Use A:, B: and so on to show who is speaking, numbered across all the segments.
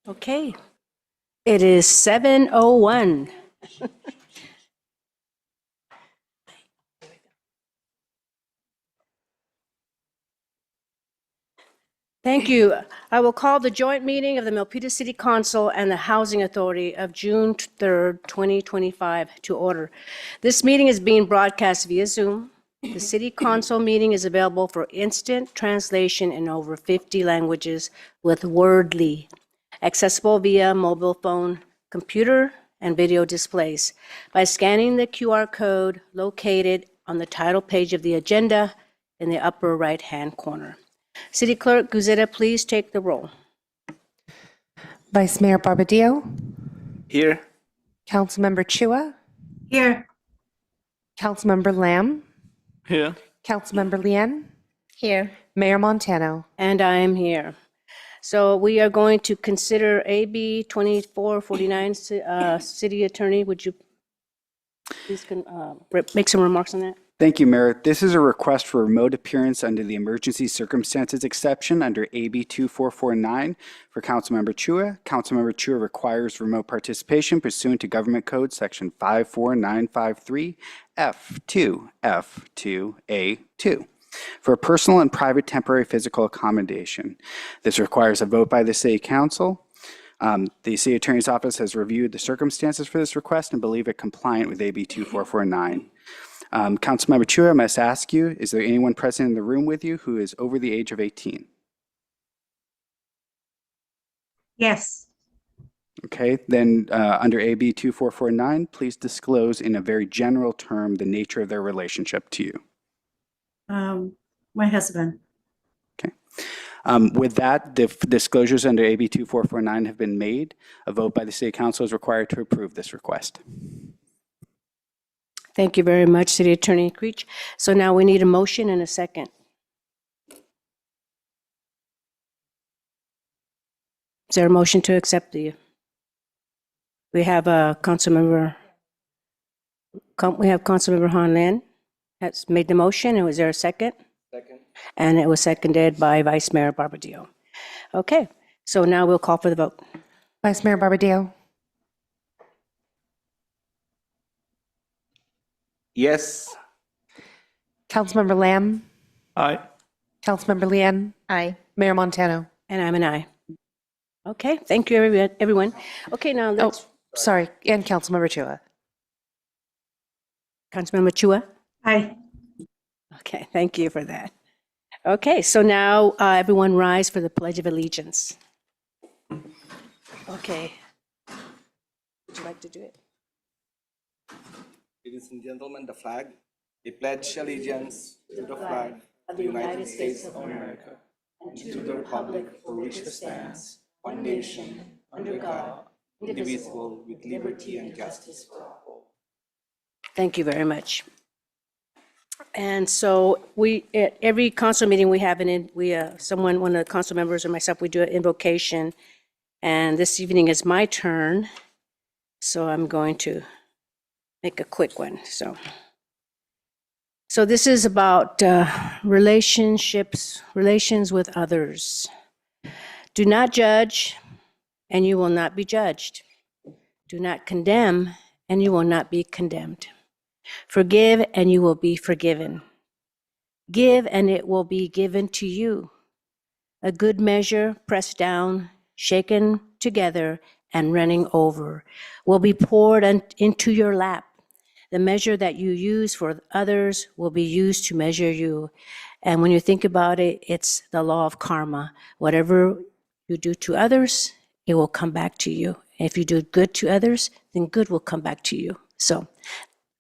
A: Okay, it is 7:01. Thank you. I will call the joint meeting of the Milpitas City Council and the Housing Authority of June 3rd, 2025 to order. This meeting is being broadcast via Zoom. The City Council meeting is available for instant translation in over 50 languages with Wordly, accessible via mobile phone, computer, and video displays by scanning the QR code located on the title page of the agenda in the upper right-hand corner. City Clerk Guzetta, please take the roll.
B: Vice Mayor Barbadillo,
C: Here.
B: Councilmember Chua,
D: Here.
B: Councilmember Lamb,
C: Here.
B: Councilmember Lien,
D: Here.
B: Mayor Montano.
A: And I am here. So we are going to consider AB 2449. City Attorney, would you please make some remarks on that?
E: Thank you, Mayor. This is a request for remote appearance under the emergency circumstances exception under AB 2449 for Councilmember Chua. Councilmember Chua requires remote participation pursuant to Government Code Section 54953 F2 F2A2 for personal and private temporary physical accommodation. This requires a vote by the City Council. The City Attorney's Office has reviewed the circumstances for this request and believe it compliant with AB 2449. Councilmember Chua, I must ask you, is there anyone present in the room with you who is over the age of 18?
D: Yes.
E: Okay, then under AB 2449, please disclose in a very general term the nature of their relationship to you.
D: My husband.
E: Okay. With that, the disclosures under AB 2449 have been made. A vote by the City Council is required to approve this request.
A: Thank you very much, City Attorney Creech. So now we need a motion and a second. Is there a motion to accept the? We have a Councilmember Han Lin has made the motion. And was there a second?
C: Second.
A: And it was seconded by Vice Mayor Barbadillo. Okay, so now we'll call for the vote.
B: Vice Mayor Barbadillo,
C: Yes.
B: Councilmember Lamb,
C: Aye.
B: Councilmember Lien,
D: Aye.
B: Mayor Montano.
A: And I'm an aye. Okay, thank you, everyone. Okay, now
B: Oh,
A: let's,
B: sorry, and Councilmember Chua.
A: Councilmember Chua?
D: Aye.
A: Okay, thank you for that. Okay, so now everyone rise for the Pledge of Allegiance. Okay. Would you like to do it?
C: Ladies and gentlemen, the flag. I pledge allegiance to the flag of the United States of America and to the republic for which it stands, one nation, under God, indivisible, with liberty and justice for all.
A: Thank you very much. And so at every council meeting we have, one of the council members or myself, we do an invocation. And this evening is my turn. So I'm going to make a quick one. So this is about relations with others. Do not judge, and you will not be judged. Do not condemn, and you will not be condemned. Forgive, and you will be forgiven. Give, and it will be given to you. A good measure, pressed down, shaken together, and running over, will be poured into your lap. The measure that you use for others will be used to measure you. And when you think about it, it's the law of karma. Whatever you do to others, it will come back to you. If you do good to others, then good will come back to you. So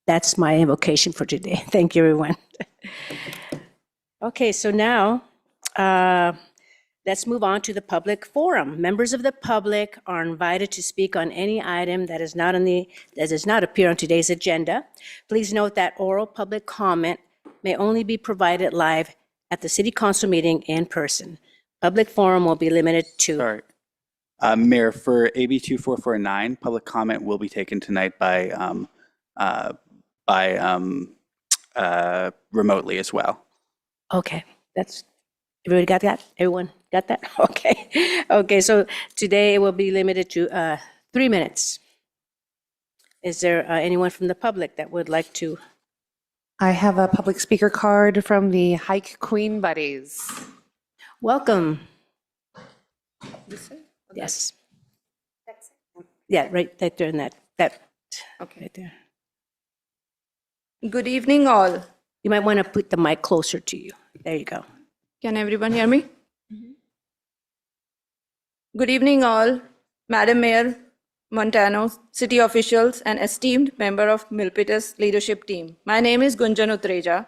A: that's my invocation for today. Thank you, everyone. Okay, so now let's move on to the public forum. Members of the public are invited to speak on any item that does not appear on today's agenda. Please note that oral public comment may only be provided live at the City Council meeting in person. Public forum will be limited to.
E: Sorry. Mayor, for AB 2449, public comment will be taken tonight by remotely as well.
A: Okay, that's Everybody got that? Everyone got that? Okay. Okay, so today it will be limited to 3 minutes. Is there anyone from the public that would like to?
B: I have a public speaker card from the Hike Queen Buddies.
A: Welcome. Yes. Yeah, right there in that,
F: Okay.
A: right there.
F: Good evening, all.
A: You might want to put the mic closer to you. There you go.
F: Can everyone hear me? Good evening, all. Madam Mayor Montano, city officials, and esteemed member of Milpitas leadership team. My name is Gunjan Utreja,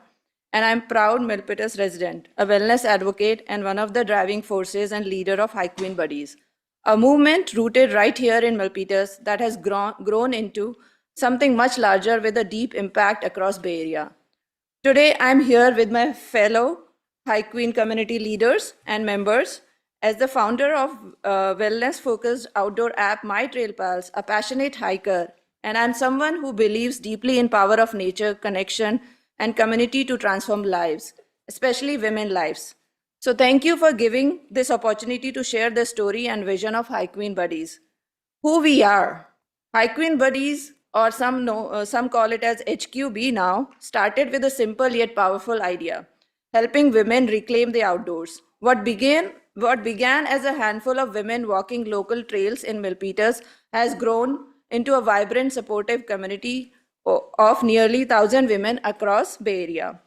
F: and I'm proud Milpitas resident, a wellness advocate, and one of the driving forces and leader of High Queen Buddies, a movement rooted right here in Milpitas that has grown into something much larger with a deep impact across Bay Area. Today, I'm here with my fellow High Queen community leaders and members as the founder of wellness-focused outdoor app My Trail Pals, a passionate hiker, and I'm someone who believes deeply in power of nature, connection, and community to transform lives, especially women's lives. So thank you for giving this opportunity to share the story and vision of High Queen Buddies. Who we are. High Queen Buddies, or some call it as HQB now, started with a simple yet powerful idea, helping women reclaim the outdoors. What began as a handful of women walking local trails in Milpitas has grown into a vibrant, supportive community of nearly 1,000 women across Bay Area.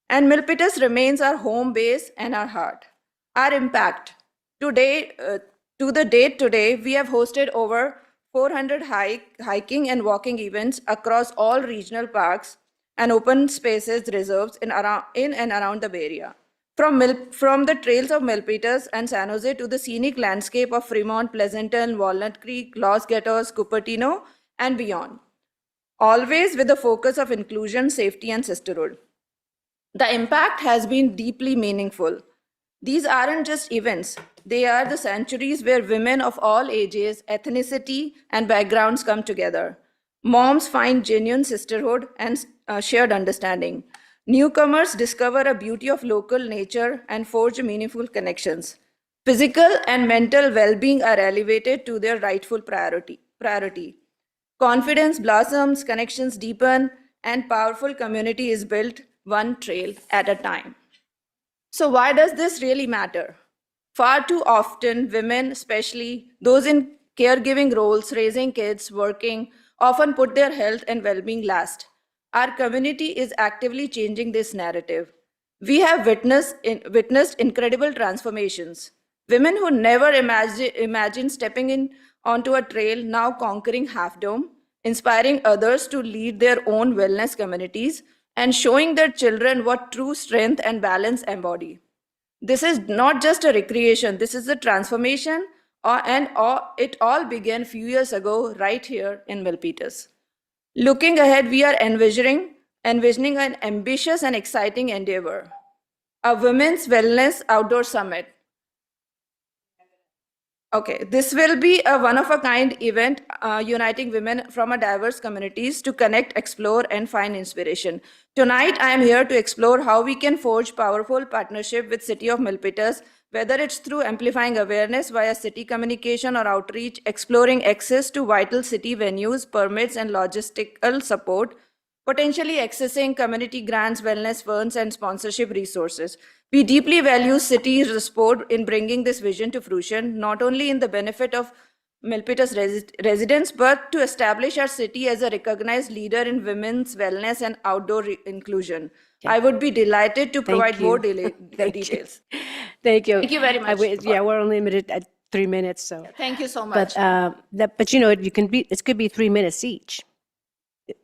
F: And Milpitas remains our home base and our heart. Our impact. Today, to the date today, we have hosted over 400 hiking and walking events across all regional parks and open spaces reserves in and around the Bay Area. From the trails of Milpitas and San Jose to the scenic landscape of Fremont, Pleasanton, Walnut Creek, Los Gatos, Cupertino, and beyond. Always with the focus of inclusion, safety, and sisterhood. The impact has been deeply meaningful. These aren't just events, they are the sanctuaries where women of all ages, ethnicity, and backgrounds come together. Moms find genuine sisterhood and shared understanding. Newcomers discover a beauty of local nature and forge meaningful connections. Physical and mental well-being are elevated to their rightful priority. Confidence blossoms, connections deepen, and powerful community is built one trail at a time. So why does this really matter? Far too often, women, especially those in caregiving roles, raising kids, working, often put their health and well-being last. Our community is actively changing this narrative. We have witnessed incredible transformations. Women who never imagined stepping in onto a trail now conquering Half Dome, inspiring others to lead their own wellness communities, and showing their children what true strength and balance embody. This is not just a recreation, this is a transformation, it all began a few years ago right here in Milpitas. Looking ahead, we are envisioning an ambitious and exciting endeavor, a Women's Wellness Outdoor Summit. Okay, this will be a one-of-a-kind event uniting women from a diverse communities to connect, explore, and find inspiration. Tonight, I am here to explore how we can forge powerful partnership with City of Milpitas, whether it's through amplifying awareness via city communication or outreach, exploring access to vital city venues, permits, and logistical support, potentially accessing community grants, wellness funds, and sponsorship resources. We deeply value city's support in bringing this vision to fruition, not only in the benefit of Milpitas residents, but to establish our city as a recognized leader in women's wellness and outdoor inclusion. I would be delighted to provide more details.
A: Thank you.
F: Thank you very much.
A: Yeah, we're only limited at 3 minutes, so.
F: Thank you so much.
A: But you know, it could be 3 minutes each.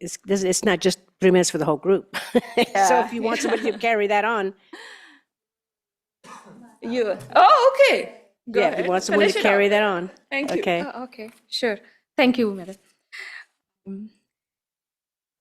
A: It's not just 3 minutes for the whole group. So if you want somebody to carry that on,
F: okay. Go
A: yeah,
F: ahead.
A: if you want someone to
F: Finish it
A: carry
F: up.
A: that on.
F: Thank you.
A: Okay.
B: Okay, sure. Thank you, Madam.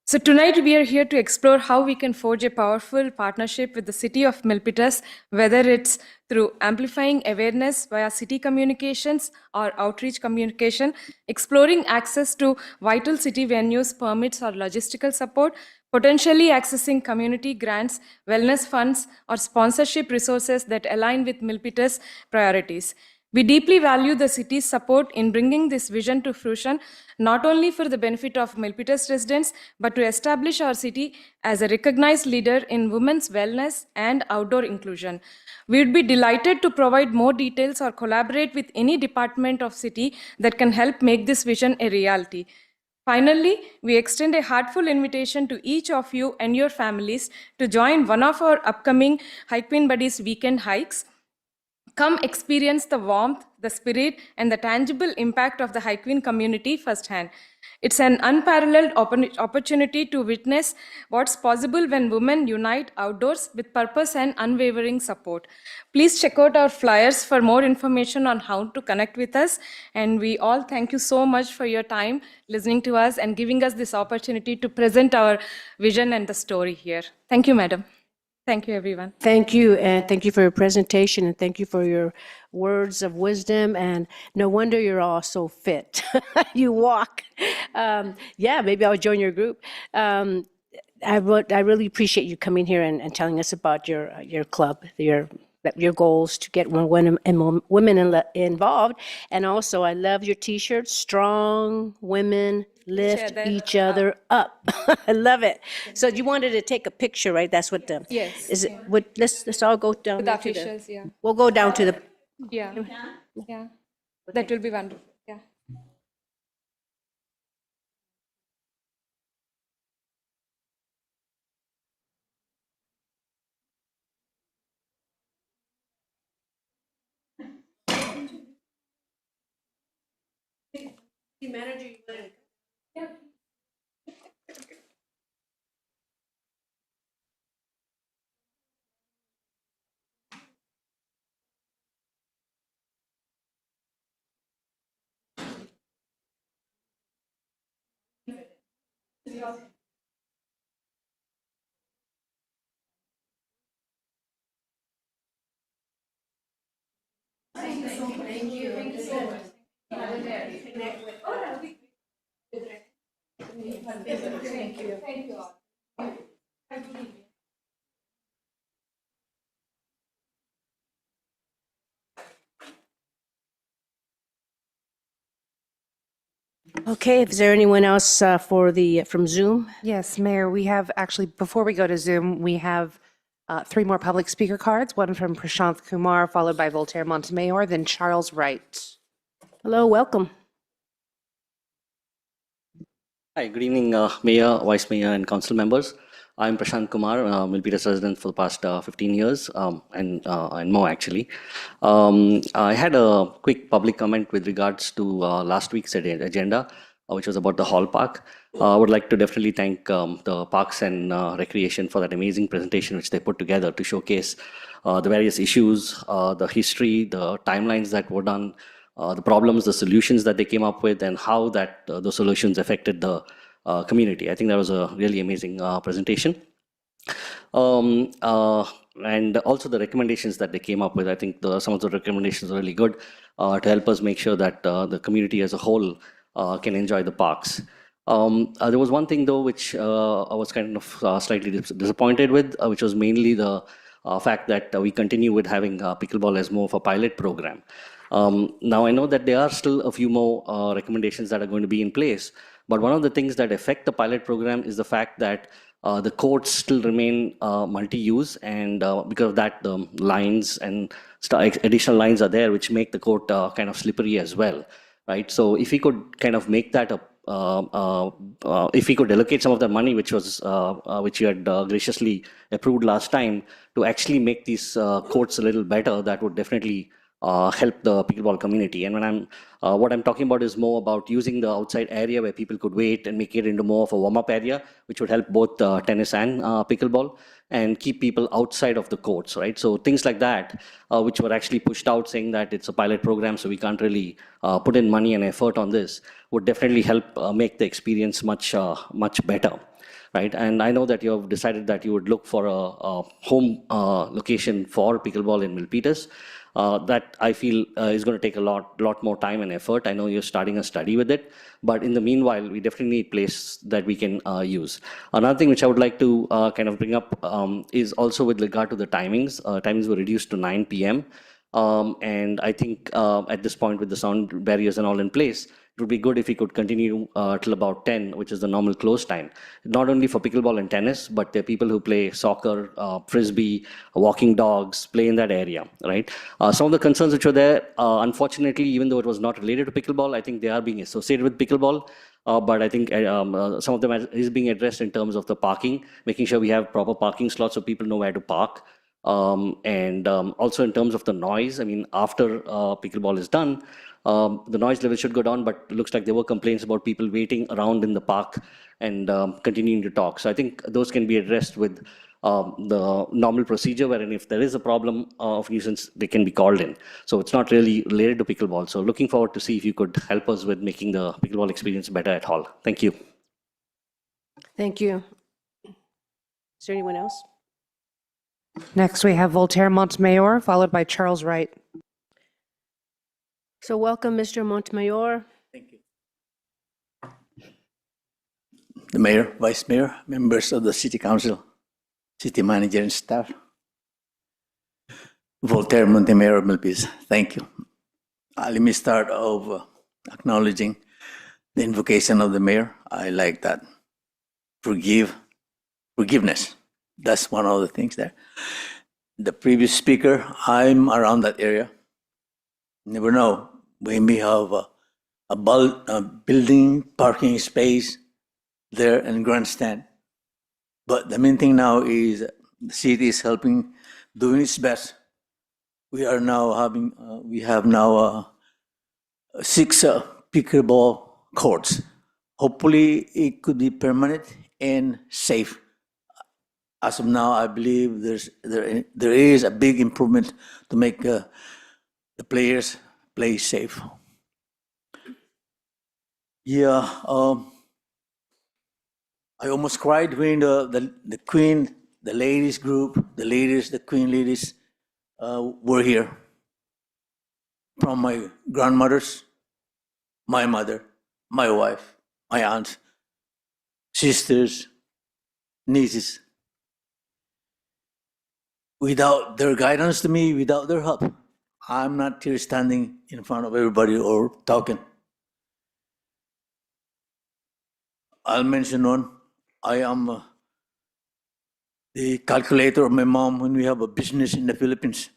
G: So tonight we are here to explore how we can forge a powerful partnership with the city of Milpitas, whether it's through amplifying awareness via city communications or outreach communication, exploring access to vital city venues, permits or logistical support, potentially accessing community grants, wellness funds or sponsorship resources that align with Milpitas' priorities. We deeply value the city's support in bringing this vision to fruition, not only for the benefit of Milpitas residents, but to establish our city as a recognized leader in women's wellness and outdoor inclusion. We would be delighted to provide more details or collaborate with any department of city that can help make this vision a reality. Finally, we extend a heartfelt invitation to each of you and your families to join one of our upcoming Hike Queen Buddies weekend hikes. Come experience the warmth, the spirit, and the tangible impact of the Hike Queen community firsthand. It's an unparalleled opportunity to witness what's possible when women unite outdoors with purpose and unwavering support. Please check out our flyers for more information on how to connect with us. And we all thank you so much for your time listening to us and giving us this opportunity to present our vision and the story here. Thank you, madam. Thank you, everyone.
A: Thank you, and thank you for your presentation, and thank you for your words of wisdom. And no wonder you're all so fit. You walk. Yeah, maybe I'll join your group. I really appreciate you coming here and telling us about your club, your goals to get more women involved. And also, I love your T-shirt. Strong women lift each other up. I love it. So you wanted to take a picture, right? That's what the
G: Yes,
A: is it? What? Let's all go down
G: With the
A: there to
G: officials, yeah.
A: We'll go down to the.
G: Yeah, yeah. That will be wonderful, yeah.
A: Okay, is there anyone else from Zoom?
B: Yes, Mayor, we have actually, before we go to Zoom, we have 3 more public speaker cards, one from Prashant Kumar, followed by Voltaire Montemayor, then Charles Wright.
A: Hello, welcome.
H: Hi, good evening, Mayor, Vice Mayor, and Council members. I'm Prashant Kumar, Milpitas resident for the past 15 years and more actually. I had a quick public comment with regards to last week's agenda, which was about the Hall Park. I would like to definitely thank the Parks and Recreation for that amazing presentation which they put together to showcase the various issues, the history, the timelines that were done, the problems, the solutions that they came up with, and how that the solutions affected the community. I think that was a really amazing presentation. And also the recommendations that they came up with. I think some of the recommendations are really good to help us make sure that the community as a whole can enjoy the parks. There was one thing though which I was kind of slightly disappointed with, which was mainly the fact that we continue with having pickleball as more of a pilot program. Now I know that there are still a few more recommendations that are going to be in place, but one of the things that affect the pilot program is the fact that the courts still remain multi-use, and because of that, the lines and additional lines are there, which make the court kind of slippery as well, right? So if we could kind of make that if we could allocate some of the money which you had graciously approved last time to actually make these courts a little better, that would definitely help the pickleball community. And when what I'm talking about is more about using the outside area where people could wait and make it into more of a warm-up area, which would help both tennis and pickleball, and keep people outside of the courts, right? So things like that, which were actually pushed out saying that it's a pilot program, so we can't really put in money and effort on this, would definitely help make the experience much better. right? And I know that you have decided that you would look for a home location for pickleball in Milpitas. That I feel is going to take a lot more time and effort. I know you're starting a study with it, but in the meanwhile, we definitely need place that we can use. Another thing which I would like to kind of bring up is also with regard to the timings. Timings were reduced to 9 p.m. And I think at this point, with the sound barriers and all in place, it would be good if we could continue till about 10, which is the normal close time. Not only for pickleball and tennis, but there are people who play soccer, frisbee, walking dogs, play in that area, right? Some of the concerns which were there, unfortunately, even though it was not related to pickleball, I think they are being associated with pickleball. But I think some of them is being addressed in terms of the parking, making sure we have proper parking slots so people know where to park. And also in terms of the noise, I mean, after pickleball is done, the noise level should go down, but it looks like there were complaints about people waiting around in the park and continuing to talk. So I think those can be addressed with the normal procedure, wherein if there is a problem of nuisance, they can be called in. So it's not really related to pickleball. So looking forward to see if you could help us with making the pickleball experience better at Hall. Thank you.
A: Thank you. Is there anyone else?
B: Next, we have Voltaire Montemayor, followed by Charles Wright.
A: So welcome, Mr. Montemayor.
I: Thank you. The mayor, vice mayor, members of the city council, city manager and staff. Voltaire Montemayor of Milpitas, thank you. Let me start off acknowledging the invocation of the mayor. I like that. Forgiveness. That's one of the things there. The previous speaker, I'm around that area. Never know. We may have a building, parking space there and grandstand. But the main thing now is the city is helping, doing its best. We have now 6 pickleball courts. Hopefully it could be permanent and safe. As of now, I believe there is a big improvement to make the players play safe. Yeah, I almost cried when the Queen, the ladies group, the Queen ladies were here. From my grandmothers, my mother, my wife, my aunts, sisters, nieces. Without their guidance to me, without their help, I'm not here standing in front of everybody or talking. I'll mention one. I am the calculator of my mom when we have a business in the Philippines.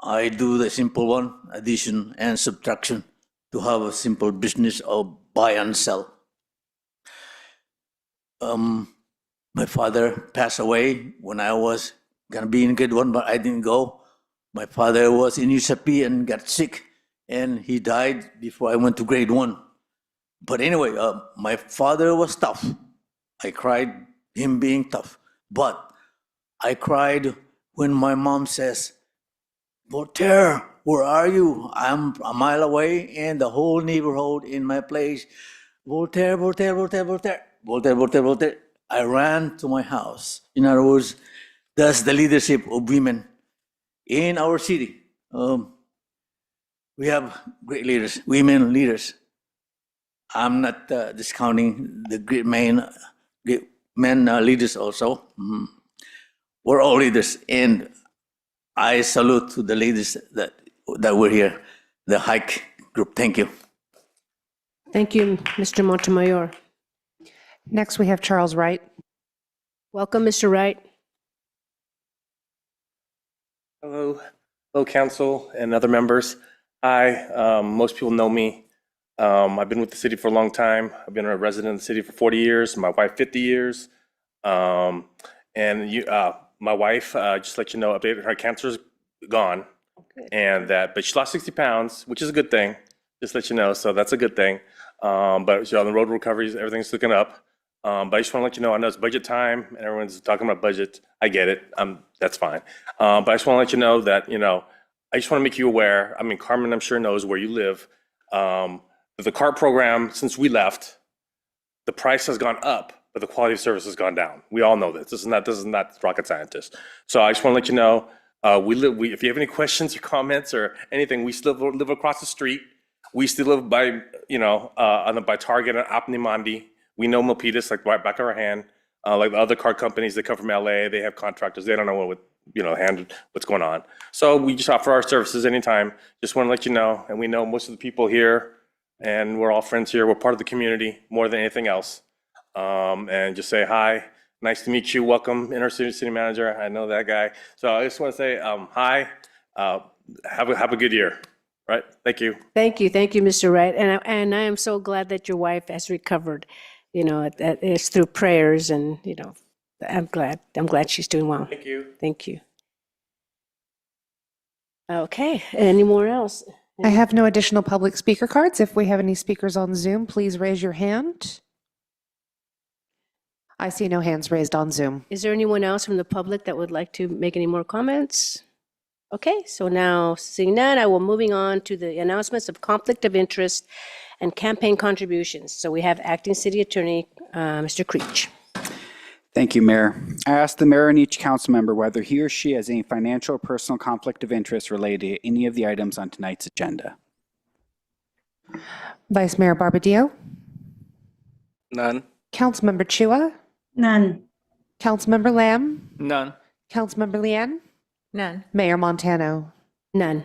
I: I do the simple one, addition and subtraction, to have a simple business of buy and sell. My father passed away when I was gonna be in grade 1, but I didn't go. My father was in USAP and got sick, and he died before I went to grade 1. But anyway, my father was tough. I cried him being tough. But I cried when my mom says, Voltaire, where are you? I'm a mile away and the whole neighborhood in my place. Voltaire, Voltaire, Voltaire, Voltaire, Voltaire, Voltaire, Voltaire. I ran to my house. In other words, that's the leadership of women in our city. We have great leaders, women leaders. I'm not discounting the great men leaders also. We're all leaders, and I salute to the ladies that were here, the hike group. Thank you.
A: Thank you, Mr. Montemayor.
B: Next, we have Charles Wright.
A: Welcome, Mr. Wright.
J: Hello, council and other members. Hi, most people know me. I've been with the city for a long time. I've been a resident of the city for 40 years, my wife 50 years. My wife, just to let you know, updated her cancer's gone. And but she lost 60 pounds, which is a good thing, just to let you know, so that's a good thing. But she's on the road to recovery, everything's looking up. But I just want to let you know, I know it's budget time and everyone's talking about budget. I get it, that's fine. But I just want to let you know that, I just want to make you aware, I mean, Carmen, I'm sure knows where you live. The CART program, since we left, the price has gone up but the quality of service has gone down. We all know this. This is not rocket scientist. So I just want to let you know, if you have any questions or comments or anything, we still live across the street. We still live by, by Target and Optimandi. We know Milpitas like right back of our hand. Like the other car companies that come from LA, they have contractors. They don't know what's going on. So we just offer our services anytime. Just want to let you know, and we know most of the people here, and we're all friends here. We're part of the community more than anything else. And just say hi. Nice to meet you. Welcome, Inner City Manager. I know that guy. So I just want to say hi. Have a good year. Right. Thank you.
A: Thank you, Mr. Wright, and I am so glad that your wife has recovered. That it's through prayers, and I'm glad she's doing well.
J: Thank you.
A: Thank you. Okay, any more else?
B: I have no additional public speaker cards. If we have any speakers on Zoom, please raise your hand. I see no hands raised on Zoom.
A: Is there anyone else from the public that would like to make any more comments? Okay, so now seeing none, I will moving on to the announcements of conflict of interest and campaign contributions. So we have Acting City Attorney, Mr. Creech.
E: Thank you, Mayor. I ask the mayor and each council member whether he or she has any financial or personal conflict of interest related to any of the items on tonight's agenda.
B: Vice Mayor Barbadillo?
C: None.
B: Councilmember Chua?
D: None.
B: Councilmember Lamb?
C: None.
B: Councilmember Leanne?
F: None.
B: Mayor Montano?
A: None.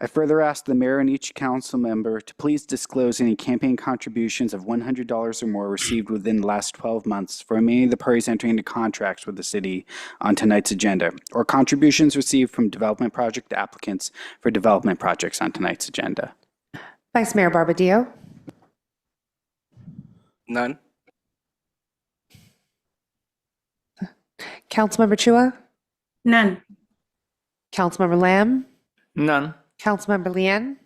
E: I further ask the mayor and each council member to please disclose any campaign contributions of $100 or more received within the last 12 months for any of the parties entering into contracts with the city on tonight's agenda, or contributions received from development project applicants for development projects on tonight's agenda.
B: Vice Mayor Barbadillo?
C: None.
B: Councilmember Chua?
D: None.
B: Councilmember Lamb?
C: None.
B: Councilmember Leanne?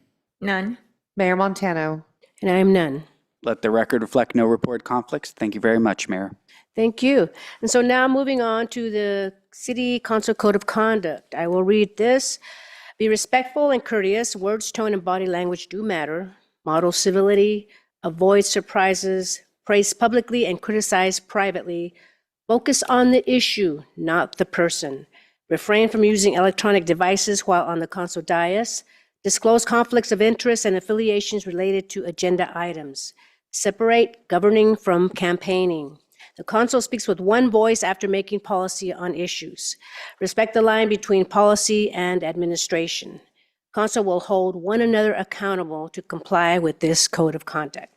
F: None.
B: Mayor Montano?
A: And I am none.
E: Let the record reflect no reported conflicts. Thank you very much, Mayor.
A: Thank you. And so now moving on to the City Council Code of Conduct. I will read this. Be respectful and courteous. Words, tone, and body language do matter. Model civility. Avoid surprises. Praise publicly and criticize privately. Focus on the issue, not the person. Refrain from using electronic devices while on the council dais. Disclose conflicts of interest and affiliations related to agenda items. Separate governing from campaigning. The council speaks with one voice after making policy on issues. Respect the line between policy and administration. Council will hold one another accountable to comply with this code of conduct.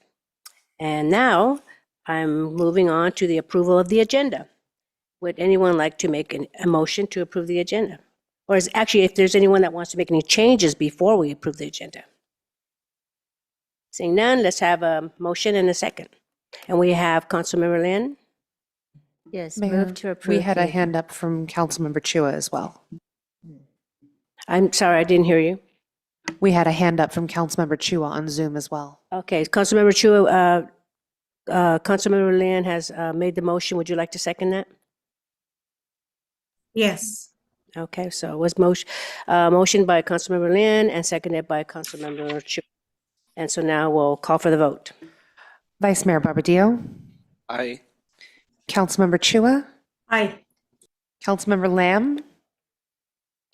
A: And now I'm moving on to the approval of the agenda. Would anyone like to make a motion to approve the agenda? Or if there's anyone that wants to make any changes before we approve the agenda? Seeing none, let's have a motion and a second. And we have Councilmember Lynn.
K: Yes,
B: Mayor,
K: move to approve.
B: we had a
K: the-
B: hand up from Councilmember Chua as well.
A: I'm sorry, I didn't hear you.
B: We had a hand up from Councilmember Chua on Zoom as well.
A: Okay, Councilmember Chua, Councilmember Lynn has made the motion. Would you like to second that?
D: Yes.
A: Okay, so it was motion by Councilmember Lynn and seconded by Councilmember Chua. And so now we'll call for the vote.
B: Vice Mayor Barbadillo?
C: Aye.
B: Councilmember Chua?
D: Aye.
B: Councilmember Lamb?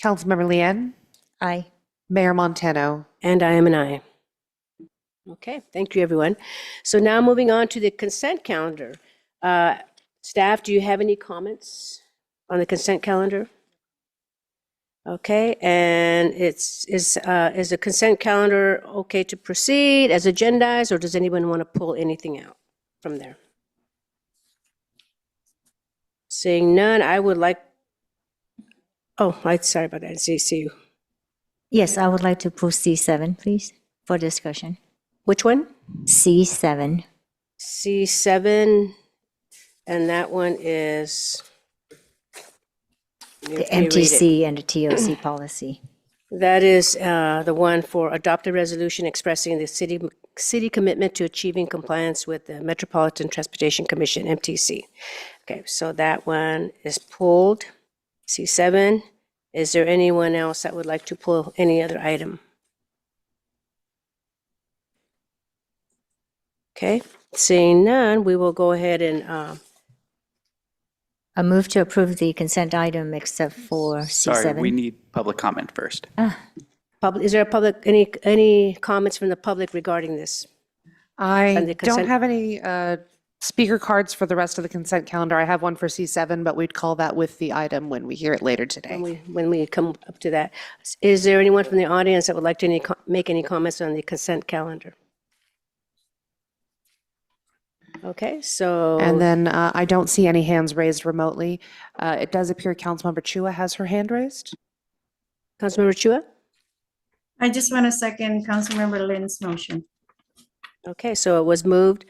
B: Councilmember Leanne?
K: Aye.
B: Mayor Montano?
A: And I am an aye. Okay, thank you, everyone. So now moving on to the consent calendar. Staff, do you have any comments on the consent calendar? Okay, and is the consent calendar okay to proceed as agendized, or does anyone want to pull anything out from there? Seeing none, I would like, sorry about that, I see you.
K: Yes, I would like to pull C7, please, for discussion.
A: Which one?
K: C7.
A: C7, and that one is?
K: The
A: Let me read it.
K: MTC and the TOC policy.
A: That is the one for adopt a resolution expressing the city commitment to achieving compliance with the Metropolitan Transportation Commission, MTC. Okay, so that one is pulled. C7. Is there anyone else that would like to pull any other item? Okay, Seeing none, we will go ahead and,
K: I move to approve the consent item except for C7.
E: Sorry, we need public comment first.
A: is there a public, any comments from the public regarding this?
B: I
A: And the
B: don't
A: consent-
B: have any speaker cards for the rest of the consent calendar. I have one for C7, but we'd call that with the item when we hear it later today.
A: When we come up to that. Is there anyone from the audience that would like to make any comments on the consent calendar? Okay, so.
B: And then I don't see any hands raised remotely. It does appear Councilmember Chua has her hand raised.
A: Councilmember Chua?
D: I just want to second Councilmember Lin's motion.
A: Okay, so it was moved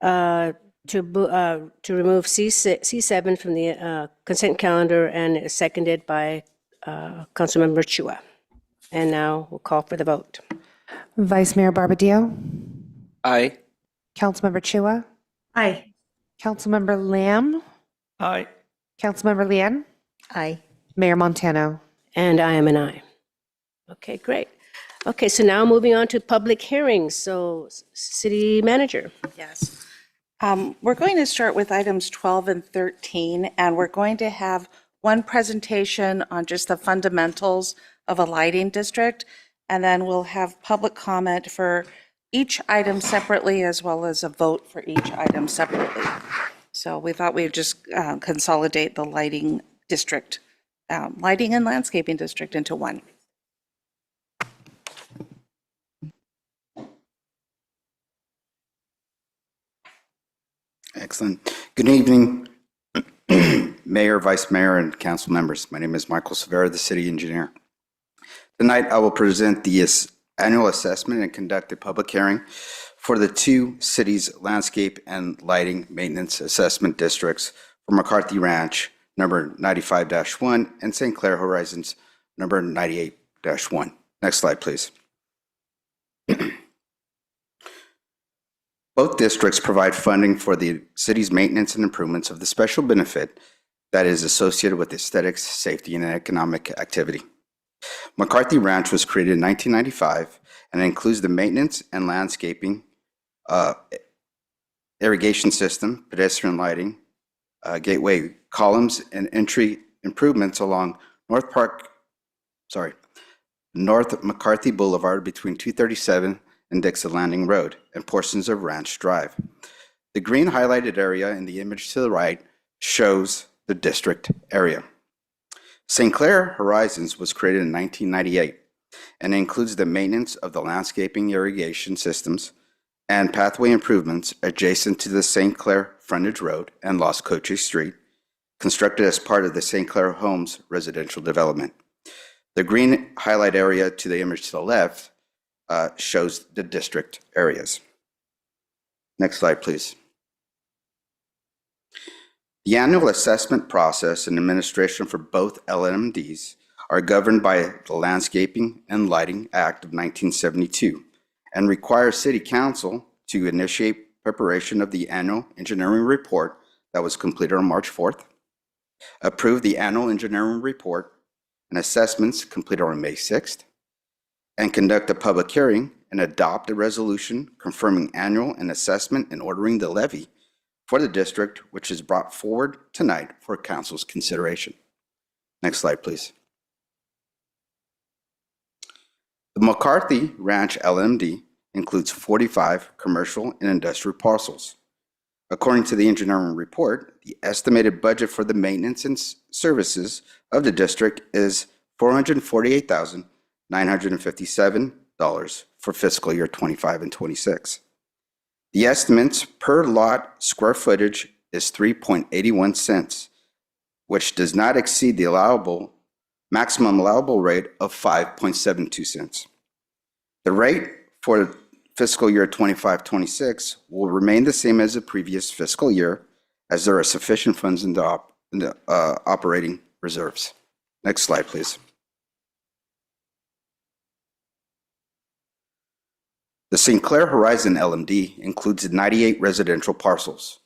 A: to remove C7 from the consent calendar and is seconded by Councilmember Chua. And now we'll call for the vote.
B: Vice Mayor Barbadillo,
C: Aye.
B: Councilmember Chua,
D: Aye.
B: Councilmember Lamb,
C: Aye.
B: Councilmember Lian,
K: Aye.
B: Mayor Montano.
A: And I am an aye. Okay, great. Okay, so now moving on to public hearings. So City Manager.
L: Yes. We're going to start with items 12 and 13, and we're going to have one presentation on just the fundamentals of a lighting district, and then we'll have public comment for each item separately as well as a vote for each item separately. So we thought we'd just consolidate the lighting district, lighting and landscaping district into one.
M: Excellent. Good evening, Mayor, Vice Mayor, and council members. My name is Michael Severa, the city engineer. Tonight, I will present the annual assessment and conduct a public hearing for the two cities' landscape and lighting maintenance assessment districts for McCarthy Ranch, number 95-1, and St. Clair Horizons, number 98-1. Next slide, please. Both districts provide funding for the city's maintenance and improvements of the special benefit that is associated with aesthetics, safety, and economic activity. McCarthy Ranch was created in 1995 and includes the maintenance and landscaping, irrigation system, pedestrian lighting, gateway columns, and entry improvements along North McCarthy Boulevard between 237 and Dixon Landing Road, and portions of Ranch Drive. The green highlighted area in the image to the right shows the district area. St. Clair Horizons was created in 1998 and includes the maintenance of the landscaping irrigation systems and pathway improvements adjacent to the St. Clair Frontage Road and Las Coches Street, constructed as part of the St. Clair Homes residential development. The green highlight area to the image to the left shows the district areas. Next slide, please. The annual assessment process and administration for both LMDs are governed by the Landscaping and Lighting Act of 1972 and require City Council to initiate preparation of the annual engineering report that was completed on March 4th, approve the annual engineering report and assessments completed on May 6th, and conduct a public hearing and adopt a resolution confirming annual and assessment and ordering the levy for the district, which is brought forward tonight for council's consideration. Next slide, please. The McCarthy Ranch LMD includes 45 commercial and industrial parcels. According to the engineering report, the estimated budget for the maintenance and services of the district is $448,957 for fiscal year 25 and 26. The estimates per lot square footage is 3.81 cents, which does not exceed the maximum allowable rate of 5.72 cents. The rate for fiscal year 25-26 will remain the same as the previous fiscal year, as there are sufficient funds in the operating reserves. Next slide, please. The St. Clair Horizon LMD includes 98 residential parcels.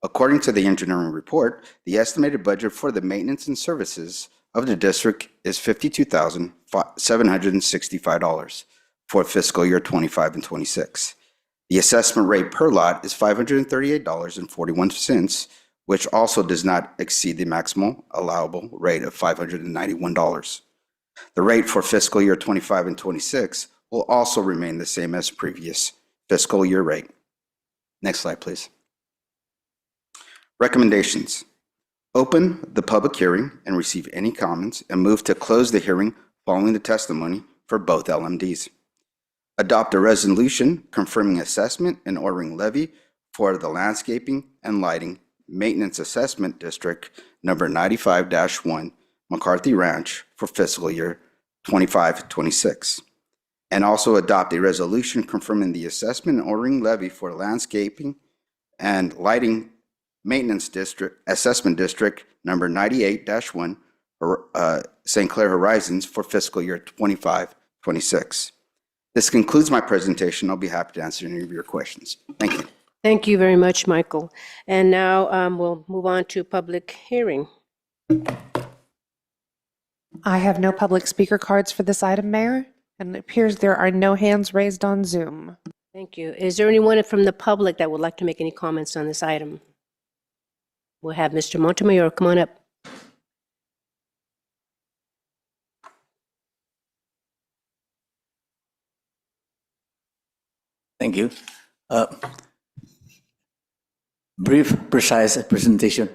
M: According to the engineering report, the estimated budget for the maintenance and services of the district is $52,765 for fiscal year 25 and 26. The assessment rate per lot is $538.41, which also does not exceed the maximum allowable rate of $591. The rate for fiscal year 25 and 26 will also remain the same as previous fiscal year rate. Next slide, please. Recommendations. Open the public hearing and receive any comments and move to close the hearing following the testimony for both LMDs. Adopt a resolution confirming assessment and ordering levy for the landscaping and lighting maintenance assessment district number 95-1 McCarthy Ranch for fiscal year 25-26. And also adopt a resolution confirming the assessment and ordering levy for landscaping and lighting maintenance district assessment district number 98-1 St. Clair Horizons for fiscal year 25-26. This concludes my presentation. I'll be happy to answer any of your questions. Thank you.
A: Thank you very much, Michael. And now we'll move on to public hearing.
B: I have no public speaker cards for this item, Mayor, and it appears there are no hands raised on Zoom.
A: Thank you. Is there anyone from the public that would like to make any comments on this item? We'll have Mr. Montemayor come on up.
I: Thank you. Brief, precise presentation.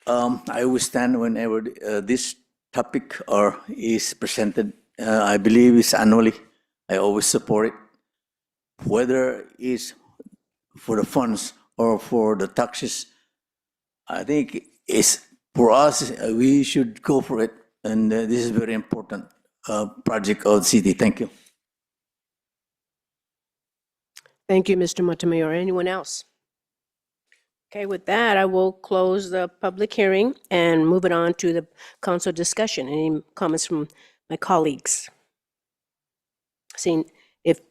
I: I always stand whenever this topic is presented. I believe it's annually. I always support it. Whether it's for the funds or for the taxes, I think it's for us, we should go for it. And this is a very important project of the city. Thank you.
A: Thank you, Mr. Montemayor. Anyone else? Okay, with that, I will close the public hearing and move it on to the council discussion. Any comments from my colleagues? Seeing if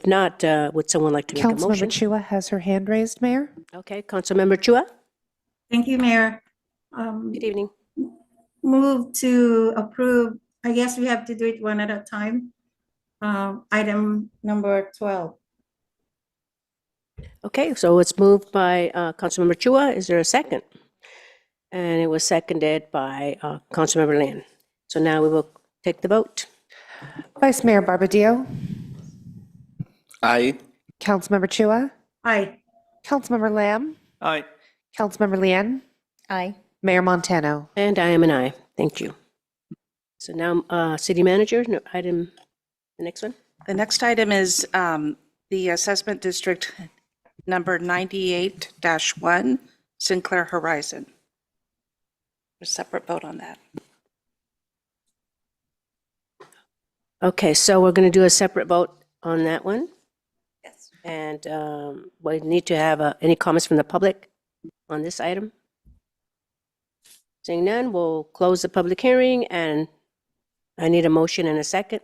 A: not, would someone like to make a motion?
B: Councilmember Chua has her hand raised, Mayor.
A: Okay, Councilmember Chua.
D: Thank you, Mayor.
A: Good evening.
D: Move to approve, I guess we have to do it one at a time. Item number 12.
A: Okay, so it's moved by Councilmember Chua. Is there a second? And it was seconded by Councilmember Lin. So now we will take the vote.
B: Vice Mayor Barbadillo,
C: Aye.
B: Councilmember Chua,
D: Aye.
B: Councilmember Lamb,
C: Aye.
B: Councilmember Lian,
K: Aye.
B: Mayor Montano.
A: And I am an aye. Thank you. So now, City Manager, the next one.
L: The next item is the assessment district number 98-1, Sinclair Horizon. A separate vote on that.
A: Okay, so we're going to do a separate vote on that one.
L: Yes.
A: And we need to have any comments from the public on this item? Seeing none, we'll close the public hearing, and I need a motion and a second.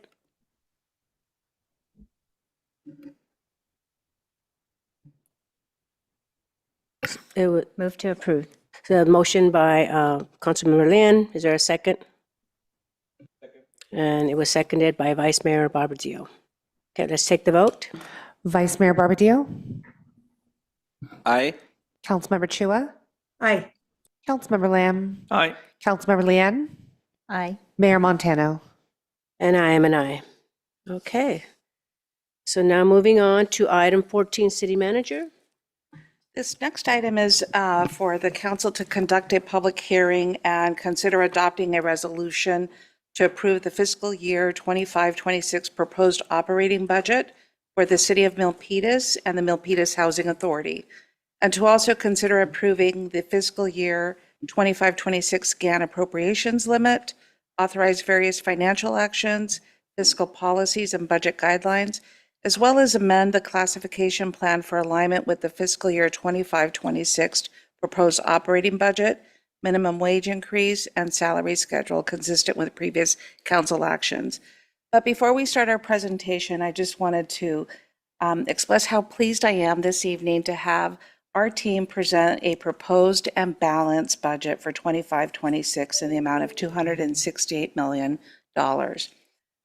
A: It would
K: Move to approve.
A: So a motion by Councilmember Lin. Is there a second? Second. And it was seconded by Vice Mayor Barbadillo. Okay, let's take the vote.
B: Vice Mayor Barbadillo,
C: Aye.
B: Councilmember Chua,
D: Aye.
B: Councilmember Lamb,
C: Aye.
B: Councilmember Lian,
K: Aye.
B: Mayor Montano.
A: And I am an aye. Okay. So now moving on to item 14, City Manager.
L: This next item is for the council to conduct a public hearing and consider adopting a resolution to approve the fiscal year 25-26 proposed operating budget for the city of Milpitas and the Milpitas Housing Authority, and to also consider approving the fiscal year 25-26 GAN appropriations limit, authorize various financial actions, fiscal policies, and budget guidelines, as well as amend the classification plan for alignment with the fiscal year 25-26 proposed operating budget, minimum wage increase, and salary schedule consistent with previous council actions. But before we start our presentation, I just wanted to express how pleased I am this evening to have our team present a proposed and balanced budget for 25-26 in the amount of $268 million.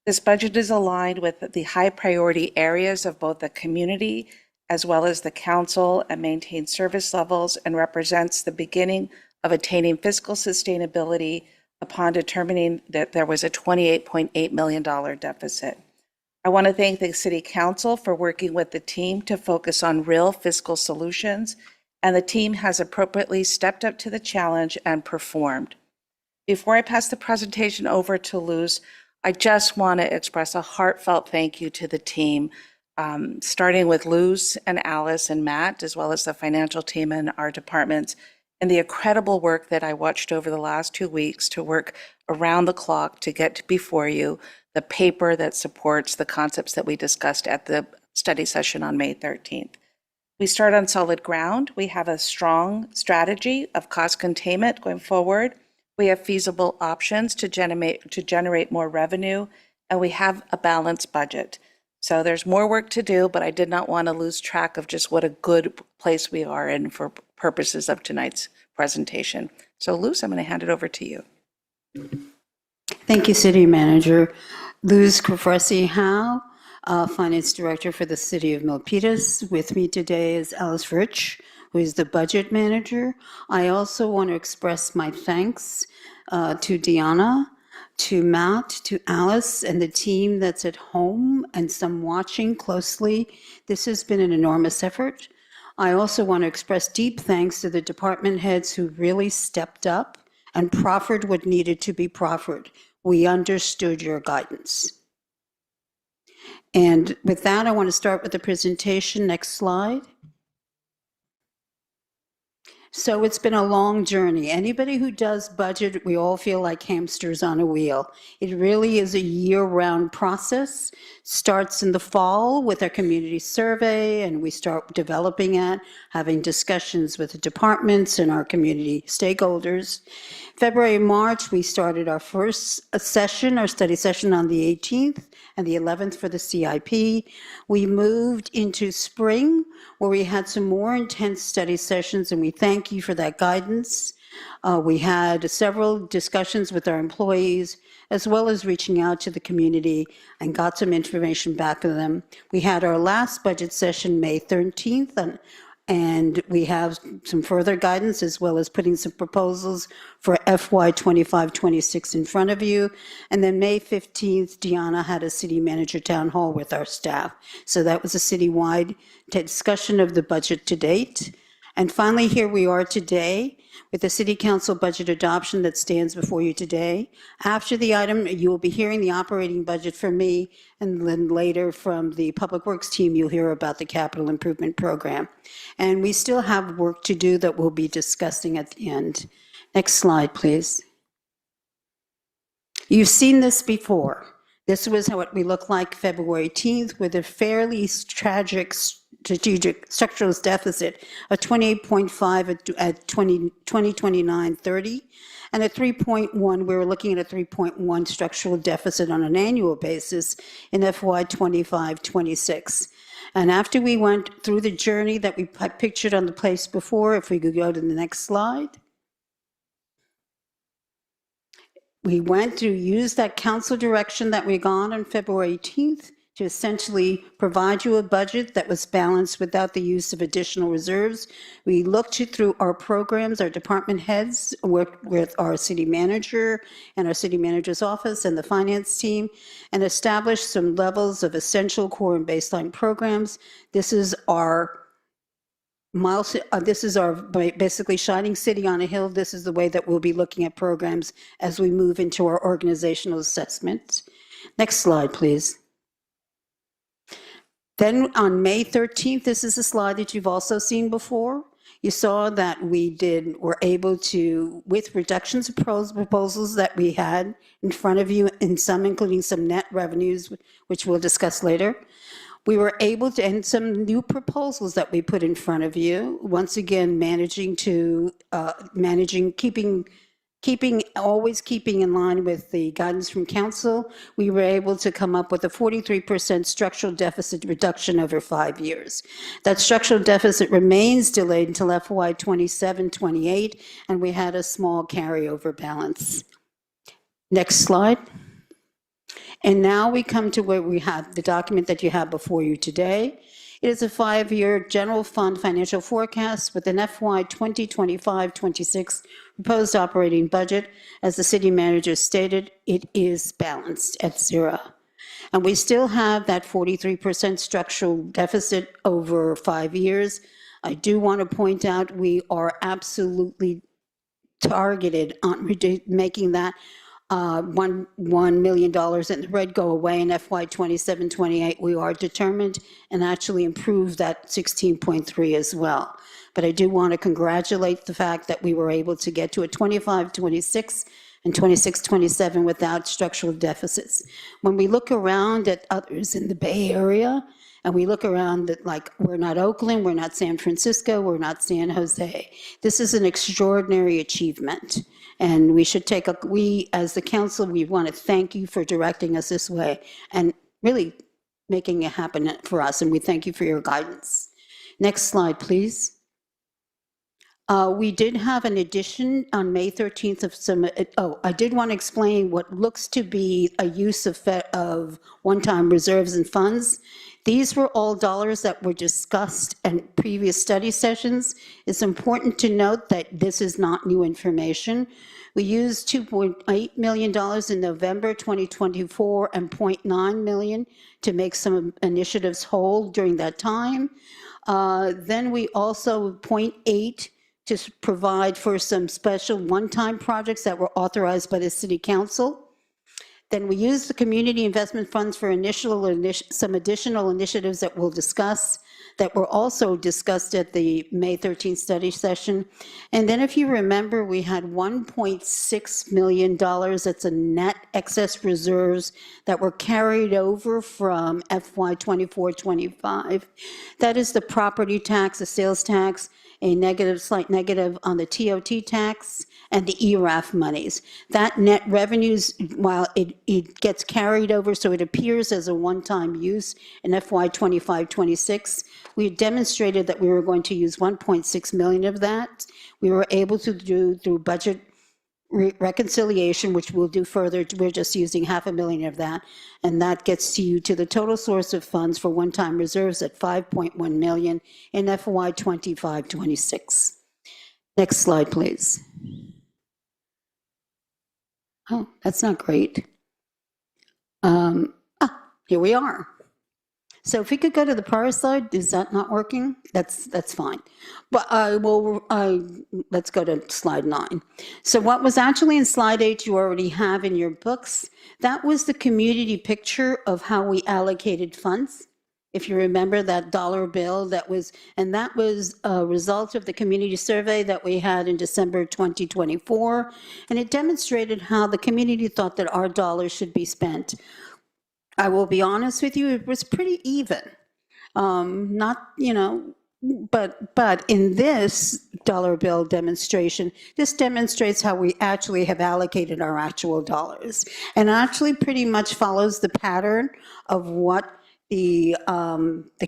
L: This budget is aligned with the high priority areas of both the community as well as the council and maintains service levels and represents the beginning of attaining fiscal sustainability upon determining that there was a $28.8 million deficit. I want to thank the City Council for working with the team to focus on real fiscal solutions, and the team has appropriately stepped up to the challenge and performed. Before I pass the presentation over to Luz, I just want to express a heartfelt thank you to the team, starting with Luz and Alice and Matt, as well as the financial team and our departments, and the incredible work that I watched over the last 2 weeks to work around the clock to get before you the paper that supports the concepts that we discussed at the study session on May 13th. We start on solid ground. We have a strong strategy of cost containment going forward. We have feasible options to generate more revenue, and we have a balanced budget. So there's more work to do, but I did not want to lose track of just what a good place we are in for purposes of tonight's presentation. So Luz, I'm going to hand it over to you.
N: Thank you, City Manager. Luz Kofresi-Howe, Finance Director for the City of Milpitas. With me today is Alice Rich, who is the Budget Manager. I also want to express my thanks to Deanna, to Matt, to Alice, and the team that's at home and some watching closely. This has been an enormous effort. I also want to express deep thanks to the department heads who really stepped up and proffered what needed to be proffered. We understood your guidance. And with that, I want to start with the presentation. Next slide. So it's been a long journey. Anybody who does budget, we all feel like hamsters on a wheel. It really is a year-round process. Starts in the fall with our community survey, and we start developing it, having discussions with the departments and our community stakeholders. February, March, we started our first session, our study session on the 18th and the 11th for the CIP. We moved into spring, where we had some more intense study sessions, and we thank you for that guidance. We had several discussions with our employees, as well as reaching out to the community and got some information back to them. We had our last budget session May 13th, and we have some further guidance, as well as putting some proposals for FY 25-26 in front of you. And then May 15th, Deanna had a city manager town hall with our staff. So that was a citywide discussion of the budget to date. And finally, here we are today with the City Council budget adoption that stands before you today. After the item, you will be hearing the operating budget from me, and then later from the Public Works team, you'll hear about the capital improvement program. And we still have work to do that we'll be discussing at the end. Next slide, please. You've seen this before. This was how we looked like February 18th, with a fairly tragic strategic structural deficit of 28.5 at 2029-30, and at 3.1, we were looking at a 3.1 structural deficit on an annual basis in FY 25-26. And after we went through the journey that we pictured on the place before, if we could go to the next slide. We went to use that council direction that we got on February 18th to essentially provide you a budget that was balanced without the use of additional reserves. We looked through our programs, our department heads worked with our city manager and our city manager's office and the finance team, and established some levels of essential core and baseline programs. This is our basically shining city on a hill. This is the way that we'll be looking at programs as we move into our organizational assessment. Next slide, please. Then on May 13th, this is a slide that you've also seen before. You saw that were able to, with reductions of proposals that we had in front of you, and some including some net revenues, which we'll discuss later, we were able to, and some new proposals that we put in front of you, once again, always keeping in line with the guidance from council. We were able to come up with a 43% structural deficit reduction over 5 years. That structural deficit remains delayed until FY 27-28, and we had a small carryover balance. Next slide. And now we come to where we have the document that you have before you today. It is a 5-year general fund financial forecast with an FY 2025-26 proposed operating budget. As the city manager stated, it is balanced at 0. And we still have that 43% structural deficit over 5 years. I do want to point out we are absolutely targeted on making that $1 million in the red go away in FY 27-28. We are determined and actually improve that 16.3 as well. But I do want to congratulate the fact that we were able to get to a 25-26 and 26-27 without structural deficits. When we look around at others in the Bay Area, and we look around at, like, we're not Oakland, we're not San Francisco, we're not San Jose. This is an extraordinary achievement. And we should take we as the council, we want to thank you for directing us this way and really making it happen for us. And we thank you for your guidance. Next slide, please. We did have an addition on May 13th of some, I did want to explain what looks to be a use of one-time reserves and funds. These were all dollars that were discussed in previous study sessions. It's important to note that this is not new information. We used $2.8 million in November 2024 and $0.9 million to make some initiatives whole during that time. Then we also $0.8 to provide for some special one-time projects that were authorized by the City Council. Then we used the community investment funds for some additional initiatives that we'll discuss, that were also discussed at the May 13th study session. And then if you remember, we had $1.6 million, that's a net excess reserves that were carried over from FY 24-25. That is the property tax, the sales tax, a negative, slight negative on the TOT tax, and the ERAF monies. That net revenues, while it gets carried over, so it appears as a one-time use in FY 25-26, we demonstrated that we were going to use 1.6 million of that. We were able to do through budget reconciliation, which we'll do further. We're just using $500,000 of that, and that gets you to the total source of funds for one-time reserves at 5.1 million in FY 25-26. Next slide, please. Oh, that's not great. Here we are. So if we could go to the prior slide, is that not working? That's fine. But let's go to slide 9. So what was actually in slide 8 you already have in your books. That was the community picture of how we allocated funds. If you remember that dollar bill, that was a result of the community survey that we had in December 2024. And it demonstrated how the community thought that our dollars should be spent. I will be honest with you, it was pretty even. But in this dollar bill demonstration, this demonstrates how we actually have allocated our actual dollars, and actually pretty much follows the pattern of what the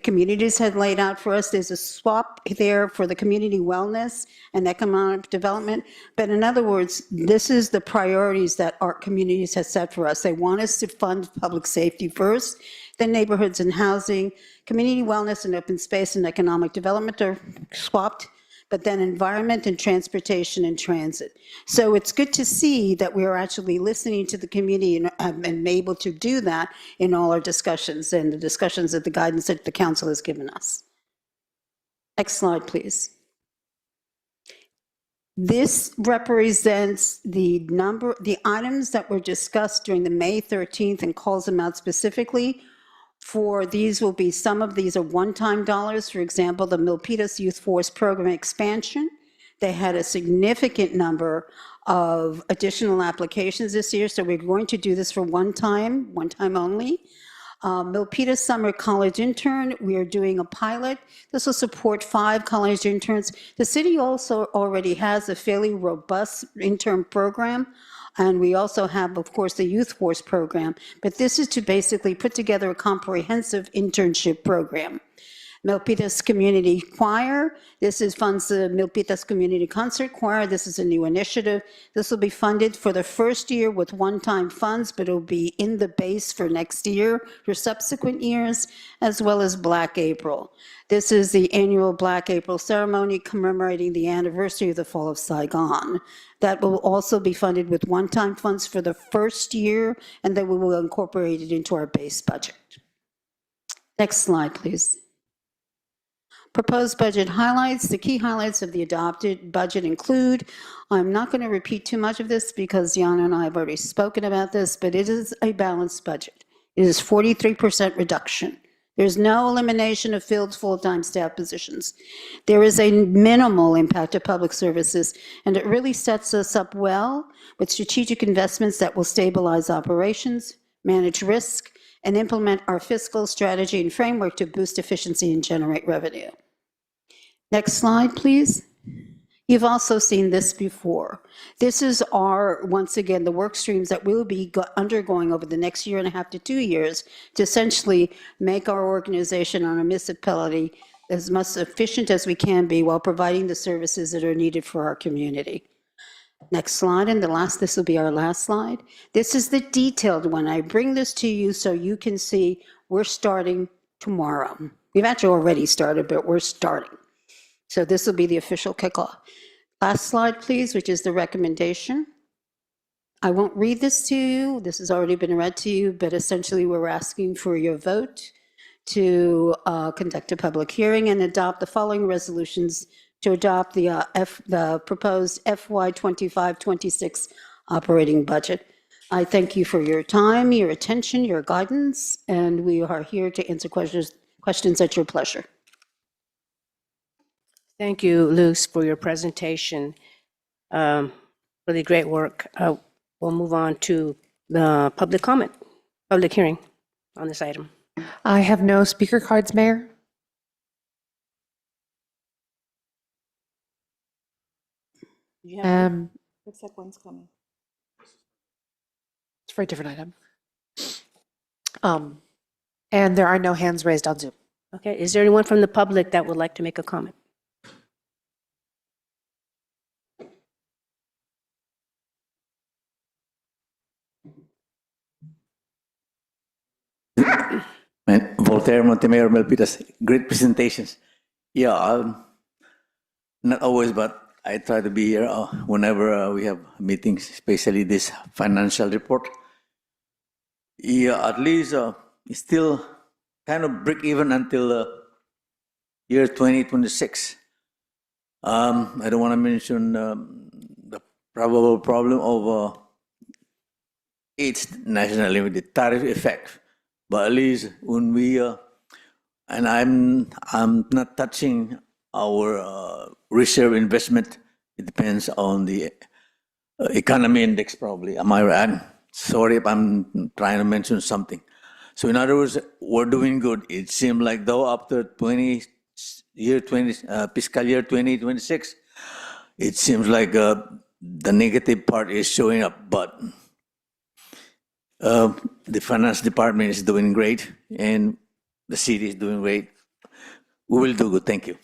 N: communities had laid out for us. There's a swap there for the community wellness and economic development. But in other words, this is the priorities that our communities have set for us. They want us to fund public safety first, then neighborhoods and housing, community wellness and open space and economic development are swapped, but then environment and transportation and transit. So it's good to see that we are actually listening to the community and able to do that in all our discussions and the discussions of the guidance that the council has given us. Next slide, please. This represents the items that were discussed during the May 13th and calls them out specifically. For these will be, some of these are one-time dollars. For example, the Milpitas Youth Force Program expansion. They had a significant number of additional applications this year, so we're going to do this for one time only. Milpitas Summer College Intern, we are doing a pilot. This will support 5 college interns. The city also already has a fairly robust intern program. And we also have, of course, the Youth Force program, but this is to basically put together a comprehensive internship program. Milpitas Community Choir. This is funds the Milpitas Community Concert Choir. This is a new initiative. This will be funded for the first year with one-time funds, but it'll be in the base for next year, for subsequent years, as well as Black April. This is the annual Black April ceremony commemorating the anniversary of the fall of Saigon. That will also be funded with one-time funds for the first year, and then we will incorporate it into our base budget. Next slide, please. Proposed budget highlights. The key highlights of the adopted budget include, I'm not going to repeat too much of this because Yana and I have already spoken about this, but it is a balanced budget. It is 43% reduction. There's no elimination of filled full-time staff positions. There is a minimal impact to public services, and it really sets us up well with strategic investments that will stabilize operations, manage risk, and implement our fiscal strategy and framework to boost efficiency and generate revenue. Next slide, please. You've also seen this before. This is our, once again, the work streams that we'll be undergoing over the next year and a half to 2 years to essentially make our organization and our municipality as much efficient as we can be while providing the services that are needed for our community. Next slide, and this will be our last slide. This is the detailed one. I bring this to you so you can see we're starting tomorrow. We've actually already started, but we're starting. So this will be the official kickoff. Last slide, please, which is the recommendation. I won't read this to you. This has already been read to you, but essentially we're asking for your vote to conduct a public hearing and adopt the following resolutions to adopt the proposed FY 25-26 operating budget. I thank you for your time, your attention, your guidance, and we are here to answer questions at your pleasure.
A: Thank you, Luce, for your presentation. Really great work. We'll move on to the public comment, public hearing on this item.
B: I have no speaker cards, Mayor.
L: Looks like one's coming.
B: It's for a different item. And there are no hands raised on Zoom.
A: Okay, is there anyone from the public that would like to make a comment?
I: Voltaire, Montemayor, Milpitas, great presentations. Yeah, not always, but I try to be here whenever we have meetings, especially this financial report. Yeah, at least it's still kind of break even until year 2026. I don't want to mention the probable problem of its nationally with the tariff effect. But at least when we, and I'm not touching our reserve investment. It depends on the economy index probably. Am I right? Sorry if I'm trying to mention something. So in other words, we're doing good. It seemed like though after fiscal year 2026, it seems like the negative part is showing up, but the finance department is doing great and the city is doing great. We will do good. Thank you.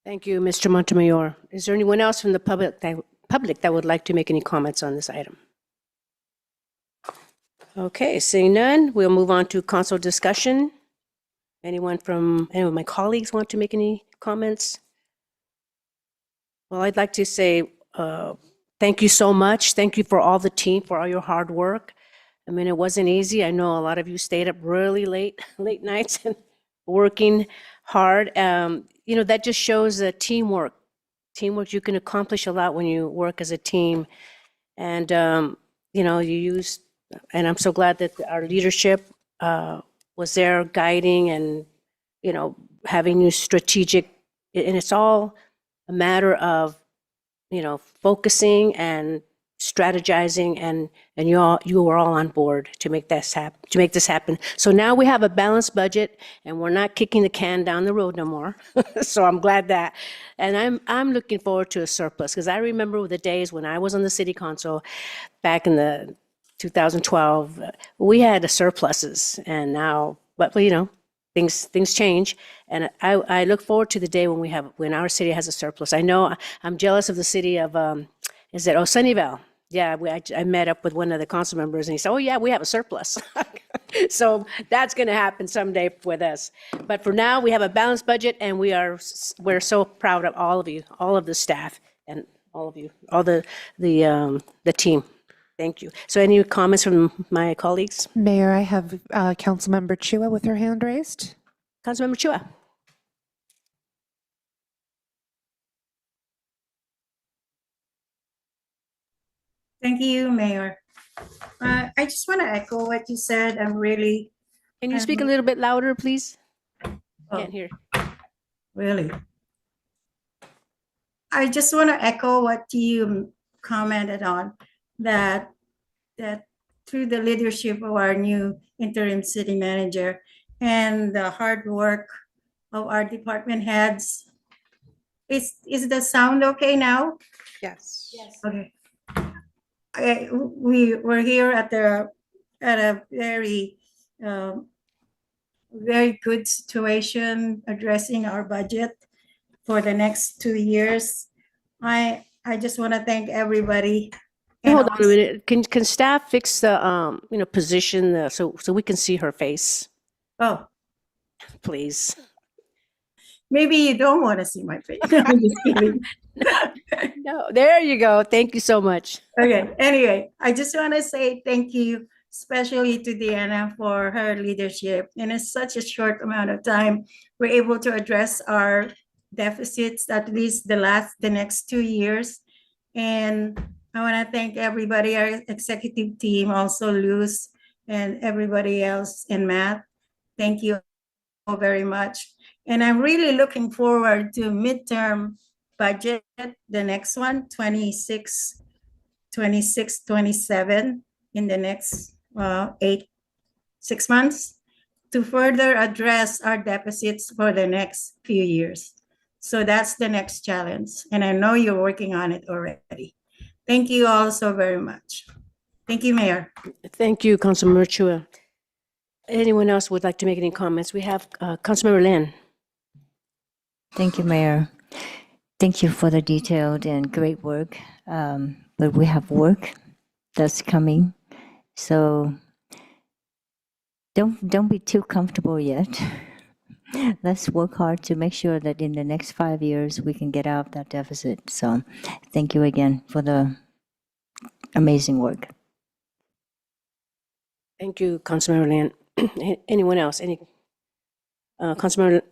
A: Thank you, Mr. Montemayor. Is there anyone else from the public that would like to make any comments on this item? Okay, seeing none, we'll move on to council discussion. Anyone from any of my colleagues want to make any comments? Well, I'd like to say thank you so much. Thank you for all the team, for all your hard work. I mean, it wasn't easy. I know a lot of you stayed up really late nights and working hard. You know, that just shows that teamwork. Teamwork, you can accomplish a lot when you work as a team. And, you know, and I'm so glad that our leadership was there guiding and, you know, having you strategic. And it's all a matter of, you know, focusing and strategizing, and you were all on board to make this happen. So now we have a balanced budget, and we're not kicking the can down the road no more. So I'm glad that, and I'm looking forward to a surplus, because I remember the days when I was on the city council back in the 2012, we had surpluses, and now, but you know, things change, and I look forward to the day when our city has a surplus. I know I'm jealous of the city of Sunnyvale. Yeah, I met up with one of the council members, and he said, "Oh yeah, we have a surplus." So that's going to happen someday with us. But for now, we have a balanced budget, and we're so proud of all of you, all of the staff, and all of you, all the team. Thank you. So any comments from my colleagues?
B: Mayor, I have Councilmember Chua with her hand raised.
A: Councilmember Chua.
D: Thank you, Mayor. I just want to echo what you said. I'm really,
A: Can you speak a little bit louder, please? Can't hear.
D: really. I just want to echo what you commented on, that through the leadership of our new interim city manager and the hard work of our department heads. Is the sound okay now?
L: Yes.
D: Okay. We're here at a very very good situation addressing our budget for the next 2 years. I just want to thank everybody. And
A: Hold on a
D: also-
A: minute. Can staff fix the position so we can see her face,
D: Oh,
A: please?
D: maybe you don't want to see my face. I'm just kidding.
A: No, there you go. Thank you so much.
D: Okay, anyway, I just want to say thank you, especially to Deanna for her leadership. In such a short amount of time, we're able to address our deficits, at least the next 2 years. And I want to thank everybody, our executive team, also Luz and everybody else in Matt. Thank you all very much. And I'm really looking forward to midterm budget, the next one, 26, 27 in the next 6 months to further address our deficits for the next few years. So that's the next challenge. And I know you're working on it already. Thank you all so very much. Thank you, Mayor.
A: Thank you, Councilmember Chua. Anyone else would like to make any comments? We have Councilmember Lin.
K: Thank you, Mayor. Thank you for the detailed and great work. But we have work that's coming, so don't be too comfortable yet. Let's work hard to make sure that in the next 5 years we can get out of that deficit. So, thank you again for the amazing work.
A: Thank you, Councilmember Lin. Anyone else? Any Councilmember?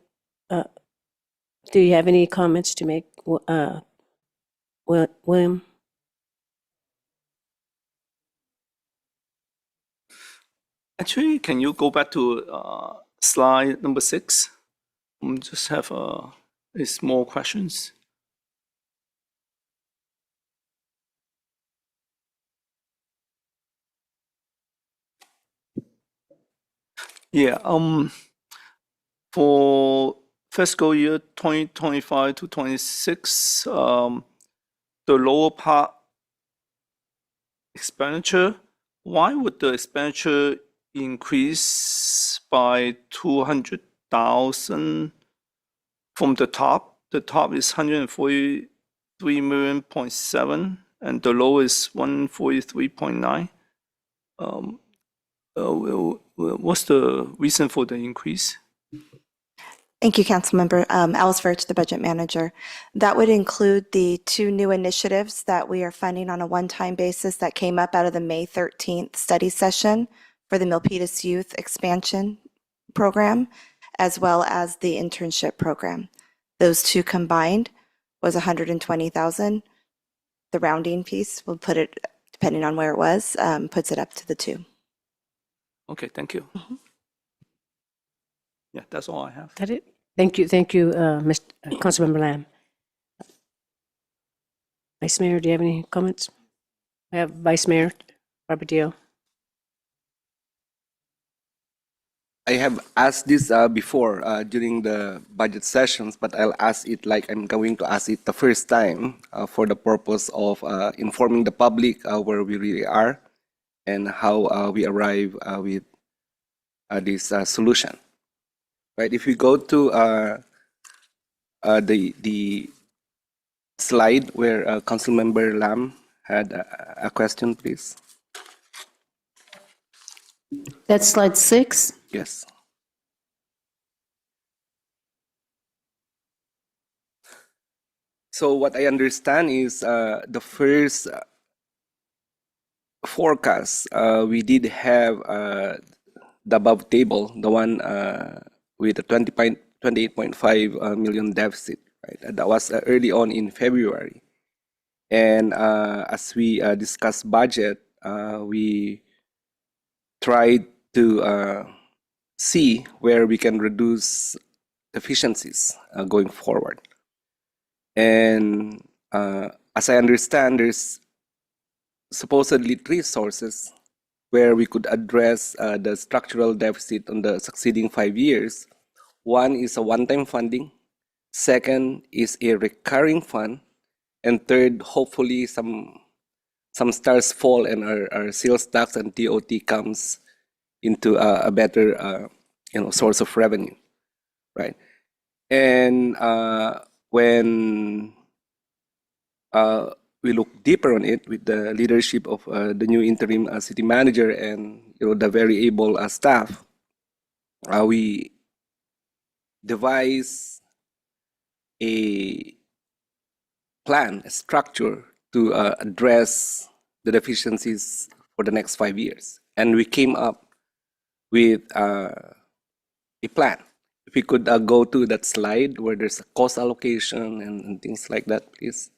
A: Do you have any comments to make, William?
C: Actually, can you go back to slide number 6? Just have a small questions. Yeah, for fiscal year 2025 to 26, the lower part expenditure, why would the expenditure increase by 200,000 from the top? The top is 143 million point 7, and the low is 143.9. What's the reason for the increase?
O: Thank you, Councilmember. Alice Verge, the Budget Manager. That would include the 2 new initiatives that we are funding on a one-time basis that came up out of the May 13th study session for the Milpitas Youth Expansion Program, as well as the internship program. Those 2 combined was 120,000. The rounding piece, we'll put it, depending on where it was, puts it up to the 2.
C: Okay, thank you. Yeah, that's all I have.
A: That it? Thank you, Mr. Councilmember Lamb. Vice Mayor, do you have any comments? I have Vice Mayor Barbadillo.
P: I have asked this before during the budget sessions, but I'll ask it like I'm going to ask it the first time for the purpose of informing the public where we really are and how we arrive with this solution. right? If we go to the slide where Councilmember Lam had a question, please.
N: That's slide 6.
P: Yes. So what I understand is the first forecast, we did have the above table, the one with a 28.5 million deficit, right? That was early on in February. And as we discussed budget, we tried to see where we can reduce deficiencies going forward. And as I understand, there's supposedly 3 sources where we could address the structural deficit on the succeeding 5 years. One is a one-time funding. Second is a recurring fund. And third, hopefully some stars fall and our sales tax and TOT comes into a better source of revenue, right? And when we look deeper on it with the leadership of the new interim city manager and the very able staff, we devise a plan, a structure to address the deficiencies for the next 5 years. And we came up with a plan. If we could go to that slide where there's a cost allocation and things like that, please.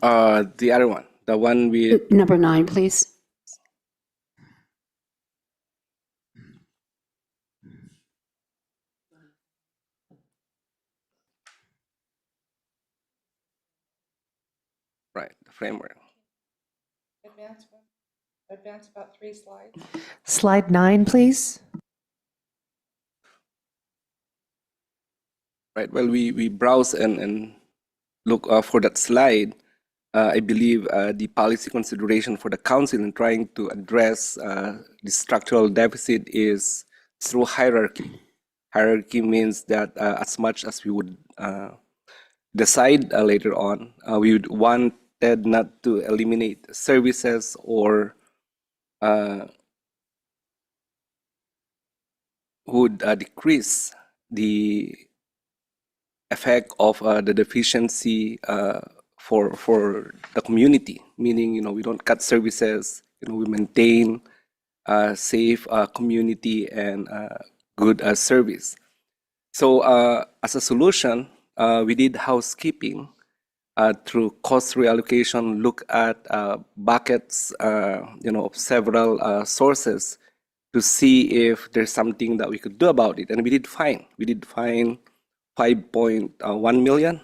P: The other one, the one with
N: Number 9, please.
P: right, the framework.
L: Advance about 3 slides.
B: Slide 9, please.
P: Right. Well, we browse and look for that slide. I believe the policy consideration for the council in trying to address the structural deficit is through hierarchy. Hierarchy means that as much as we would decide later on, we would wanted not to eliminate services or would decrease the effect of the deficiency for the community, meaning we don't cut services, we maintain a safe community and good service. So as a solution, we did housekeeping through cost reallocation, look at buckets of several sources to see if there's something that we could do about it, and we did find 5.1 million,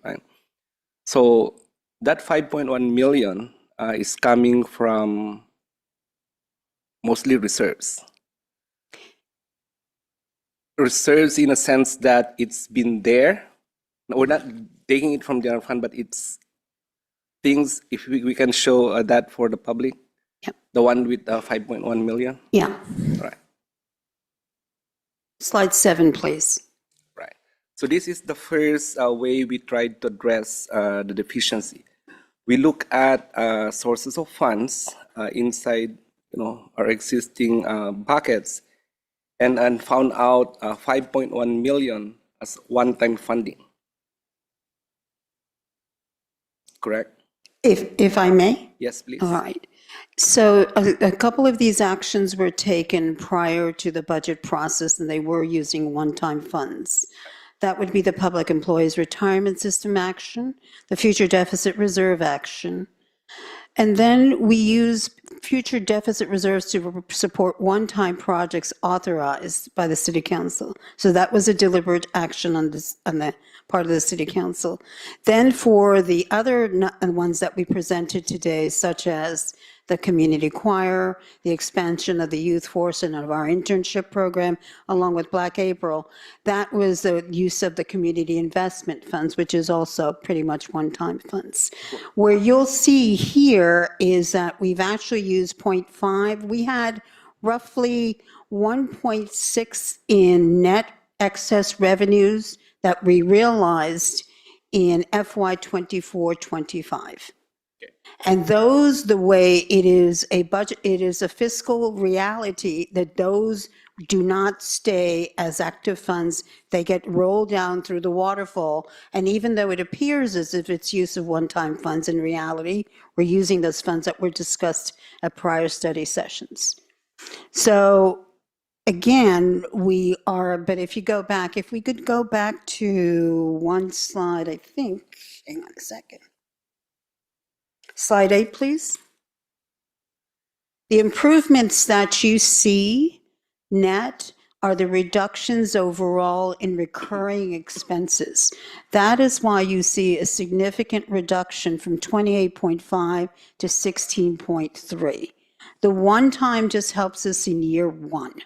P: right? So that 5.1 million is coming from mostly reserves. Reserves in a sense that it's been there. We're not taking it from general fund, but it's things, if we can show that for the public.
N: Yep.
P: The one with 5.1 million.
N: Yeah.
P: Right.
N: Slide 7, please.
P: Right. So this is the first way we tried to address the deficiency. We look at sources of funds inside our existing buckets and found out 5.1 million as one-time funding. Correct?
N: If I may?
P: Yes, please.
N: All right. So a couple of these actions were taken prior to the budget process, and they were using one-time funds. That would be the Public Employees Retirement System action, the Future Deficit Reserve action. And then we use future deficit reserves to support one-time projects authorized by the City Council. So that was a deliberate action on the part of the city council. Then for the other ones that we presented today, such as the community choir, the expansion of the youth force and of our internship program, along with Black April, that was the use of the community investment funds, which is also pretty much one-time funds. Where you'll see here is that we've actually used 0.5. We had roughly 1.6 in net excess revenues that we realized in FY '24-25. And those, the way it is a budget, it is a fiscal reality that those do not stay as active funds. They get rolled down through the waterfall. And even though it appears as if it's use of one-time funds, in reality, we're using those funds that were discussed at prior study sessions. So again, we are, but if you go back, if we could go back to one slide, I think, hang on a second. Slide 8, please. The improvements that you see net are the reductions overall in recurring expenses. That is why you see a significant reduction from 28.5 to 16.3. The one-time just helps us in year one.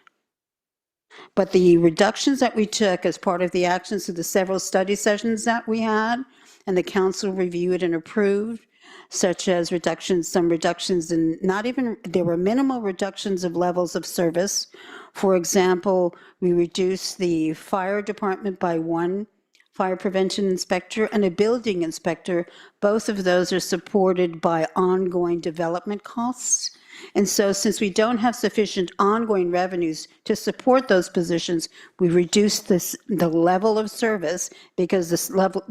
N: But the reductions that we took as part of the actions of the several study sessions that we had, and the council reviewed and approved, such as reductions, some reductions in not even, there were minimal reductions of levels of service. For example, we reduced the fire department by 1 fire prevention inspector and a building inspector. Both of those are supported by ongoing development costs. And so since we don't have sufficient ongoing revenues to support those positions, we reduced the level of service because the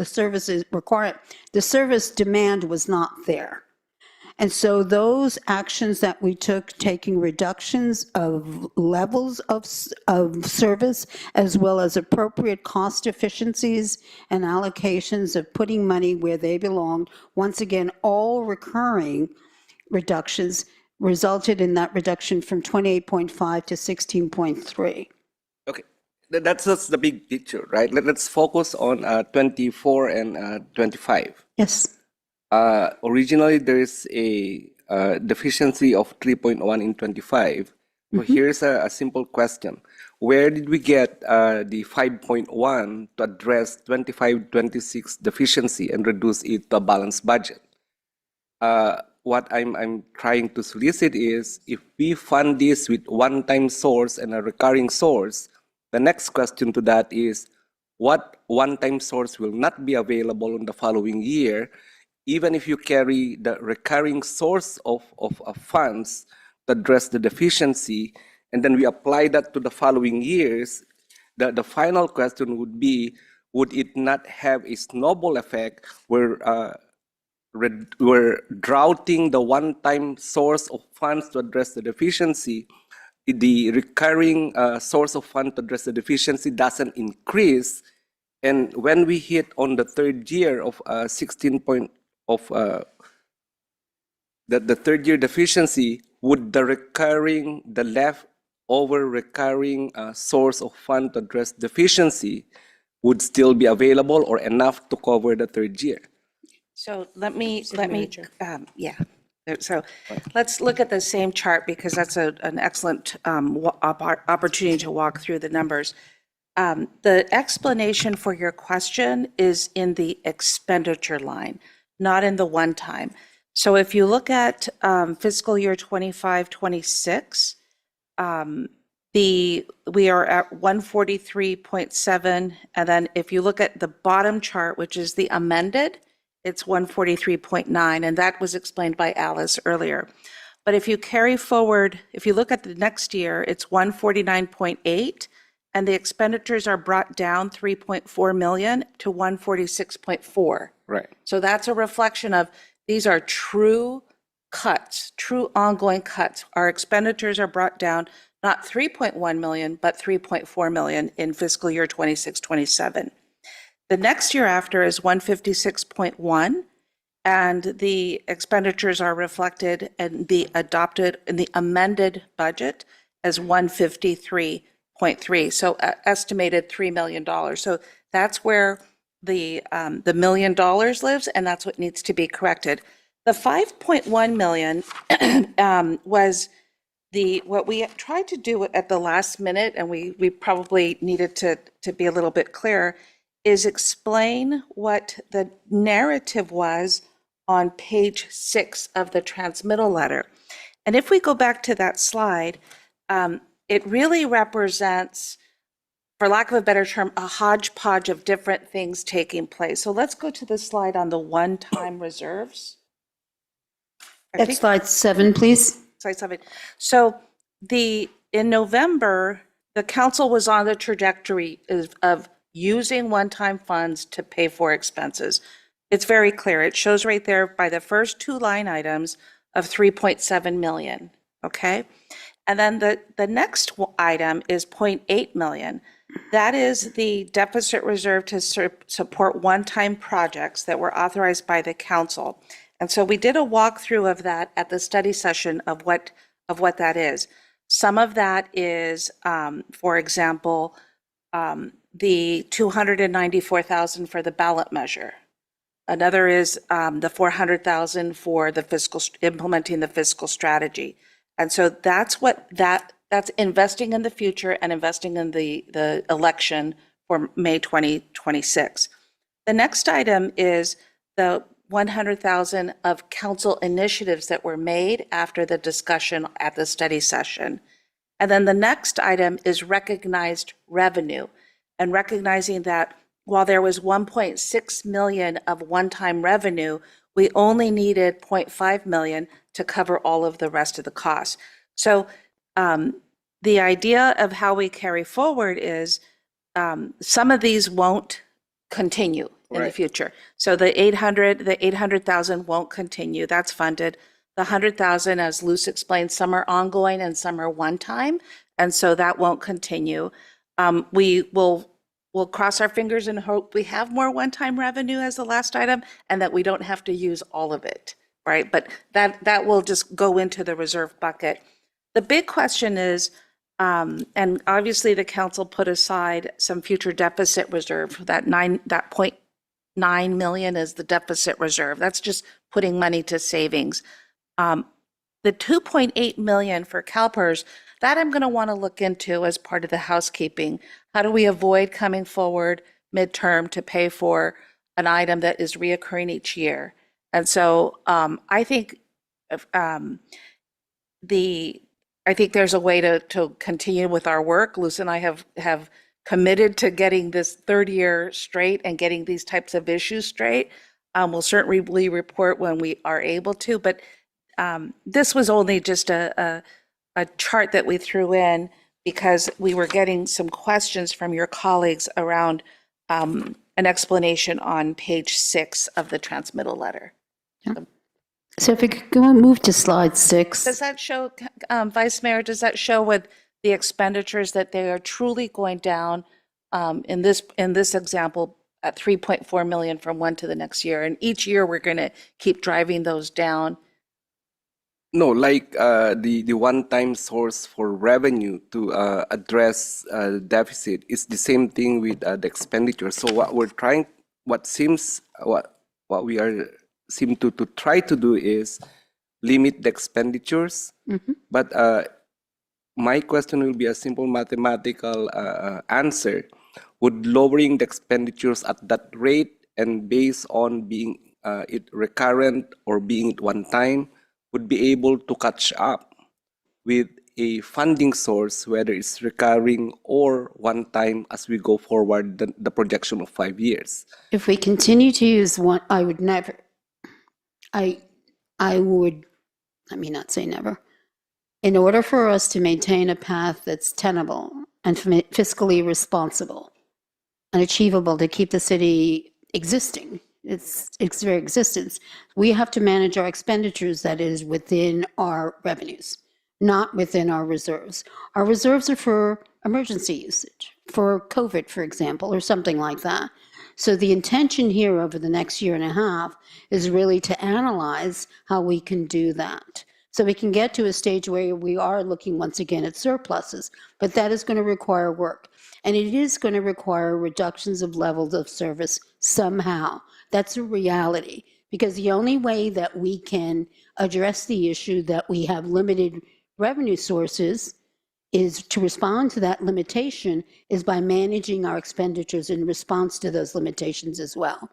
N: service is required, the service demand was not there. And so those actions that we took, taking reductions of levels of service, as well as appropriate cost efficiencies and allocations of putting money where they belong, once again, all recurring reductions resulted in that reduction from 28.5 to 16.3.
P: Okay, that's just the big picture, right? Let's focus on 24 and 25.
N: Yes.
P: Originally, there is a deficiency of 3.1 in 25. So here's a simple question. Where did we get the 5.1 to address 25-26 deficiency and reduce it to a balanced budget? What I'm trying to solicit is, if we fund this with one-time source and a recurring source, the next question to that is, what one-time source will not be available in the following year, even if you carry the recurring source of funds to address the deficiency, and then we apply that to the following years, the final question would be, would it not have a snowball effect where we're droughting the one-time source of funds to address the deficiency, the recurring source of fund to address the deficiency doesn't increase, and when we hit on the third year of 16 point of the third year deficiency, would the leftover recurring source of fund to address deficiency would still be available or enough to cover the third year?
L: So let me, yeah. So let's look at the same chart because that's an excellent opportunity to walk through the numbers. The explanation for your question is in the expenditure line, not in the one-time. So if you look at fiscal year 25-26, we are at 143.7, and then if you look at the bottom chart, which is the amended, it's 143.9, and that was explained by Alice earlier. But if you carry forward, if you look at the next year, it's 149.8, and the expenditures are brought down 3.4 million to 146.4.
P: Right.
L: So that's a reflection of, these are true cuts, true ongoing cuts. Our expenditures are brought down not 3.1 million, but 3.4 million in fiscal year 26-27. The next year after is 156.1, and the expenditures are reflected in the amended budget as 153.3, so estimated $3 million. So that's where the $1 million lives, and that's what needs to be corrected. The 5.1 million was what we tried to do at the last minute, and we probably needed to be a little bit clearer, is explain what the narrative was on page 6 of the transmittal letter. And if we go back to that slide, it really represents, for lack of a better term, a hodgepodge of different things taking place. So let's go to the slide on the one-time reserves.
N: Next slide 7, please.
L: Slide 7. So in November, the council was on the trajectory of using one-time funds to pay for expenses. It's very clear. It shows right there by the first 2 line items of 3.7 million, okay? And then the next item is 0.8 million. That is the deficit reserve to support one-time projects that were authorized by the council. And so we did a walkthrough of that at the study session of what that is. Some of that is, for example, the $294,000 for the ballot measure. Another is the $400,000 for the implementing the fiscal strategy. And so that's that's investing in the future and investing in the election for May 2026. The next item is the $100,000 of council initiatives that were made after the discussion at the study session. And then the next item is recognized revenue, and recognizing that while there was 1.6 million of one-time revenue, we only needed 0.5 million to cover all of the rest of the costs. So the idea of how we carry forward is some of these won't continue in the future. So the 800,000 won't continue. That's funded. The 100,000, as Luce explained, some are ongoing and some are one time, and so that won't continue. We'll cross our fingers and hope we have more one-time revenue as the last item, and that we don't have to use all of it, right? But that will just go into the reserve bucket. The big question is, and obviously the council put aside some future deficit reserve. That 0.9 million is the deficit reserve. That's just putting money to savings. The 2.8 million for CalPERS, that I'm going to want to look into as part of the housekeeping. How do we avoid coming forward midterm to pay for an item that is reoccurring each year? And so I think there's a way to continue with our work. Luce and I have committed to getting this 3rd year straight and getting these types of issues straight. We'll certainly report when we are able to, but this was only just a chart that we threw in because we were getting some questions from your colleagues around an explanation on page 6 of the transmittal letter.
N: So if we could go and move to slide 6.
L: Does that show, Vice Mayor, does that show with the expenditures that they are truly going down in this example at 3.4 million from one to the next year? And each year we're going to keep driving those down.
P: No, like the one-time source for revenue to address deficit is the same thing with the expenditure. So what we seem to try to do is limit the expenditures. But my question will be a simple mathematical answer. Would lowering the expenditures at that rate and based on being it recurrent or being it one time would be able to catch up with a funding source, whether it's recurring or one time as we go forward the projection of 5 years?
N: If we continue to use one, I would never, I would, let me not say never. In order for us to maintain a path that's tenable and fiscally responsible and achievable to keep the city existing, its very existence, we have to manage our expenditures that is within our revenues, not within our reserves. Our reserves are for emergency usage, for COVID, for example, or something like that. So the intention here over the next year and a half is really to analyze how we can do that. So we can get to a stage where we are looking once again at surpluses, but that is going to require work. And it is going to require reductions of levels of service somehow. That's a reality, because the only way that we can address the issue that we have limited revenue sources is to respond to that limitation is by managing our expenditures in response to those limitations as well.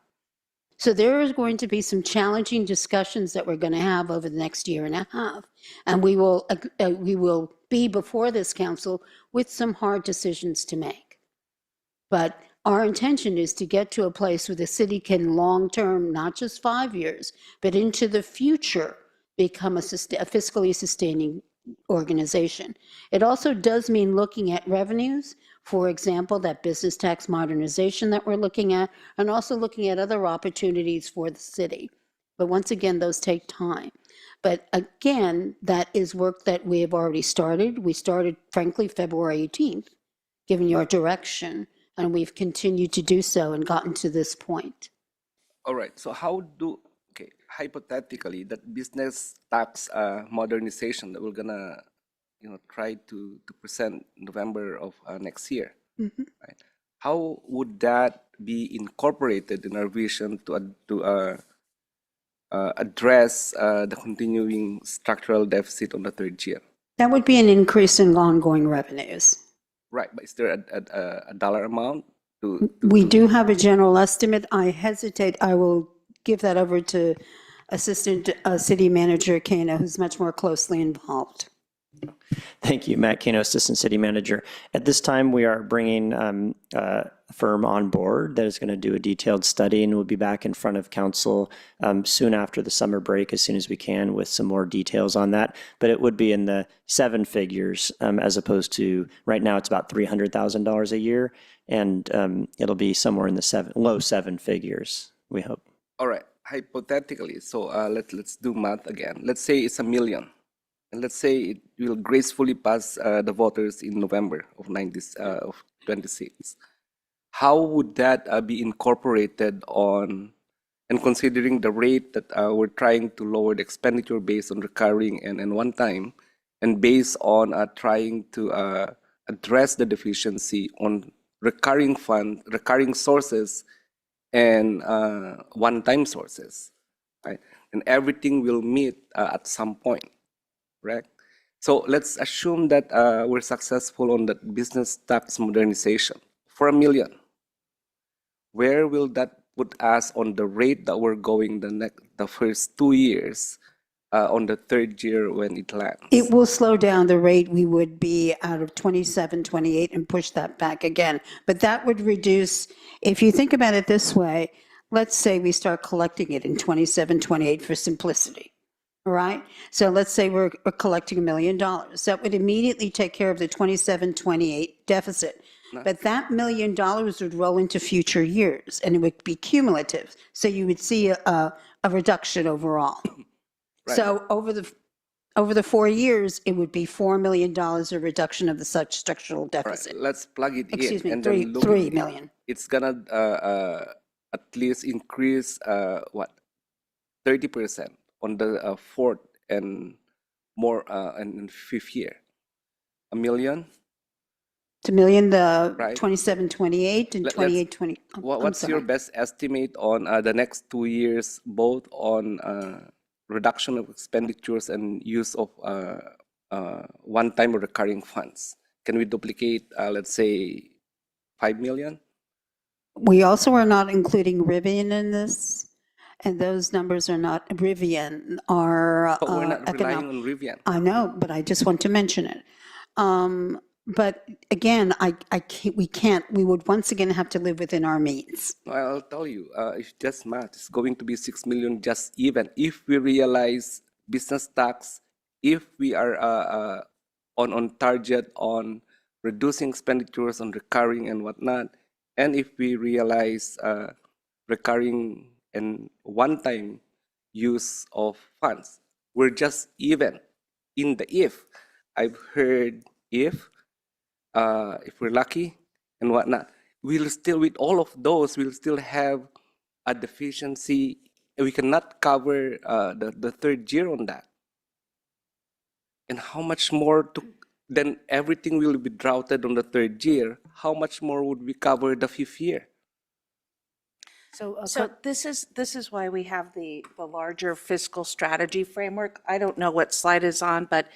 N: So there is going to be some challenging discussions that we're going to have over the next year and a half, and we will be before this council with some hard decisions to make. But our intention is to get to a place where the city can long-term, not just 5 years, but into the future, become a fiscally sustaining organization. It also does mean looking at revenues, for example, that business tax modernization that we're looking at, and also looking at other opportunities for the city. But once again, those take time. But again, that is work that we have already started. We started, frankly, February 18th, giving you our direction, and we've continued to do so and gotten to this point.
P: All right. So how do, okay, hypothetically, that business tax modernization that we're gonna, try to present November of next year, right? How would that be incorporated in our vision to address the continuing structural deficit on the third year?
N: That would be an increase in ongoing revenues.
P: Right, but is there a dollar amount
N: We do have a general estimate. I hesitate, I will give that over to Assistant City Manager Kano, who's much more closely involved.
Q: Thank you, Matt Kano, Assistant City Manager. At this time, we are bringing a firm on board that is going to do a detailed study, and we'll be back in front of council soon after the summer break, as soon as we can, with some more details on that. But it would be in the 7 figures, as opposed to right now it's about $300,000 a year, and it'll be somewhere in the low 7 figures, we hope.
P: All right, hypothetically, so let's do math again. Let's say it's $1 million. And let's say it will gracefully pass the voters in November of 26. How would that be incorporated on, and considering the rate that we're trying to lower the expenditure based on recurring and one time, and based on trying to address the deficiency on recurring sources and one-time sources, right? And everything will meet at some point. Right. So let's assume that we're successful on that business tax modernization for $1 million. Where will that put us on the rate that we're going the first 2 years on the third year when it lands?
N: It will slow down the rate we would be out of 27, 28 and push that back again. But that would reduce, if you think about it this way, let's say we start collecting it in 27, 28 for simplicity. All right. So let's say we're collecting $1 million. That would immediately take care of the 27, 28 deficit. But that $1 million would roll into future years, and it would be cumulative. So you would see a reduction overall. Right. So over the 4 years, it would be $4 million of reduction of the such structural deficit.
P: Right. Let's plug it
N: Excuse
P: in.
N: me,
P: And
N: three,
P: then look,
N: 3 million.
P: It's gonna at least increase 30% on the fourth and more and fifth year. $1 million.
N: It's $1 million, the
P: Right.
N: 27, 28, and 28, 20.
P: What's your best estimate on the next 2 years, both on reduction of expenditures and use of one-time or recurring funds? Can we duplicate, let's say, 5 million?
N: We also are not including Rivian in this, and those numbers are not, Rivian are
P: But we're not relying
N: economic.
P: on Rivian.
N: I know, but I just want to mention it. But again, we would once again have to live within our means.
P: I'll tell you, if just math, it's going to be 6 million just even if we realize business tax, if we are on target on reducing expenditures on recurring and whatnot, and if we realize recurring and one-time use of funds, we're just even in the if. I've heard if we're lucky and whatnot, we'll still, with all of those, we'll still have a deficiency. We cannot cover the third year on that. And how much more then everything will be droughted on the third year. How much more would we cover the fifth year?
A: So,
L: So this is why we have the larger fiscal strategy framework. I don't know what slide is on, but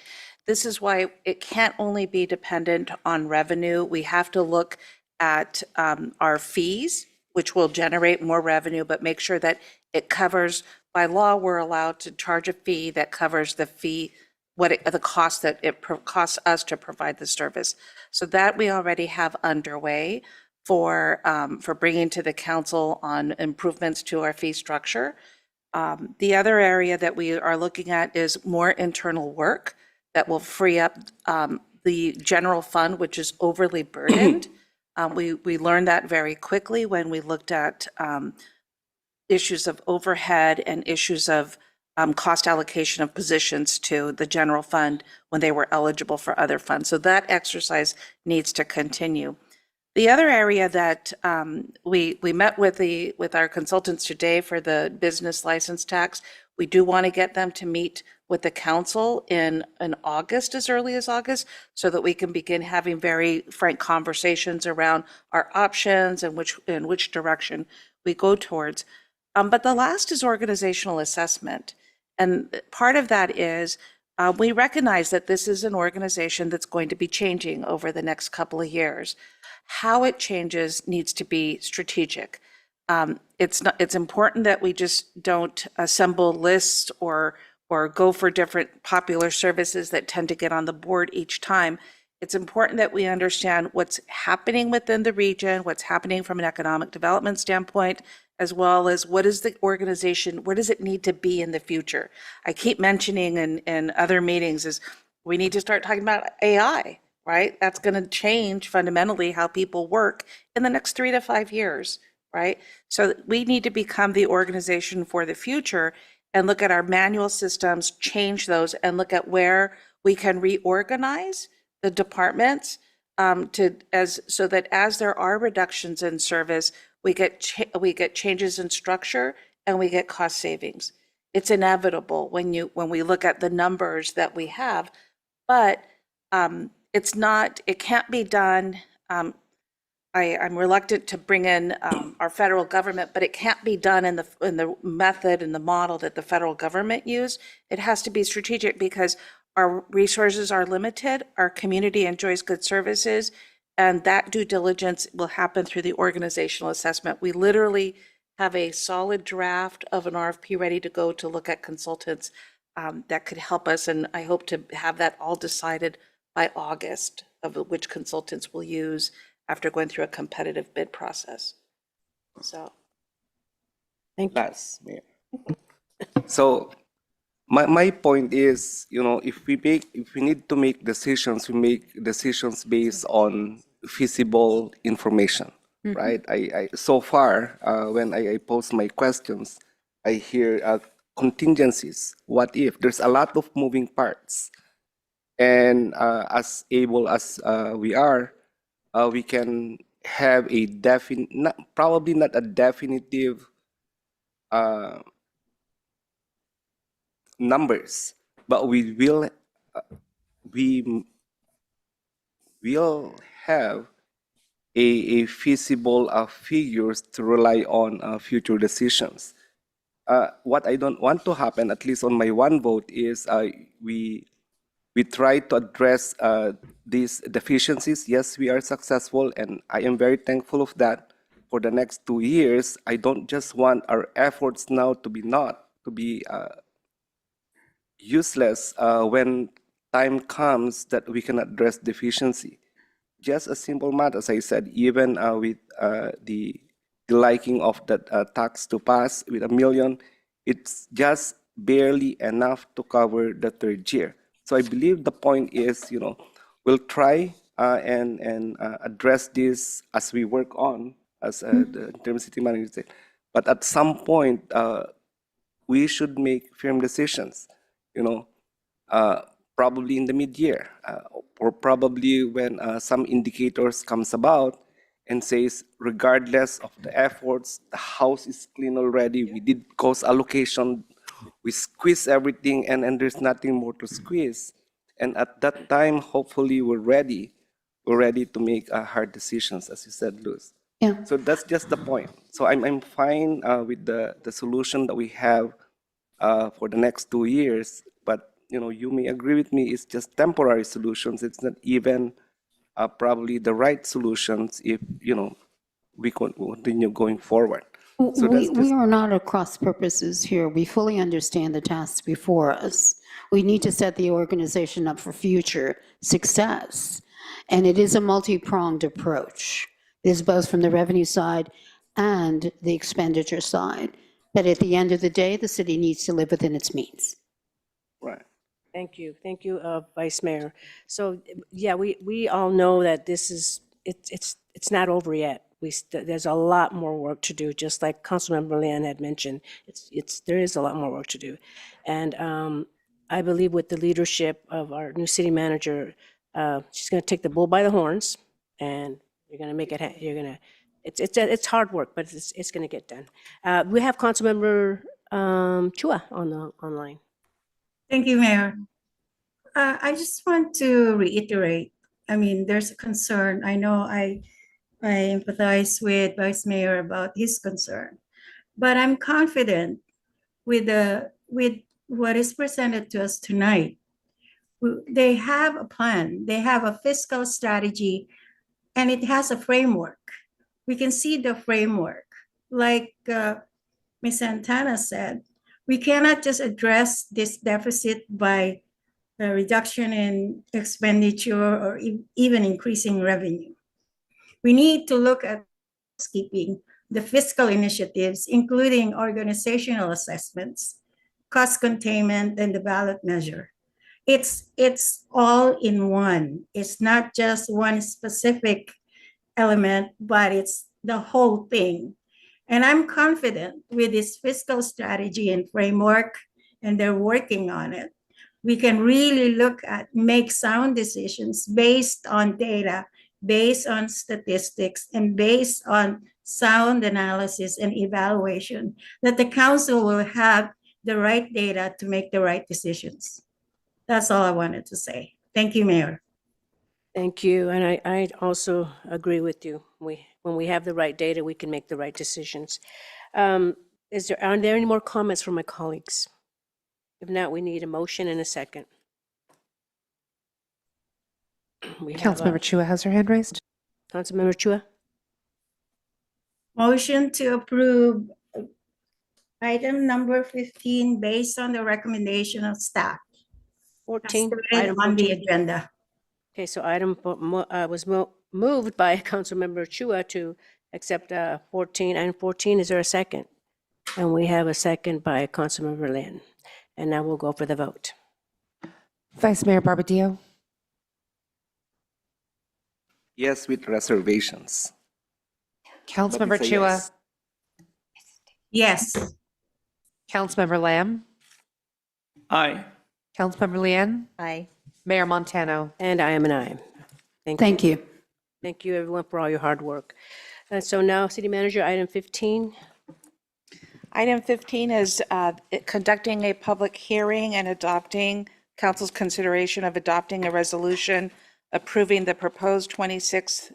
L: this is why it can't only be dependent on revenue. We have to look at our fees, which will generate more revenue, but make sure that it covers, by law, we're allowed to charge a fee that covers the fee, the cost that it costs us to provide the service. So that we already have underway for bringing to the council on improvements to our fee structure. The other area that we are looking at is more internal work that will free up the general fund, which is overly burdened. We learned that very quickly when we looked at issues of overhead and issues of cost allocation of positions to the general fund when they were eligible for other funds. So that exercise needs to continue. The other area that we met with our consultants today for the business license tax, we do want to get them to meet with the council in August, as early as August, so that we can begin having very frank conversations around our options and which direction we go towards. But the last is organizational assessment. And part of that is we recognize that this is an organization that's going to be changing over the next couple of years. How it changes needs to be strategic. It's important that we just don't assemble lists or go for different popular services that tend to get on the board each time. It's important that we understand what's happening within the region, what's happening from an economic development standpoint, as well as what is the organization, where does it need to be in the future? I keep mentioning in other meetings is we need to start talking about AI, right? That's going to change fundamentally how people work in the next 3 to 5 years, right? So we need to become the organization for the future and look at our manual systems, change those, and look at where we can reorganize the departments so that as there are reductions in service, we get changes in structure and we get cost savings. It's inevitable when we look at the numbers that we have, but it can't be done. I'm reluctant to bring in our federal government, but it can't be done in the method and the model that the federal government used. It has to be strategic because our resources are limited, our community enjoys good services, and that due diligence will happen through the organizational assessment. We literally have a solid draft of an RFP ready to go to look at consultants that could help us, and I hope to have that all decided by August of which consultants we'll use after going through a competitive bid process. So, thank you.
P: That's me. So my point is, if we need to make decisions, we make decisions based on feasible information, right? I so far when I pose my questions, I hear contingencies. What if? There's a lot of moving parts, and as able as we are, we can have a probably not a definitive numbers, but we will have a feasible figures to rely on future decisions. What I don't want to happen, at least on my one vote, is we try to address these deficiencies. Yes, we are successful, and I am very thankful of that. For the next 2 years, I don't just want our efforts now to be useless when time comes that we can address deficiency. Just a simple matter, as I said, even with the liking of that tax to pass with $1 million, it's just barely enough to cover the 3rd year. So I believe the point is, we'll try and address this as we work on, as the interim city manager said. But at some point, we should make firm decisions, probably in the mid-year, or probably when some indicators comes about and says, regardless of the efforts, the house is clean already, we did cost allocation, we squeeze everything, and there's nothing more to squeeze. And at that time, hopefully we're ready to make hard decisions, as you said, Luz.
N: Yeah.
P: So that's just the point. So I'm fine with the solution that we have for the next 2 years. But you may agree with me. It's just temporary solutions. It's not even probably the right solutions if we continue going forward. So that's
N: We
P: just
N: are not at cross purposes here. We fully understand the tasks before us. We need to set the organization up for future success. And it is a multi-pronged approach. It is both from the revenue side and the expenditure side. But at the end of the day, the city needs to live within its means.
P: right.
A: Thank you. Thank you, Vice Mayor. So, yeah, we all know that this is, it's not over yet. There's a lot more work to do, just like Councilmember Leanne had mentioned. There is a lot more work to do. And I believe with the leadership of our new city manager, she's going to take the bull by the horns, and you're going to make it, it's hard work, but it's going to get done. We have Councilmember Chua online.
D: Thank you, Mayor. I just want to reiterate, I mean, there's a concern. I know I empathize with Vice Mayor about his concern, but I'm confident with what is presented to us tonight. They have a plan, they have a fiscal strategy, and it has a framework. We can see the framework. Like Ms. Santana said, we cannot just address this deficit by a reduction in expenditure or even increasing revenue. We need to look at housekeeping, the fiscal initiatives, including organizational assessments, cost containment, and the ballot measure. It's all in one. It's not just one specific element, but it's the whole thing. And I'm confident with this fiscal strategy and framework, and they're working on it, we can really make sound decisions based on data, based on statistics, and based on sound analysis and evaluation, that the council will have the right data to make the right decisions. That's all I wanted to say. Thank you, Mayor.
A: Thank you, and I also agree with you. When we have the right data, we can make the right decisions. Are there any more comments from my colleagues? If not, we need a motion and a second.
B: Councilmember Chua has her hand raised.
A: Councilmember Chua?
D: Motion to approve item number 15 based on the recommendation of staff.
A: 14.
D: Item on the agenda.
A: Okay, so item was moved by Councilmember Chua to accept 14. Item 14, is there a second? And we have a second by Councilmember Lynn. And now we'll go for the vote.
B: Vice Mayor Barbadillo.
P: Yes, with reservations.
B: Councilmember
P: But it's a
B: Chua.
P: yes.
D: Yes.
B: Councilmember Lamb.
I: Aye.
B: Councilmember Leanne.
K: Aye.
B: Mayor Montano.
A: And I am an aye.
N: Thank you.
A: Thank you, everyone, for all your hard work. And so now, City Manager, item 15.
L: Item 15 is conducting a public hearing and adopting council's consideration of adopting a resolution approving the proposed 26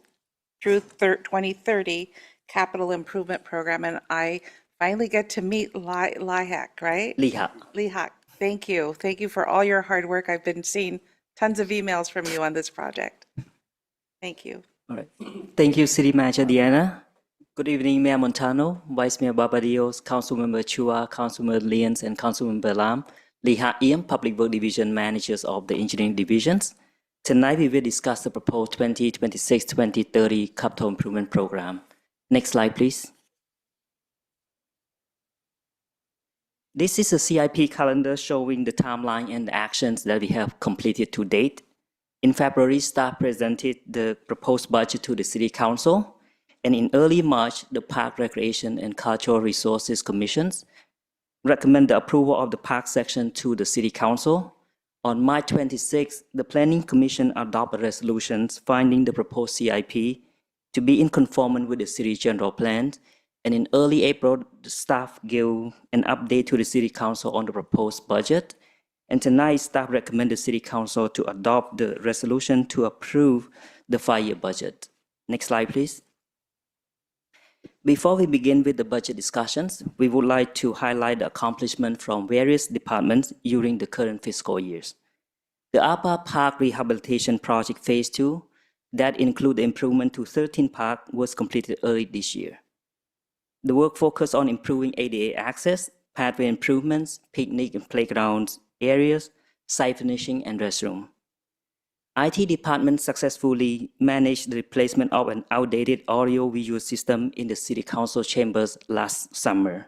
L: through 2030 capital improvement program. And I finally get to meet Lihak, right? Lihak. Thank you. Thank you for all your hard work. I've been seeing tons of emails from you on this project. Thank you.
R: All right. Thank you, City Manager Diana. Good evening, Mayor Montano, Vice Mayor Barbadillo, Councilmember Chua, Councilmember Lians, and Councilmember Lam, Liha Iem, Public Work Division Managers of the Engineering Divisions. Tonight, we will discuss the proposed 2026-2030 Capital Improvement Program. Next slide, please. This is a CIP calendar showing the timeline and the actions that we have completed to date. In February, staff presented the proposed budget to the City Council. And in early March, the Park Recreation and Cultural Resources Commissions recommend the approval of the Park section to the City Council. On March 26, the Planning Commission adopted resolutions finding the proposed CIP to be in conformance with the City General Plan. And in early April, the staff gave an update to the City Council on the proposed budget. And tonight, staff recommend the City Council to adopt the resolution to approve the 5-year budget. Next slide, please. Before we begin with the budget discussions, we would like to highlight the accomplishment from various departments during the current fiscal years. The APA Park Rehabilitation Project Phase 2, that include the improvement to 13 parks, was completed early this year. The work focused on improving ADA access, pathway improvements, picnic and playgrounds areas, site finishing, and restroom. IT department successfully managed the replacement of an outdated audio-visual system in the City Council chambers last summer.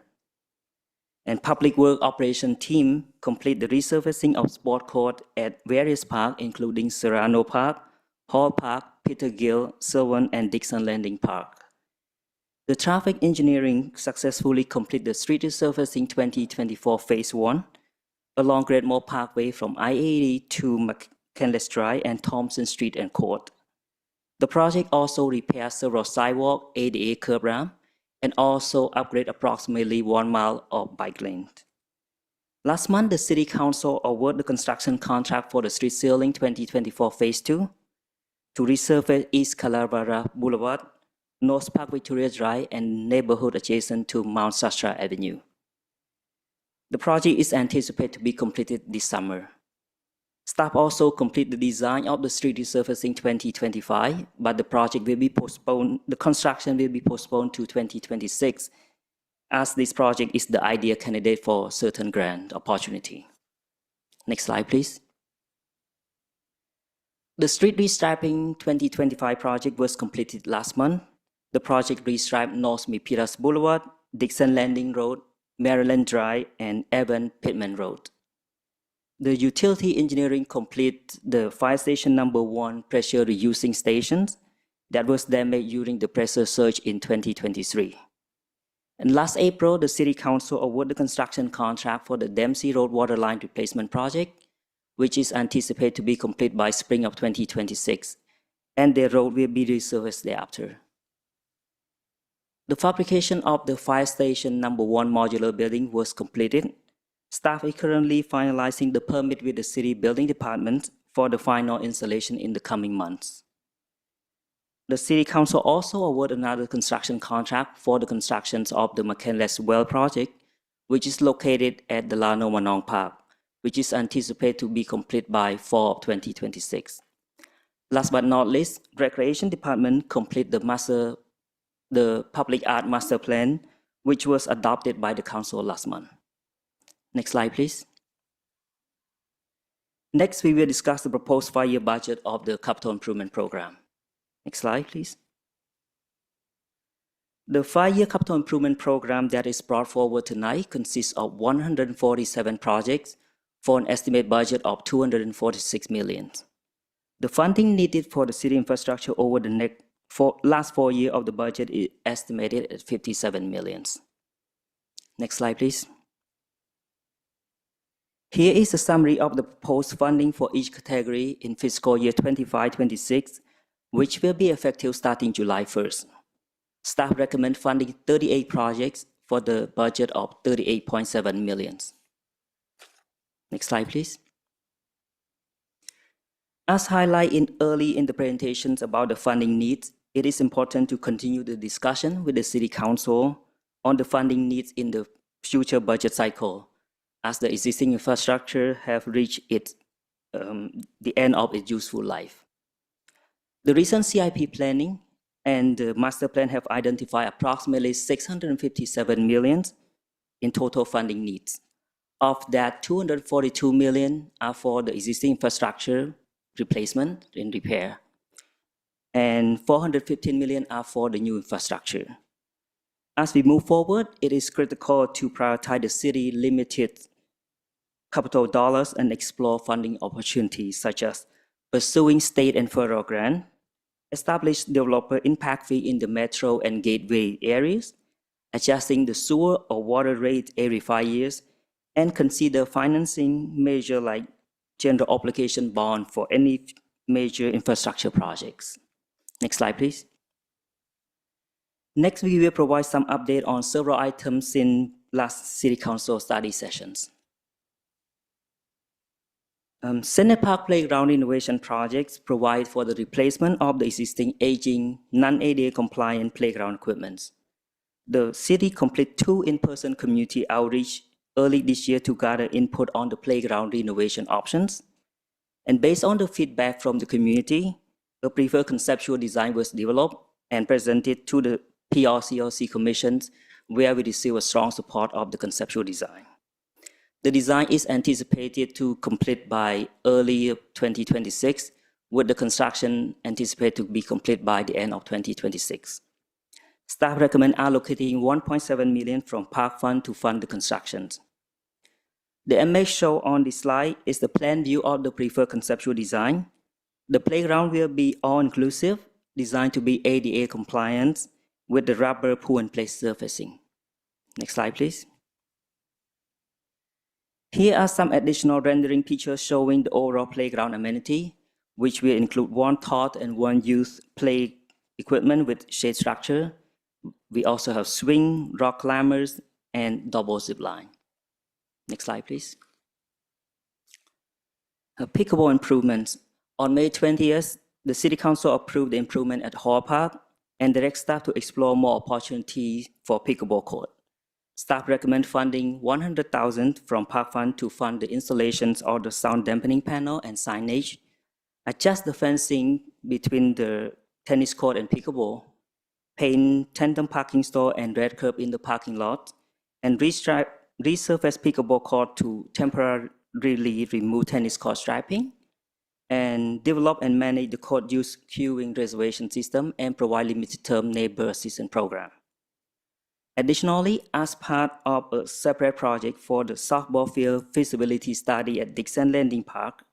R: And Public Work Operation team complete the resurfacing of sport court at various parks, including Serrano Park, Hall Park, Peter Gill, Sylvan, and Dixon Landing Park. The traffic engineering successfully completed the street resurfacing 2024 Phase 1 along Greatmore Parkway from I-80 to McCandless Drive and Thompson Street and Court. The project also repairs several sidewalk, ADA curb ramp, and also upgrade approximately 1 mile of bike lane. Last month, the City Council awarded the construction contract for the street ceiling 2024 Phase 2 to resurface East Calavera Boulevard, North Park Victoria Drive, and neighborhood adjacent to Mount Shasta Avenue. The project is anticipated to be completed this summer. Staff also complete the design of the street resurfacing 2025, but the project will be postponed, the construction will be postponed to 2026, as this project is the ideal candidate for certain grant opportunity. Next slide, please. The street restriping 2025 project was completed last month. The project restriped North Milpitas Boulevard, Dixon Landing Road, Maryland Drive, and Evan Pittman Road. The utility engineering complete the fire station number 1 pressure reducing stations that was damaged during the pressure surge in 2023. And last April, the City Council awarded the construction contract for the Dempsey Road waterline replacement project, which is anticipated to be complete by spring of 2026, and the road will be resurfaced thereafter. The fabrication of the fire station number 1 modular building was completed. Staff is currently finalizing the permit with the City Building Department for the final installation in the coming months. The City Council also awarded another construction contract for the construction of the McCandless Well project, which is located at the Lano Manong Park, which is anticipated to be complete by fall of 2026. Last but not least, Recreation Department complete the Public Art Master Plan, which was adopted by the Council last month. Next slide, please. Next, we will discuss the proposed 5-year budget of the Capital Improvement Program. Next slide, please. The 5-year Capital Improvement Program that is brought forward tonight consists of 147 projects for an estimated budget of $246 million. The funding needed for the city infrastructure over the last 4 years of the budget is estimated at $57 million. Next slide, please. Here is a summary of the proposed funding for each category in fiscal year 25-26, which will be effective starting July 1st. Staff recommend funding 38 projects for the budget of $38.7 million. Next slide, please. As highlighted early in the presentations about the funding needs, it is important to continue the discussion with the City Council on the funding needs in the future budget cycle, as the existing infrastructure have reached the end of its useful life. The recent CIP planning and the master plan have identified approximately $657 million in total funding needs. Of that, $242 million are for the existing infrastructure replacement and repair, and $415 million are for the new infrastructure. As we move forward, it is critical to prioritize the city limited capital dollars and explore funding opportunities such as pursuing state and federal grant, establish developer impact fee in the metro and gateway areas, adjusting the sewer or water rate every 5 years, and consider financing measure like general obligation bond for any major infrastructure projects. Next slide, please. Next, we will provide some update on several items in last City Council study sessions. Center Park Playground Innovation Projects provide for the replacement of the existing aging, non-ADA compliant playground equipment. The city completed 2 in-person community outreach early this year to gather input on the playground renovation options. And based on the feedback from the community, a preferred conceptual design was developed and presented to the PRCLC commissions, where we received a strong support of the conceptual design. The design is anticipated to complete by early 2026, with the construction anticipated to be complete by the end of 2026. Staff recommend allocating 1.7 million from Park Fund to fund the constructions. The image shown on the slide is the plan view of the preferred conceptual design. The playground will be all-inclusive, designed to be ADA compliant with the rubber pull-and-play surfacing. Next slide, please. Here are some additional rendering pictures showing the overall playground amenity, which will include 1 taught and 1 youth play equipment with shade structure. We also have swing, rock climbers, and double zip line. Next slide, please. Pickleball improvements. On May 20th, the City Council approved the improvement at Hall Park and direct staff to explore more opportunities for pickleball court. Staff recommend funding 100,000 from Park Fund to fund the installations of the sound dampening panel and signage, adjust the fencing between the tennis court and pickleball, paint tandem parking stall and red curb in the parking lot, and resurface pickleball court to temporarily remove tennis court striping, and develop and manage the court use queuing reservation system and provide limited term neighbor assistance program. Additionally, as part of a separate project for the softball field feasibility study at Dixon Landing Park,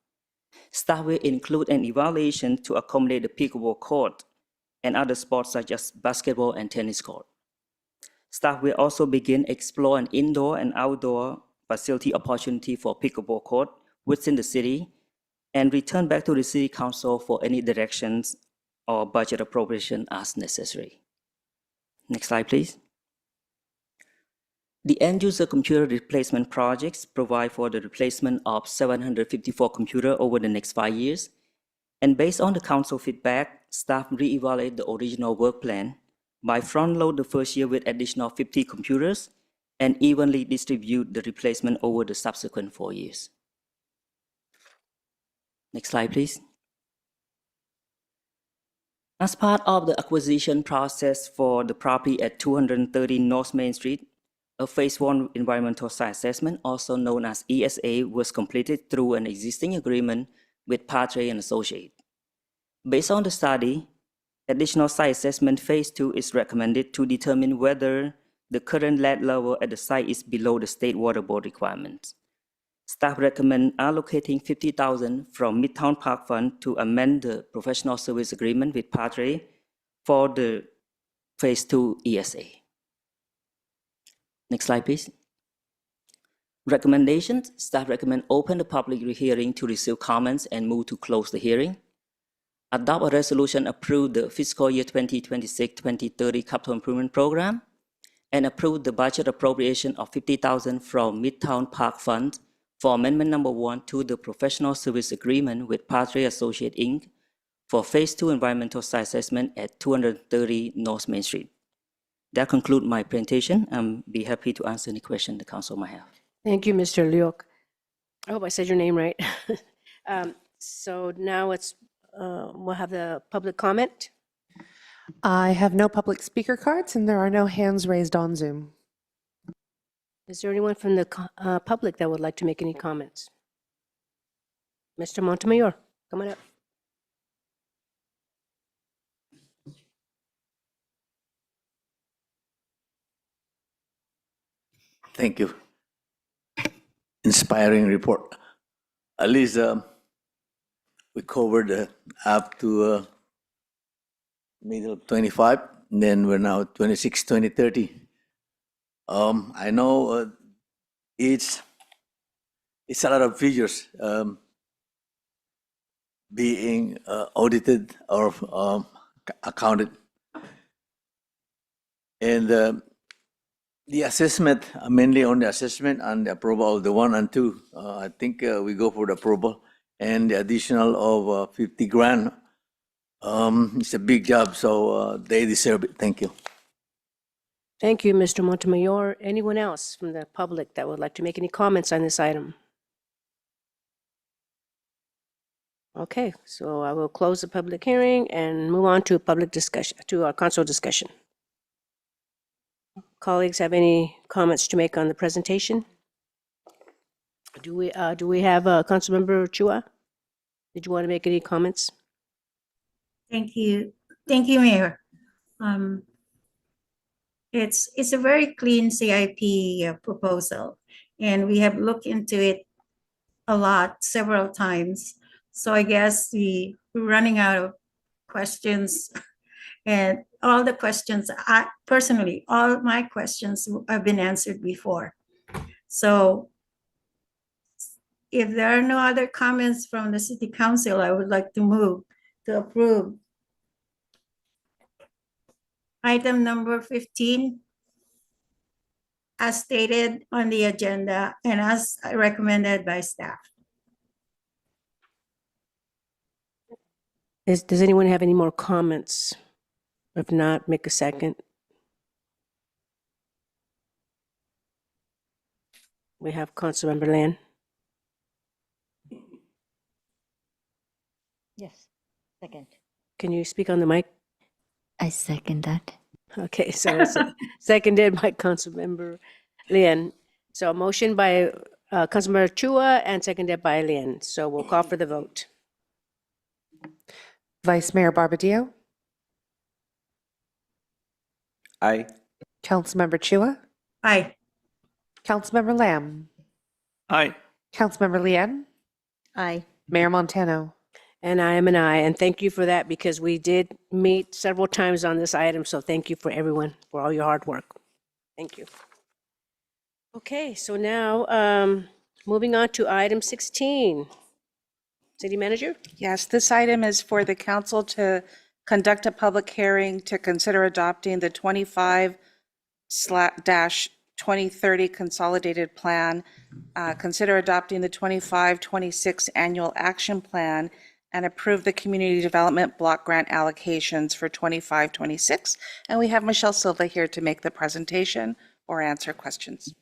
R: staff will include an evaluation to accommodate the pickleball court and other sports such as basketball and tennis court. Staff will also begin explore an indoor and outdoor facility opportunity for pickleball court within the city and return back to the City Council for any directions or budget appropriation as necessary. Next slide, please. The end-user computer replacement projects provide for the replacement of 754 computers over the next 5 years. And based on the council feedback, staff re-evaluate the original work plan by front-load the first year with additional 50 computers and evenly distribute the replacement over the subsequent 4 years. Next slide, please. As part of the acquisition process for the property at 230 North Main Street, a Phase 1 environmental site assessment, also known as ESA, was completed through an existing agreement with Patre and Associates. Based on the study, additional site assessment Phase 2 is recommended to determine whether the current lead level at the site is below the State Water Board requirements. Staff recommend allocating 50,000 from Midtown Park Fund to amend the professional service agreement with Patre for the Phase 2 ESA. Next slide, please. Recommendations. Staff recommend open the public hearing to receive comments and move to close the hearing. Adopt a resolution approve the fiscal year 2026-2030 capital improvement program and approve the budget appropriation of 50,000 from Midtown Park Fund for amendment number 1 to the professional service agreement with Patre Associate Inc. for Phase 2 environmental site assessment at 230 North Main Street. That concludes my presentation. I'll be happy to answer any question the council might have.
A: Thank you, Mr. Liok. I hope I said your name right. So now we'll have the public comment.
B: I have no public speaker cards and there are no hands raised on Zoom.
A: Is there anyone from the public that would like to make any comments? Mr. Montemayor, come on up.
I: Thank you. Inspiring report. At least we covered up to middle of 25, and then we're now 26, 20, 30. I know it's a lot of figures being audited or accounted. And the assessment, mainly on the assessment and the approval of the 1 and 2, I think we go for the approval. And the additional of 50 grand, it's a big job, so they deserve it. Thank you.
A: Thank you, Mr. Montemayor. Anyone else from the public that would like to make any comments on this item? Okay, so I will close the public hearing and move on to public discussion, to our council discussion. Colleagues have any comments to make on the presentation? Do we have Councilmember Chua? Did you want to make any comments?
D: Thank you. Thank you, Mayor. It's a very clean CIP proposal, and we have looked into it a lot, several times. So I guess we're running out of questions, and all the questions, personally, all my questions have been answered before. So if there are no other comments from the City Council, I would like to move to approve item number 15 as stated on the agenda and as recommended by staff.
A: Does anyone have any more comments? If not, make a second. We have Councilmember Lan.
K: Yes, second.
A: Can you speak on the mic?
K: I second that.
A: Okay, so it's seconded by Councilmember Lien. So a motion by Councilmember Chua and seconded by Lien. So we'll call for the vote.
B: Vice Mayor Barbadillo,
P: Aye.
B: Councilmember Chua,
D: Aye.
B: Councilmember Lamb,
C: Aye.
B: Councilmember Lien,
K: Aye.
B: Mayor Montano.
A: And I am an aye, and thank you for that because we did meet several times on this item, so thank you for everyone for all your hard work. Thank you. Okay, so now moving on to item 16. City Manager?
L: Yes, this item is for the council to conduct a public hearing to consider adopting the 25/2030 Consolidated Plan, consider adopting the 25-26 Annual Action Plan, and approve the Community Development Block Grant allocations for 25-26. And we have Michelle Silva here to make the presentation or answer questions.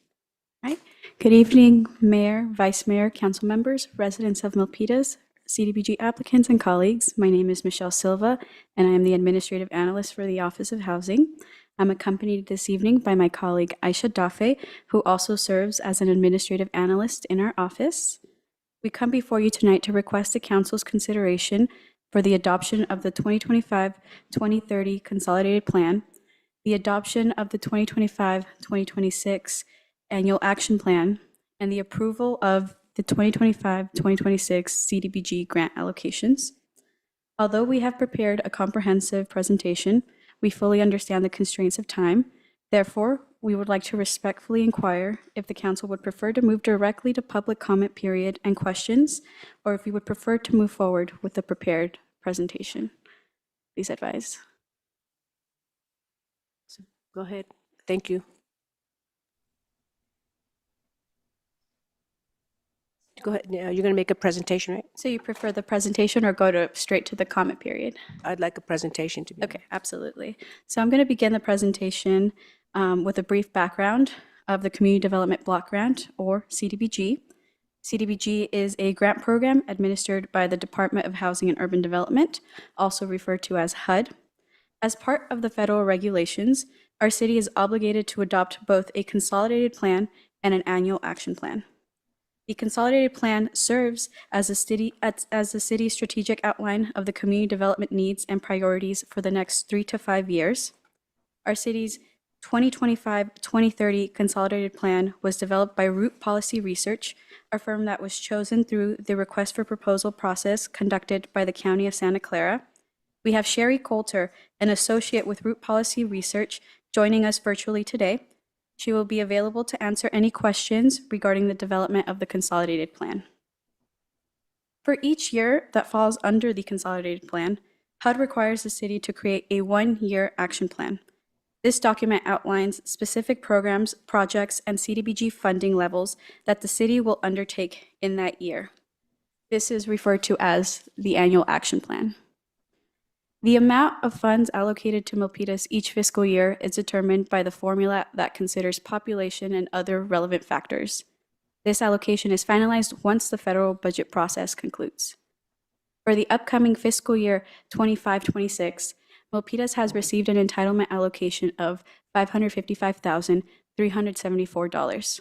S: Right. Good evening, Mayor, Vice Mayor, council members, residents of Milpitas, CDBG applicants, and colleagues. My name is Michelle Silva, and I am the Administrative Analyst for the Office of Housing. I'm accompanied this evening by my colleague Aisha Dafe, who also serves as an Administrative Analyst in our office. We come before you tonight to request the Council's consideration for the adoption of the 2025-2030 Consolidated Plan, the adoption of the 2025-2026 Annual Action Plan, and the approval of the 2025-2026 CDBG grant allocations. Although we have prepared a comprehensive presentation, we fully understand the constraints of time. Therefore, we would like to respectfully inquire if the council would prefer to move directly to public comment period and questions, or if you would prefer to move forward with the prepared presentation. Please advise.
A: So, go ahead. Thank you. Go ahead. Now, you're going to make a presentation, right?
S: So you prefer the presentation or go straight to the comment period?
A: I'd like a presentation to be.
S: Okay, absolutely. So I'm going to begin the presentation with a brief background of the Community Development Block Grant, or CDBG. CDBG is a grant program administered by the Department of Housing and Urban Development, also referred to as HUD. As part of the federal regulations, our city is obligated to adopt both a consolidated plan and an annual action plan. The consolidated plan serves as the city's strategic outline of the community development needs and priorities for the next 3 to 5 years. Our city's 2025-2030 consolidated plan was developed by Root Policy Research, a firm that was chosen through the request for proposal process conducted by the County of Santa Clara. We have Sherry Coulter, an associate with Root Policy Research, joining us virtually today. She will be available to answer any questions regarding the development of the consolidated plan. For each year that falls under the consolidated plan, HUD requires the city to create a one-year action plan. This document outlines specific programs, projects, and CDBG funding levels that the city will undertake in that year. This is referred to as the annual action plan. The amount of funds allocated to Milpitas each fiscal year is determined by the formula that considers population and other relevant factors. This allocation is finalized once the federal budget process concludes. For the upcoming fiscal year 25-26, Milpitas has received an entitlement allocation of $555,374.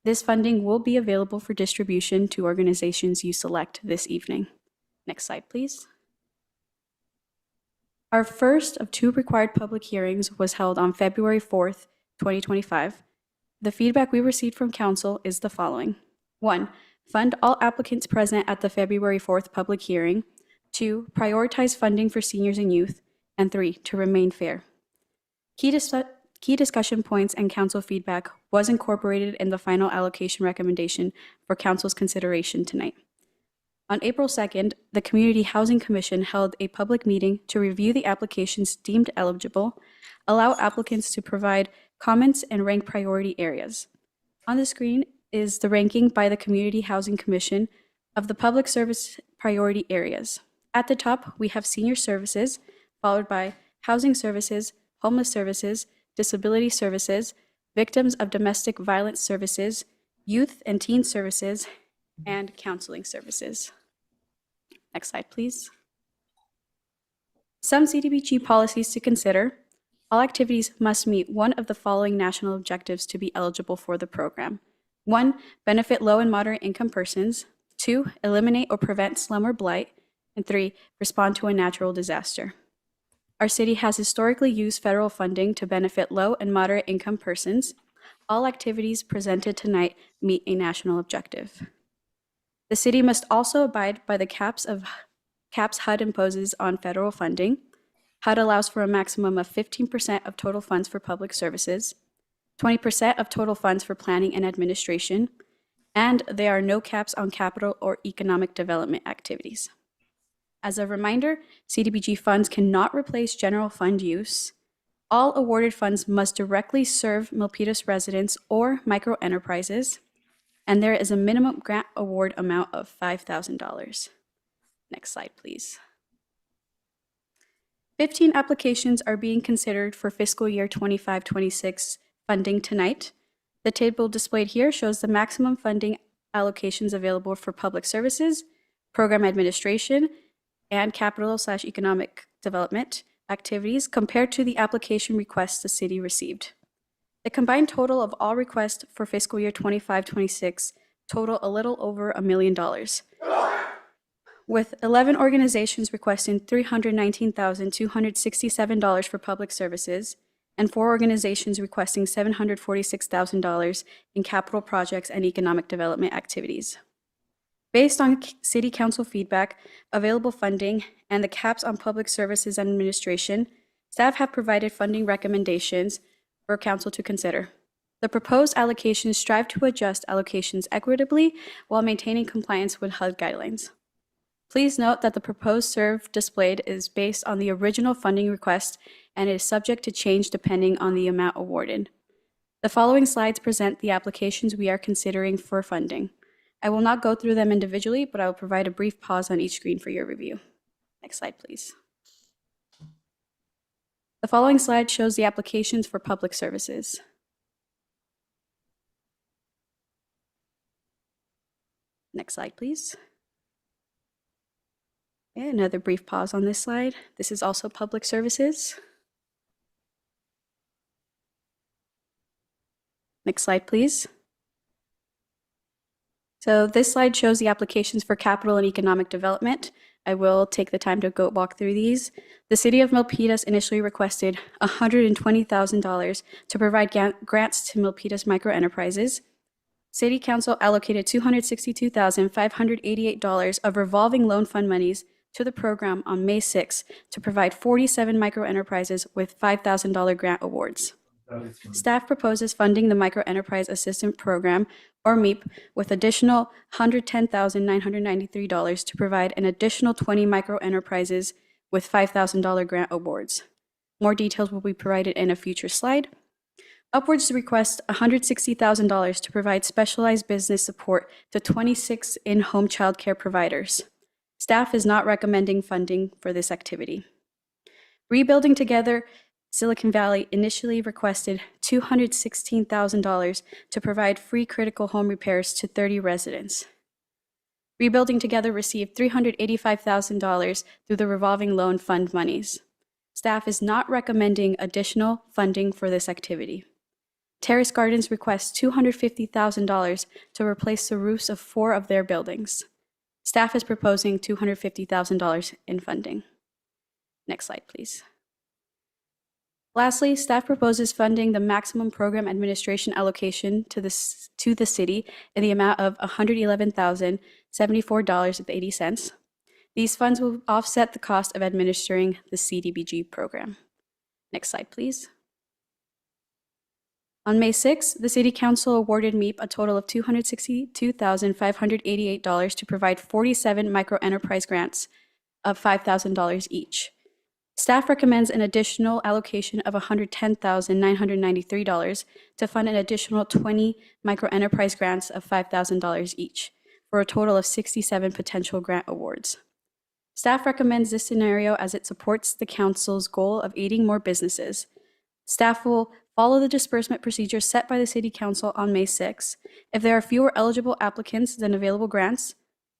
S: This funding will be available for distribution to organizations you select this evening. Next slide, please. Our first of 2 required public hearings was held on February 4th, 2025. The feedback we received from council is the following. 1, fund all applicants present at the February 4th public hearing. 2, prioritize funding for seniors and youth. And 3, to remain fair. Key discussion points and council feedback was incorporated in the final allocation recommendation for council's consideration tonight. On April 2nd, the Community Housing Commission held a public meeting to review the applications deemed eligible, allow applicants to provide comments, and rank priority areas. On the screen is the ranking by the Community Housing Commission of the public service priority areas. At the top, we have senior services, followed by housing services, homeless services, disability services, victims of domestic violence services, youth and teen services, and counseling services. Next slide, please. Some CDBG policies to consider. All activities must meet one of the following national objectives to be eligible for the program. 1, benefit low and moderate income persons. 2, eliminate or prevent slum or blight. And 3, respond to a natural disaster. Our city has historically used federal funding to benefit low and moderate income persons. All activities presented tonight meet a national objective. The city must also abide by the caps HUD imposes on federal funding. HUD allows for a maximum of 15% of total funds for public services, 20% of total funds for planning and administration, and there are no caps on capital or economic development activities. As a reminder, CDBG funds cannot replace general fund use. All awarded funds must directly serve Milpitas residents or microenterprises, and there is a minimum grant award amount of $5,000. Next slide, please. 15 applications are being considered for fiscal year 25-26 funding tonight. The table displayed here shows the maximum funding allocations available for public services, program administration, and capital/economic development activities compared to the application requests the city received. The combined total of all requests for fiscal year 25-26 total a little over $1 million, with 11 organizations requesting $319,267 for public services and 4 organizations requesting $746,000 in capital projects and economic development activities. Based on City Council feedback, available funding, and the caps on public services and administration, staff have provided funding recommendations for Council to consider. The proposed allocations strive to adjust allocations equitably while maintaining compliance with HUD guidelines. Please note that the proposed serve displayed is based on the original funding request and is subject to change depending on the amount awarded. The following slides present the applications we are considering for funding. I will not go through them individually, but I will provide a brief pause on each screen for your review. Next slide, please. The following slide shows the applications for public services. Next slide, please. Okay, another brief pause on this slide. This is also public services. Next slide, please. So this slide shows the applications for capital and economic development. I will take the time to walk through these. The City of Milpitas initially requested $120,000 to provide grants to Milpitas microenterprises. City Council allocated $262,588 of revolving loan fund monies to the program on May 6 to provide 47 microenterprises with $5,000 grant awards. Staff proposes funding the Microenterprise Assistance Program, or MEAP, with additional $110,993 to provide an additional 20 microenterprises with $5,000 grant awards. More details will be provided in a future slide. Upwards request $160,000 to provide specialized business support to 26 in-home childcare providers. Staff is not recommending funding for this activity. Rebuilding Together Silicon Valley initially requested $216,000 to provide free critical home repairs to 30 residents. Rebuilding Together received $385,000 through the revolving loan fund monies. Staff is not recommending additional funding for this activity. Terrace Gardens requests $250,000 to replace the roofs of 4 of their buildings. Staff is proposing $250,000 in funding. Next slide, please. Lastly, staff proposes funding the maximum program administration allocation to the city in the amount of $111,074.80. These funds will offset the cost of administering the CDBG program. Next slide, please. On May 6, the City Council awarded MEEP a total of $262,588 to provide 47 microenterprise grants of $5,000 each. Staff recommends an additional allocation of $110,993 to fund an additional 20 microenterprise grants of $5,000 each, for a total of 67 potential grant awards. Staff recommends this scenario as it supports the Council's goal of aiding more businesses. Staff will follow the disbursement procedure set by the City Council on May 6. If there are fewer eligible applicants than available grants,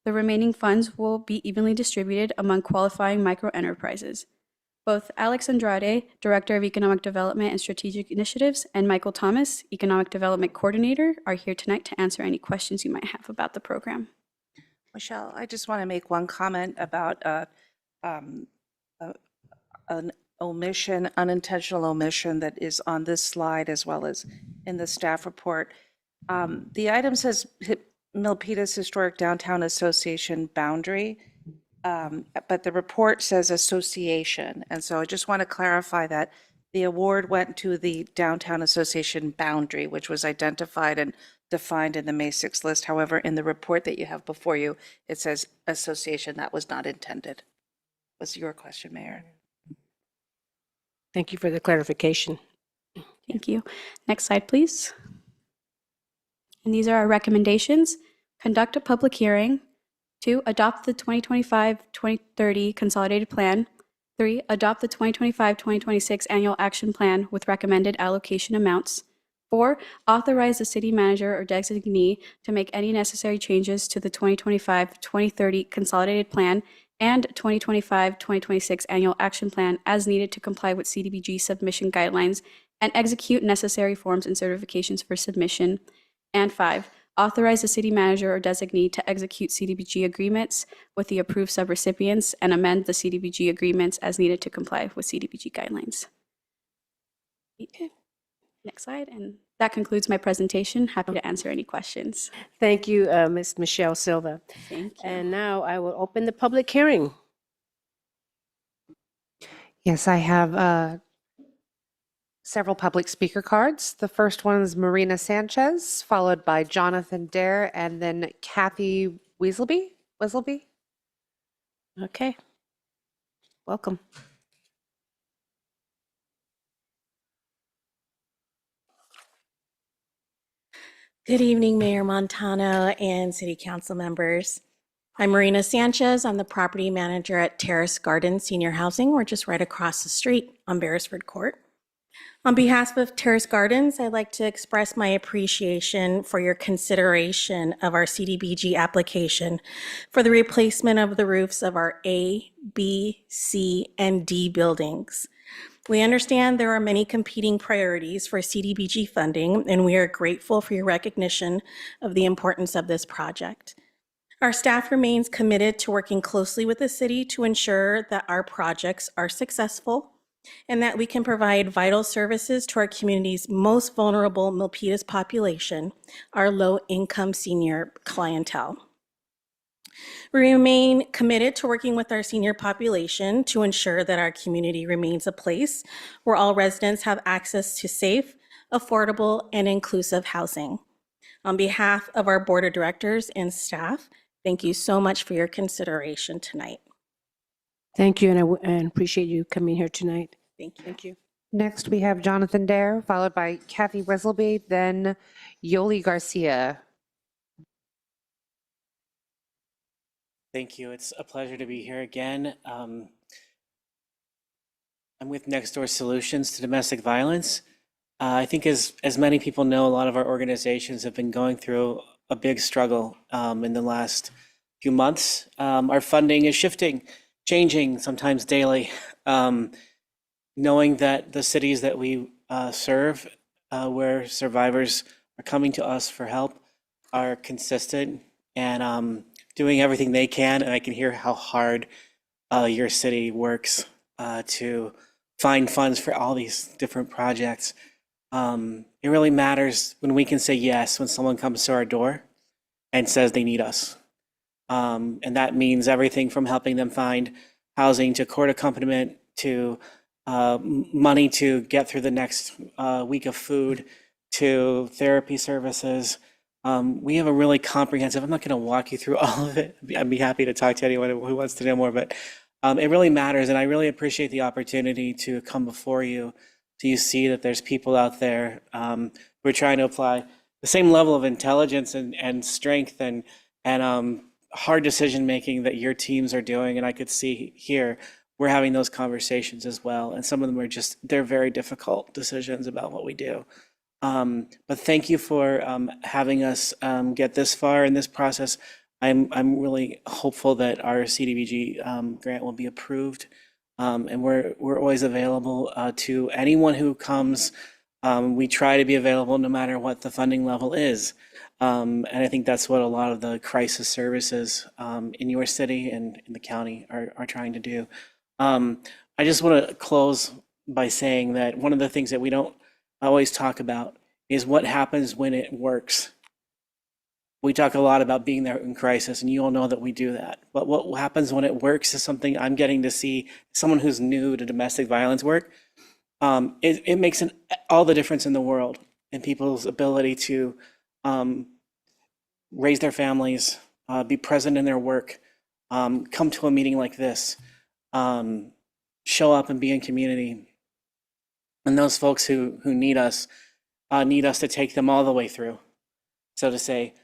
S: the remaining funds will be evenly distributed among qualifying microenterprises. Both Alex Andrade, Director of Economic Development and Strategic Initiatives, and Michael Thomas, Economic Development Coordinator, are here tonight to answer any questions you might have about the program.
L: Michelle, I just want to make one comment about an omission, unintentional omission that is on this slide as well as in the staff report. The item says Milpitas Historic Downtown Association boundary, but the report says association. And so I just want to clarify that the award went to the Downtown Association boundary, which was identified and defined in the May 6th list. However, in the report that you have before you, it says association. That was not intended. Was your question, Mayor?
A: Thank you for the clarification.
S: Thank you. Next slide, please. And these are our recommendations. Conduct a public hearing. 2, adopt the 2025-2030 Consolidated Plan. 3, adopt the 2025-2026 Annual Action Plan with recommended allocation amounts. 4, authorize the city manager or designee to make any necessary changes to the 2025-2030 Consolidated Plan and 2025-2026 Annual Action Plan as needed to comply with CDBG submission guidelines and execute necessary forms and certifications for submission. And 5, authorize the city manager or designee to execute CDBG agreements with the approved subrecipients and amend the CDBG agreements as needed to comply with CDBG guidelines. Okay. Next slide, and that concludes my presentation. Happy to answer any questions.
A: Thank you, Ms. Michelle Silva.
S: Thank you.
A: And now I will open the public hearing.
B: Yes, I have several public speaker cards. The first one is Marina Sanchez, followed by Jonathan Dare, and then Kathy Weaselby.
A: Okay. Welcome.
T: Good evening, Mayor Montano and City Council members. I'm Marina Sanchez. I'm the property manager at Terrace Gardens Senior Housing. We're just right across the street on Beresford Court. On behalf of Terrace Gardens, I'd like to express my appreciation for your consideration of our CDBG application for the replacement of the roofs of our A, B, C, and D buildings. We understand there are many competing priorities for CDBG funding, and we are grateful for your recognition of the importance of this project. Our staff remains committed to working closely with the city to ensure that our projects are successful and that we can provide vital services to our community's most vulnerable Milpitas population, our low-income senior clientele. We remain committed to working with our senior population to ensure that our community remains a place where all residents have access to safe, affordable, and inclusive housing. On behalf of our board of directors and staff, thank you so much for your consideration tonight.
A: Thank you, and I appreciate you coming here tonight.
T: Thank you.
A: Thank you.
B: Next, we have Jonathan Dare, followed by Kathy Weaselby, then Yoli Garcia.
U: Thank you. It's a pleasure to be here again. I'm with Next Door Solutions to Domestic Violence. I think as many people know, a lot of our organizations have been going through a big struggle in the last few months. Our funding is shifting, changing, sometimes daily. Knowing that the cities that we serve, where survivors are coming to us for help, are consistent and doing everything they can. And I can hear how hard your city works to find funds for all these different projects. It really matters when we can say yes when someone comes to our door and says they need us. And that means everything from helping them find housing to court accompaniment to money to get through the next week of food to therapy services. We have a really comprehensive, I'm not going to walk you through all of it. I'd be happy to talk to anyone who wants to know more, but it really matters. And I really appreciate the opportunity to come before you so you see that there's people out there who are trying to apply the same level of intelligence and strength and hard decision making that your teams are doing. And I could see here, we're having those conversations as well. And some of them are they're very difficult decisions about what we do. But thank you for having us get this far in this process. I'm really hopeful that our CDBG grant will be approved. And we're always available to anyone who comes. We try to be available no matter what the funding level is. And I think that's what a lot of the crisis services in your city and in the county are trying to do. I just want to close by saying that one of the things that we don't always talk about is what happens when it works. We talk a lot about being there in crisis, and you all know that we do that. But what happens when it works is something I'm getting to see. Someone who's new to domestic violence work, it makes all the difference in the world in people's ability to raise their families, be present in their work, come to a meeting like this, show up and be in community. And those folks who need us to take them all the way through. So to say,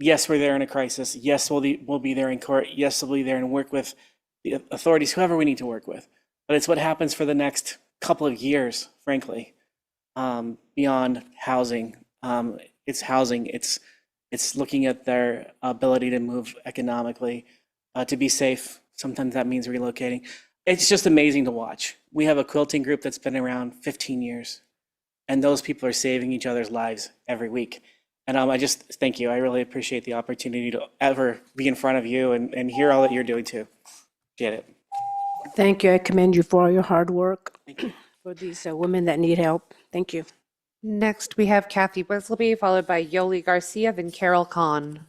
U: yes, we're there in a crisis. Yes, we'll be there in court. Yes, we'll be there and work with the authorities, whoever we need to work with. But it's what happens for the next couple of years, frankly, beyond housing. It's housing. It's looking at their ability to move economically, to be safe. Sometimes that means relocating. It's just amazing to watch. We have a quilting group that's been around 15 years, and those people are saving each other's lives every week. And I just thank you. I really appreciate the opportunity to ever be in front of you and hear all that you're doing too. Get it.
A: Thank you. I commend you for all your hard work for these women that need help. Thank you.
B: Next, we have Kathy Wesselby, followed by Yoli Garcia, then Carol Kahn.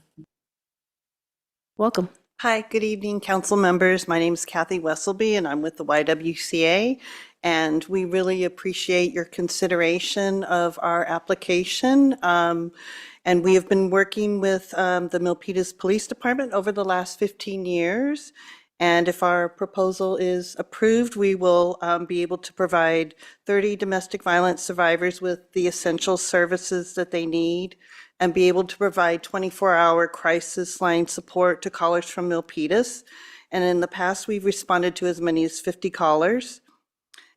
A: Welcome.
V: Hi, good evening, council members. My name is Kathy Wesselby, and I'm with the YWCA. And we really appreciate your consideration of our application. And we have been working with the Milpitas Police Department over the last 15 years. And if our proposal is approved, we will be able to provide 30 domestic violence survivors with the essential services that they need and be able to provide 24-hour crisis line support to callers from Milpitas. And in the past, we've responded to as many as 50 callers.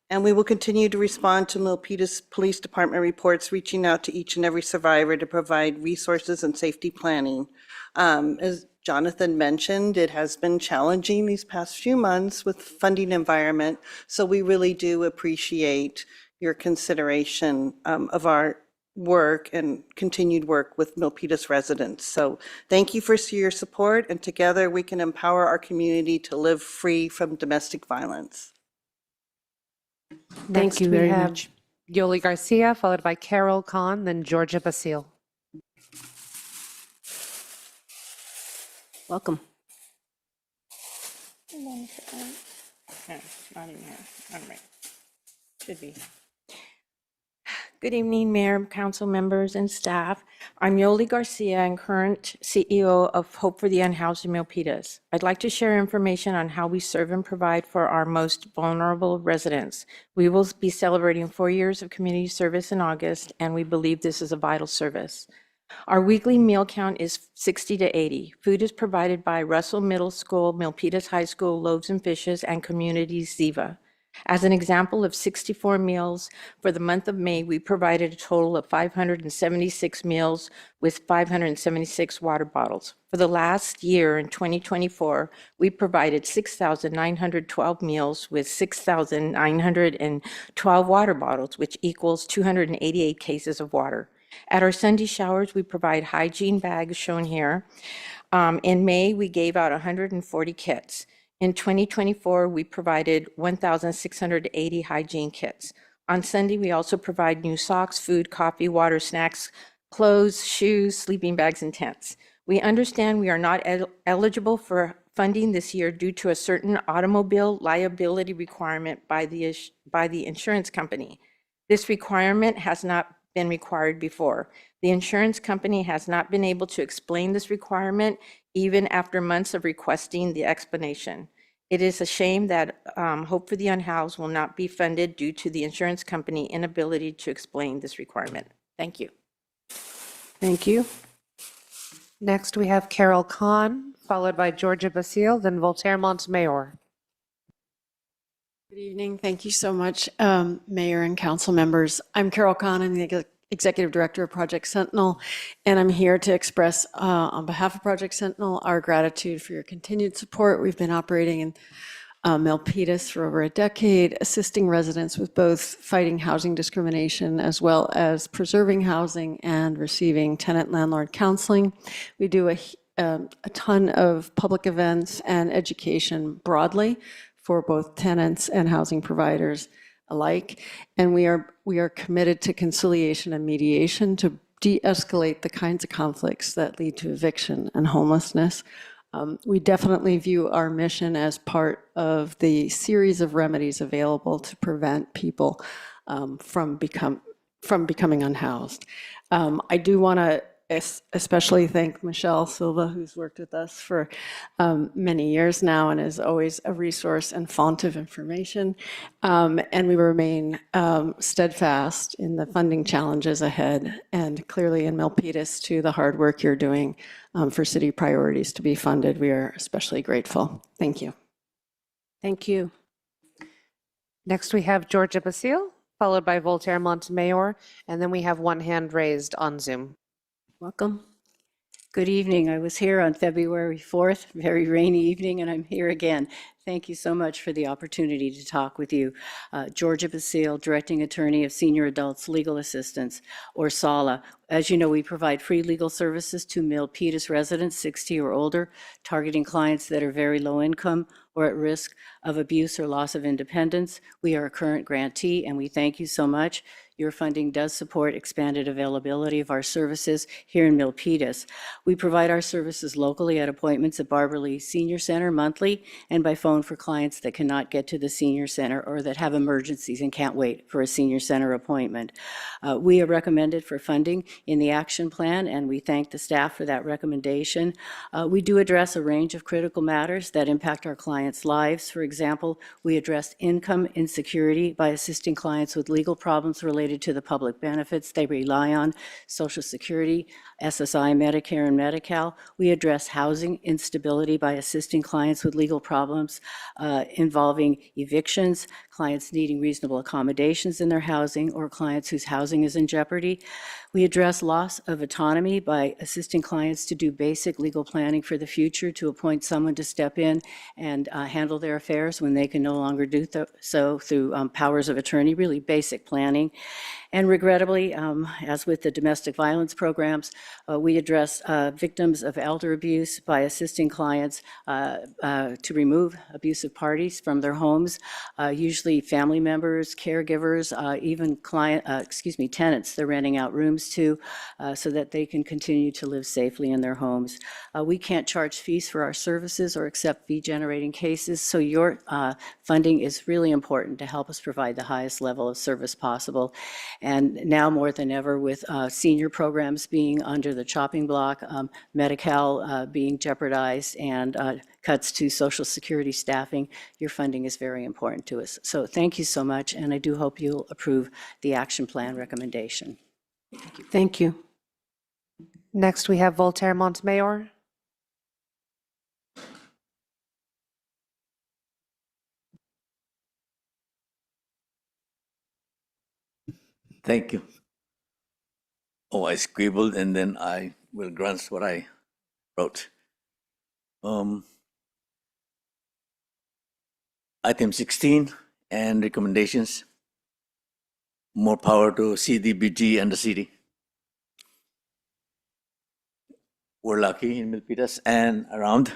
V: And we will continue to respond to Milpitas Police Department reports, reaching out to each and every survivor to provide resources and safety planning. As Jonathan mentioned, it has been challenging these past few months with funding environment. So we really do appreciate your consideration of our work and continued work with Milpitas residents. So thank you for your support, and together we can empower our community to live free from domestic violence.
B: Next,
A: you
B: we
A: very
B: have
A: much.
B: Yoli Garcia, followed by Carol Kahn, then Georgia Basile.
A: Welcome.
T: No, not in here. All right. Should be. Good evening, Mayor, Council members, and staff. I'm Yoli Garcia and current CEO of Hope for the Unhoused in Milpitas. I'd like to share information on how we serve and provide for our most vulnerable residents. We will be celebrating 4 years of community service in August, and we believe this is a vital service. Our weekly meal count is 60 to 80. Food is provided by Russell Middle School, Milpitas High School, Loaves and Fishes, and Community Ziva. As an example of 64 meals, for the month of May, we provided a total of 576 meals with 576 water bottles. For the last year, in 2024, we provided 6,912 meals with 6,912 water bottles, which equals 288 cases of water. At our Sunday showers, we provide hygiene bags shown here. In May, we gave out 140 kits. In 2024, we provided 1,680 hygiene kits. On Sunday, we also provide new socks, food, coffee, water, snacks, clothes, shoes, sleeping bags, and tents. We understand we are not eligible for funding this year due to a certain automobile liability requirement by the insurance company. This requirement has not been required before. The insurance company has not been able to explain this requirement even after months of requesting the explanation. It is a shame that Hope for the Unhoused will not be funded due to the insurance company inability to explain this requirement. Thank you.
B: Thank you. Next, we have Carol Kahn, followed by Georgia Basile, then Voltaire Montemayor.
G: Good evening. Thank you so much, Mayor and council members. I'm Carol Kahn. I'm the Executive Director of Project Sentinel, and I'm here to express on behalf of Project Sentinel our gratitude for your continued support. We've been operating in Milpitas for over a decade, assisting residents with both fighting housing discrimination as well as preserving housing and receiving tenant-landlord counseling. We do a ton of public events and education broadly for both tenants and housing providers alike. And we are committed to conciliation and mediation to de-escalate the kinds of conflicts that lead to eviction and homelessness. We definitely view our mission as part of the series of remedies available to prevent people from becoming unhoused. I do want to especially thank Michelle Silva, who's worked with us for many years now and is always a resource and font of information. And we remain steadfast in the funding challenges ahead and clearly in Milpitas to the hard work you're doing for city priorities to be funded. We are especially grateful. Thank you.
A: Thank you.
B: Next, we have Georgia Basile, followed by Voltaire Montemayor, and then we have one hand raised on Zoom.
A: Welcome. Good evening. I was here on February 4th, very rainy evening, and I'm here again. Thank you so much for the opportunity to talk with you. Georgia Basile, Directing Attorney of Senior Adults Legal Assistance, or SALA. As you know, we provide free legal services to Milpitas residents 60 or older, targeting clients that are very low income or at risk of abuse or loss of independence. We are a current grantee, and we thank you so much. Your funding does support expanded availability of our services here in Milpitas. We provide our services locally at appointments at Barbara Lee Senior Center monthly and by phone for clients that cannot get to the senior center or that have emergencies and can't wait for a senior center appointment. We are recommended for funding in the action plan, and we thank the staff for that recommendation. We do address a range of critical matters that impact our clients' lives. For example, we address income insecurity by assisting clients with legal problems related to the public benefits they rely on, Social Security, SSI, Medicare, and Medi-Cal. We address housing instability by assisting clients with legal problems involving evictions, clients needing reasonable accommodations in their housing, or clients whose housing is in jeopardy. We address loss of autonomy by assisting clients to do basic legal planning for the future, to appoint someone to step in and handle their affairs when they can no longer do so through powers of attorney, really basic planning. And regrettably, as with the domestic violence programs, we address victims of elder abuse by assisting clients to remove abusive parties from their homes, usually family members, caregivers, even tenants they're renting out rooms to, so that they can continue to live safely in their homes. We can't charge fees for our services or accept fee-generating cases, so your funding is really important to help us provide the highest level of service possible. And now more than ever, with senior programs being under the chopping block, Medi-Cal being jeopardized, and cuts to Social Security staffing, your funding is very important to us. So thank you so much, and I do hope you'll approve the action plan recommendation.
B: Thank you. Next, we have Voltaire Montemayor.
I: Thank you. Oh, I scribbled and then I will grant what I wrote. Item 16 and recommendations. More power to CDBG and the city. We're lucky in Milpitas and around.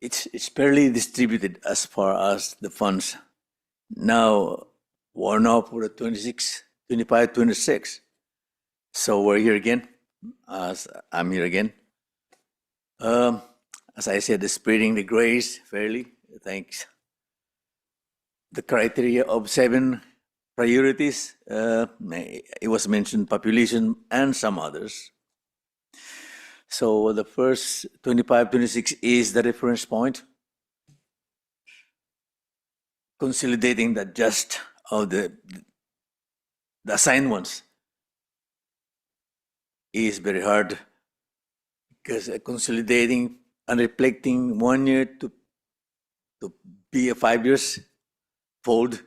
I: It's fairly distributed as far as the funds. Now, we're now for the 26, 25, 26. So we're here again, as I'm here again. As I said, spreading the grace fairly, thanks. The criteria of 7 priorities, it was mentioned population and some others. So the first 25, 26 is the reference point. Consolidating the just of the assigned ones is very hard because consolidating and reflecting 1 year to be a 5 years fold,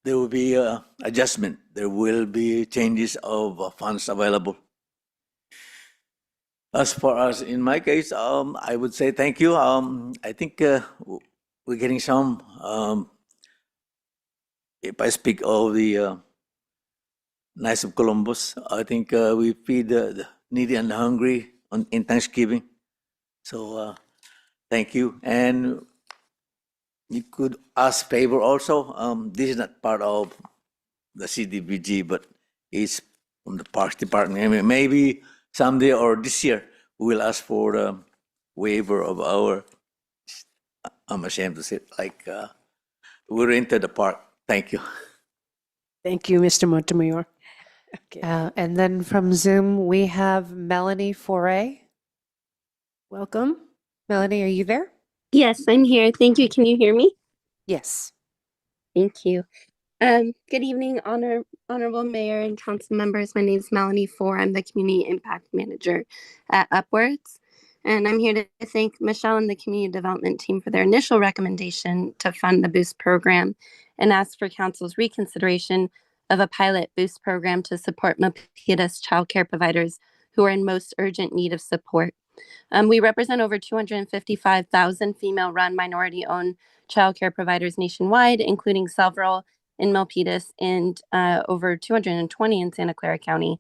I: there will be adjustment. There will be changes of funds available. As far as in my case, I would say thank you. I think we're getting some. If I speak of the Knights of Columbus, I think we feed the needy and the hungry in Thanksgiving. So thank you. And you could ask favor also. This is not part of the CDBG, but it's from the Parks Department. Maybe someday or this year, we will ask for the waiver of our, I'm ashamed to say it, like we rented the park. Thank you.
A: Thank you, Mr. Montemayor. Okay.
B: And then from Zoom, we have Melanie Foray.
A: Welcome.
B: Melanie, are you there?
H: Yes, I'm here. Thank you. Can you hear me?
B: Yes.
H: Thank you. Good evening, Honorable Mayor and Council members. My name is Melanie Four. I'm the Community Impact Manager at Upwards. And I'm here to thank Michelle and the Community Development Team for their initial recommendation to fund the Boost program and ask for Council's reconsideration of a pilot Boost program to support Milpitas childcare providers who are in most urgent need of support. We represent over 255,000 female-run, minority-owned childcare providers nationwide, including several in Milpitas and over 220 in Santa Clara County.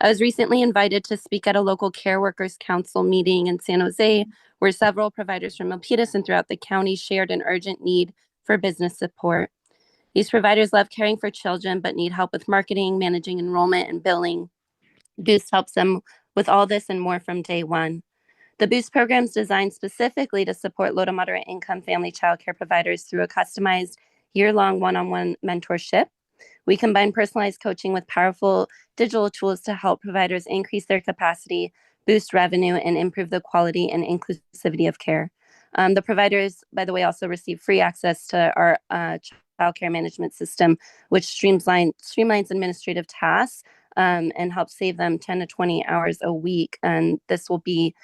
H: I was recently invited to speak at a local Care Workers Council meeting in San Jose, where several providers from Milpitas and throughout the county shared an urgent need for business support. These providers love caring for children, but need help with marketing, managing enrollment, and billing. Boost helps them with all this and more from day one. The Boost program is designed specifically to support low to moderate income family childcare providers through a customized year-long one-on-one mentorship. We combine personalized coaching with powerful digital tools to help providers increase their capacity, boost revenue, and improve the quality and inclusivity of care. The providers, by the way, also receive free access to our childcare management system, which streamlines administrative tasks and helps save them 10 to 20 hours a week. And this will be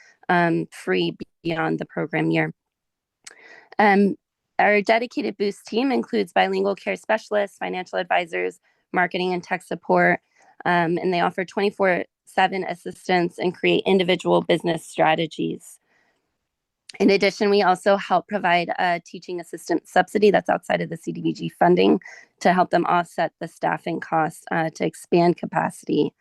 H: free beyond the program year. Our dedicated Boost team includes bilingual care specialists, financial advisors, marketing and tech support, and they offer 24/7 assistance and create individual business strategies. In addition, we also help provide a teaching assistant subsidy that's outside of the CDBG funding to help them offset the staffing costs to expand capacity.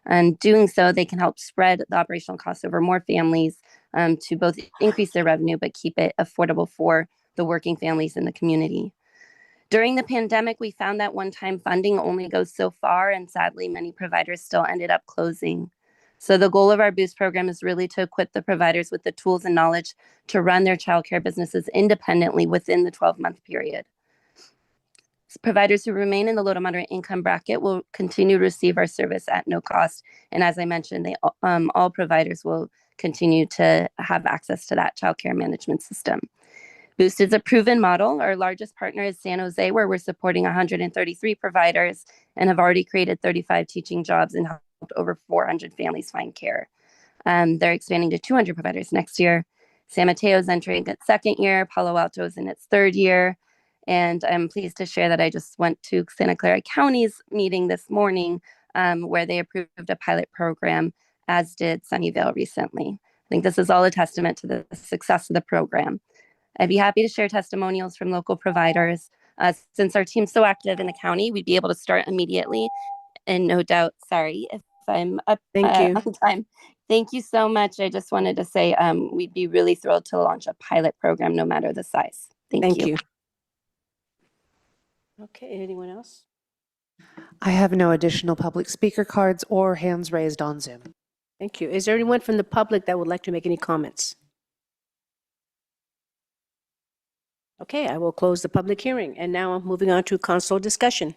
H: And doing so, they can help spread the operational costs over more families to both increase their revenue, but keep it affordable for the working families in the community. During the pandemic, we found that one-time funding only goes so far, and sadly, many providers still ended up closing. So the goal of our Boost program is really to equip the providers with the tools and knowledge to run their childcare businesses independently within the 12-month period. Providers who remain in the low to moderate income bracket will continue to receive our service at no cost. And as I mentioned, all providers will continue to have access to that childcare management system. Boost is a proven model. Our largest partner is San Jose, where we're supporting 133 providers and have already created 35 teaching jobs and helped over 400 families find care. They're expanding to 200 providers next year. San Mateo's entering its second year, Palo Alto's in its third year. And I'm pleased to share that I just went to Santa Clara County's meeting this morning where they approved a pilot program, as did Sunnyvale recently. I think this is all a testament to the success of the program. I'd be happy to share testimonials from local providers. Since our team's so active in the county, we'd be able to start immediately. And no doubt, sorry if I'm up
A: Thank you.
H: on time. Thank you so much. I just wanted to say we'd be really thrilled to launch a pilot program no matter the size. Thank you.
A: Okay, anyone else?
B: I have no additional public speaker cards or hands raised on Zoom.
A: Thank you. Is there anyone from the public that would like to make any comments? Okay, I will close the public hearing. And now I'm moving on to council discussion.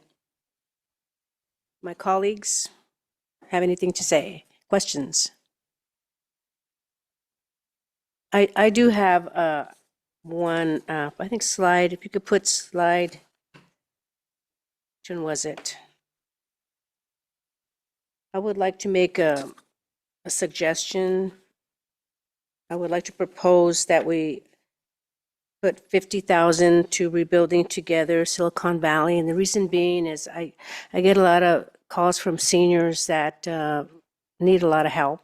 A: My colleagues have anything to say? Questions? I do have one, I think slide, if you could put slide, which one was it? I would like to make a suggestion. I would like to propose that we put 50,000 to Rebuilding Together Silicon Valley. And the reason being is I get a lot of calls from seniors that need a lot of help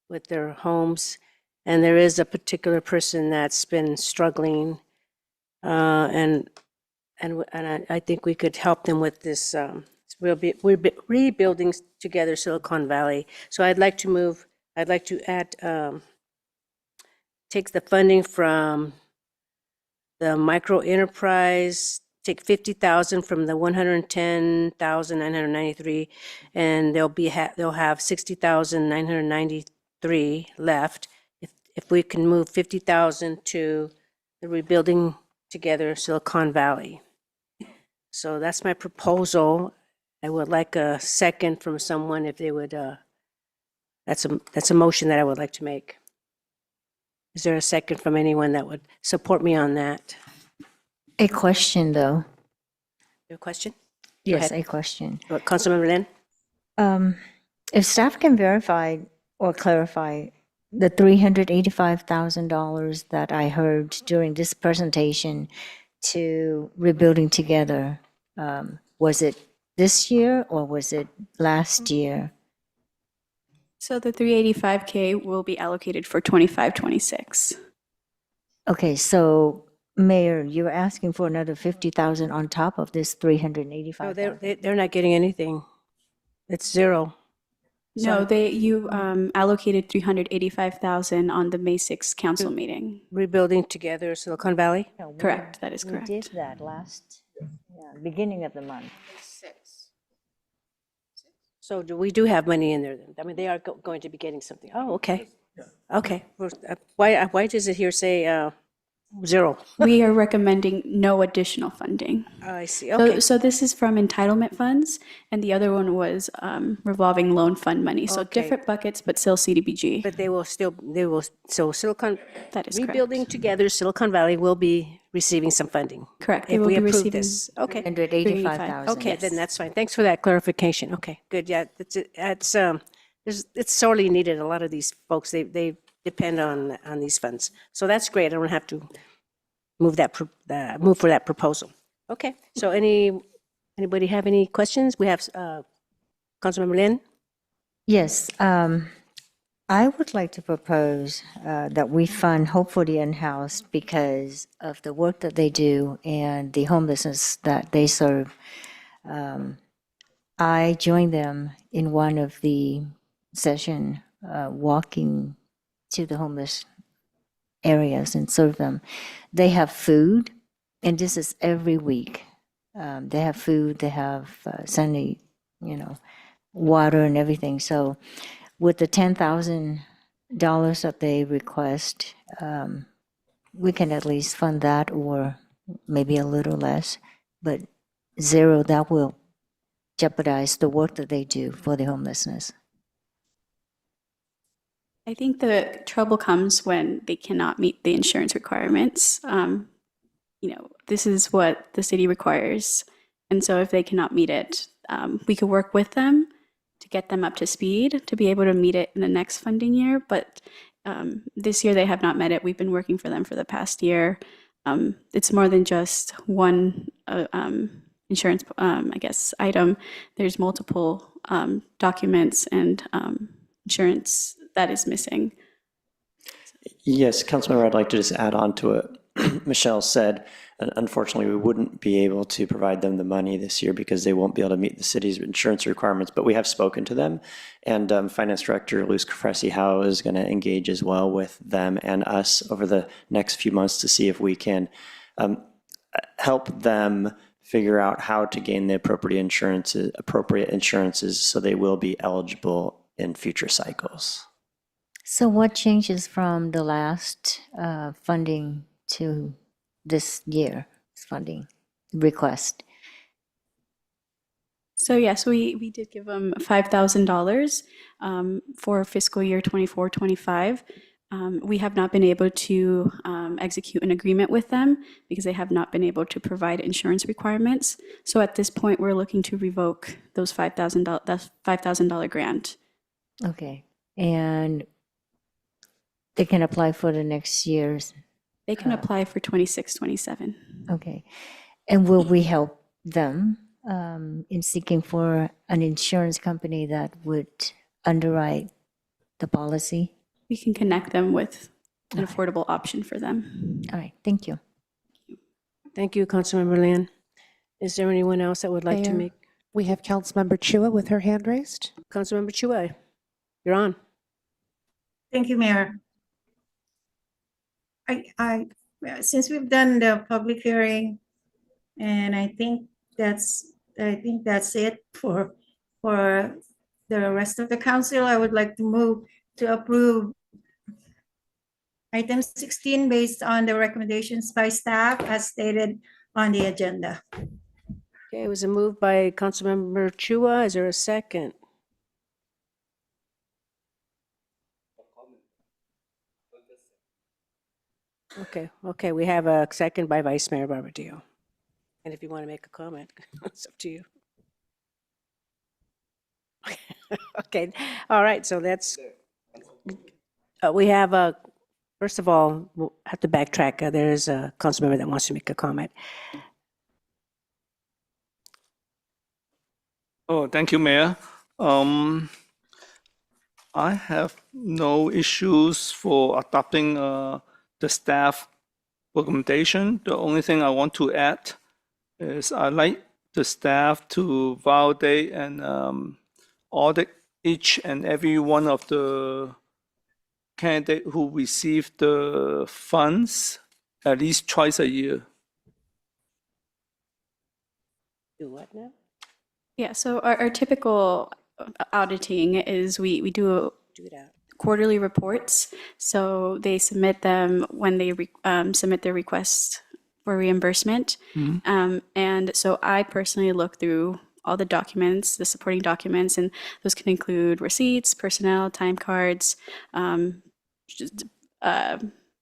A: with their homes. And there is a particular person that's been struggling, and I think we could help them with this Rebuilding Together Silicon Valley. So I'd like to add, take the funding from the micro enterprise, take 50,000 from the 110,993, and they'll have 60,993 left. If we can move 50,000 to the Rebuilding Together Silicon Valley. So that's my proposal. I would like a second from someone if they would, that's a motion that I would like to make. Is there a second from anyone that would support me on that?
K: A question, though.
A: Your question?
K: Yes, a question.
A: Councilmember Lynn?
K: If staff can verify or clarify the $385,000 that I heard during this presentation to Rebuilding Together, was it this year or was it last year?
S: So the 385K will be allocated for 25-26.
K: Okay, so Mayor, you're asking for another 50,000 on top of this 385,000?
A: No, they're not getting anything. It's zero.
S: No, you allocated 385,000 on the May 6th council meeting.
A: Rebuilding Together Silicon Valley?
S: Correct, that is correct.
K: We did that beginning of the month.
A: So we do have money in there then? I mean, they are going to be getting something. Oh, okay. Okay. Why does it here say zero?
S: We are recommending no additional funding.
A: Oh, I see. Okay.
S: So this is from entitlement funds, and the other one was revolving loan fund money. So
A: Okay.
S: different buckets, but still CDBG.
A: But so
S: That is
A: Rebuilding Together Silicon Valley will be receiving some funding.
S: Correct. They
A: If
S: will
A: we
S: be
A: approve
S: receiving
A: this. Okay.
K: 185,000.
A: Okay, then that's fine. Thanks for that clarification. Okay, good. Yeah, it's sorely needed. A lot of these folks, they depend on these funds. So that's great. I don't have to move for that proposal. Okay. So anybody have any questions? We have Councilmember Lynn.
K: Yes, I would like to propose that we fund Hopefully In-House because of the work that they do and the homelessness that they serve. I joined them in one of the session walking to the homeless areas and serve them. They have food, and this is every week. They have food, they have Sunday, water and everything. So with the $10,000 that they request, we can at least fund that or maybe a little less, but zero, that will jeopardize the work that they do for the homelessness.
S: I think the trouble comes when they cannot meet the insurance requirements. This is what the city requires. And so if they cannot meet it, we could work with them to get them up to speed to be able to meet it in the next funding year. But This year, they have not met it. We've been working for them for the past year. It's more than just one insurance, I guess, item. There's multiple documents and insurance that is missing.
Q: Yes, Councilmember, I'd like to just add on to what Michelle said. Unfortunately, we wouldn't be able to provide them the money this year because they won't be able to meet the city's insurance requirements, but we have spoken to them. And Finance Director Luz Cressy-Howe is going to engage as well with them and us over the next few months to see if we can help them figure out how to gain the appropriate insurances so they will be eligible in future cycles.
K: So what changes from the last funding to this year's funding request?
S: So yes, we did give them $5,000 for fiscal year 24-25. We have not been able to execute an agreement with them because they have not been able to provide insurance requirements. So at this point, we're looking to revoke those $5,000 grant.
K: Okay, and they can apply for the next year's.
S: They can apply for 26-27.
K: Okay, and will we help them in seeking for an insurance company that would underwrite the policy?
S: We can connect them with an affordable option for them.
K: All right, thank you.
A: Thank you, Councilmember Lin. Is there anyone else that would like to
B: Mayor,
A: make?
B: We have Councilmember Chua with her hand raised.
A: Councilmember Chua, you're on.
D: Thank you, Mayor. Since we've done the public hearing, and I think that's it for the rest of the council, I would like to move to approve item 16 based on the recommendations by staff as stated on the agenda.
A: Okay, it was a move by Councilmember Chua. Is there a second? Okay, we have a second by Vice Mayor Barbadillo. And if you want to make a comment, it's up to you. Okay, all right, so that's, we have first of all, we'll have to backtrack. There's a council member that wants to make a comment.
F: Oh, thank you, Mayor. I have no issues for adopting the staff recommendation. The only thing I want to add is I like the staff to validate and audit each and every one of the candidate who receive the funds at least twice a year.
A: Do what now?
S: Yeah, so our typical auditing is we do quarterly reports. So they submit them when they submit their requests for reimbursement. And so I personally look through all the documents, the supporting documents, and those can include receipts, personnel, time cards,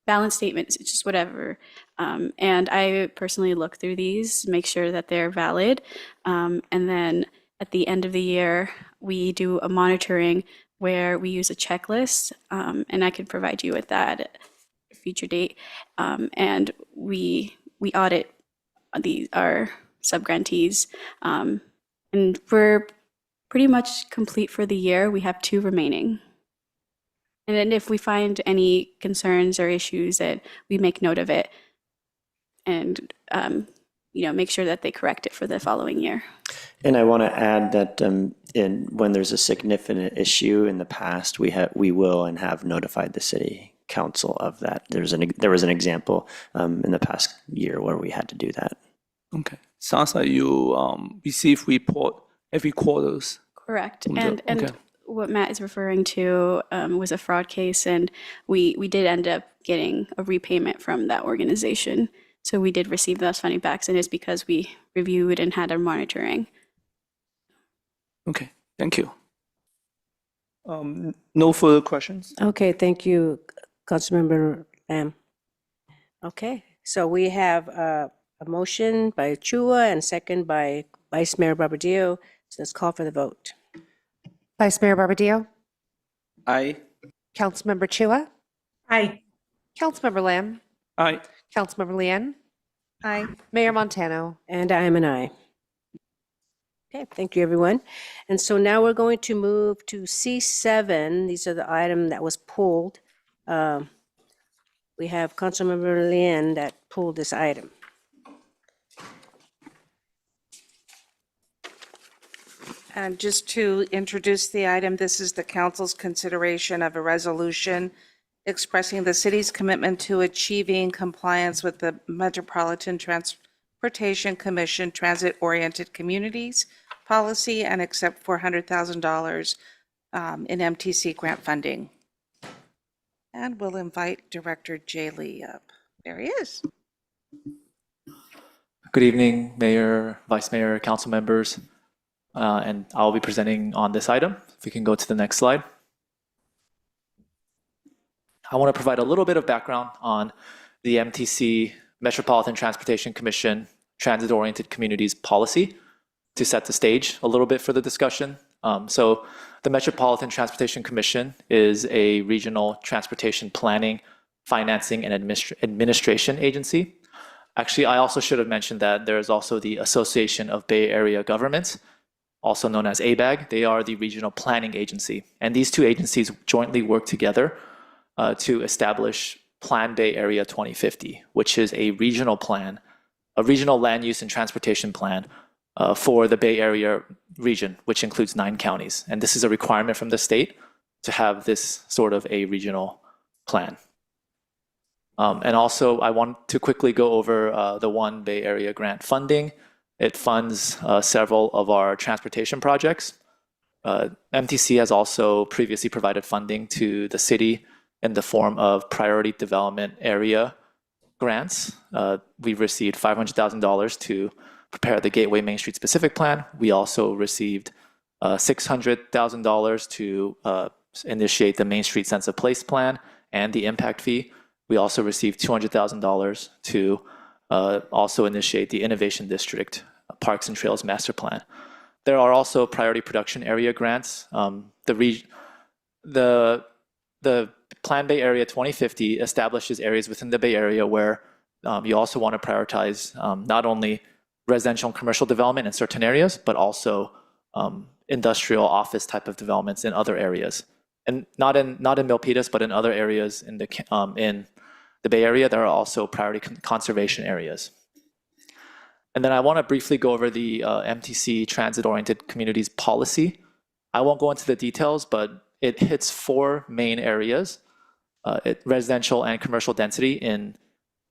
S: balance statements, just whatever. And I personally look through these, make sure that they're valid. And then at the end of the year, we do a monitoring where we use a checklist, and I could provide you with that at a future date. And we audit our subgrantees. And we're pretty much complete for the year. We have 2 remaining. And then if we find any concerns or issues, that we make note of it and make sure that they correct it for the following year.
Q: And I want to add that when there's a significant issue in the past, we will and have notified the city council of that. There was an example in the past year where we had to do that.
F: Okay, sounds like you receive report every quarters.
S: Correct. And what Matt is referring to was a fraud case, and we did end up getting a repayment from that organization. So we did receive those funding backs, and it's because we reviewed and had our monitoring.
F: Okay, thank you. No further questions?
A: Okay, thank you, Councilmember Lam. Okay, so we have a motion by Chua and second by Vice Mayor Barbadillo. So let's call for the vote.
B: Vice Mayor Barbadillo?
F: Aye.
B: Councilmember Chua?
D: Aye.
B: Councilmember Lamb,
F: Aye.
B: Councilmember Leanne,
L: Aye.
B: Mayor Montano.
A: And I am an aye. Okay, thank you, everyone. And so now we're going to move to C7. These are the item that was pulled. We have Councilmember Lin that pulled this item.
L: And just to introduce the item, this is the council's consideration of a resolution expressing the city's commitment to achieving compliance with the Metropolitan Transportation Commission Transit-Oriented Communities policy and accept $400,000 in MTC grant funding. And we'll invite Director Jay Lee up. There he is.
E: Good evening, Mayor, Vice Mayor, council members, and I'll be presenting on this item. If we can go to the next slide. I want to provide a little bit of background on the MTC, Metropolitan Transportation Commission, Transit-Oriented Communities policy to set the stage a little bit for the discussion. So the Metropolitan Transportation Commission is a regional transportation planning, financing, and administration agency. Actually, I also should have mentioned that there is also the Association of Bay Area Governments, also known as ABAG. They are the regional planning agency. And these two agencies jointly work together to establish Plan Bay Area 2050, which is a regional plan, a regional land use and transportation plan for the Bay Area region, which includes 9 counties. And this is a requirement from the state to have this sort of a regional plan. And also, I want to quickly go over the One Bay Area grant funding. It funds several of our transportation projects. MTC has also previously provided funding to the city in the form of priority development area grants. We've received $500,000 to prepare the Gateway Main Street specific plan. We also received $600,000 to initiate the Main Street Sense of Place plan and the impact fee. We also received $200,000 to also initiate the Innovation District Parks and Trails Master Plan. There are also priority production area grants. The Plan Bay Area 2050 establishes areas within the Bay Area where you also want to prioritize not only residential and commercial development in certain areas, but also industrial office type of developments in other areas. And not in Milpitas, but in other areas in the Bay Area, there are also priority conservation areas. And then I want to briefly go over the MTC Transit-Oriented Communities policy. I won't go into the details, but it hits 4 main areas, residential and commercial density in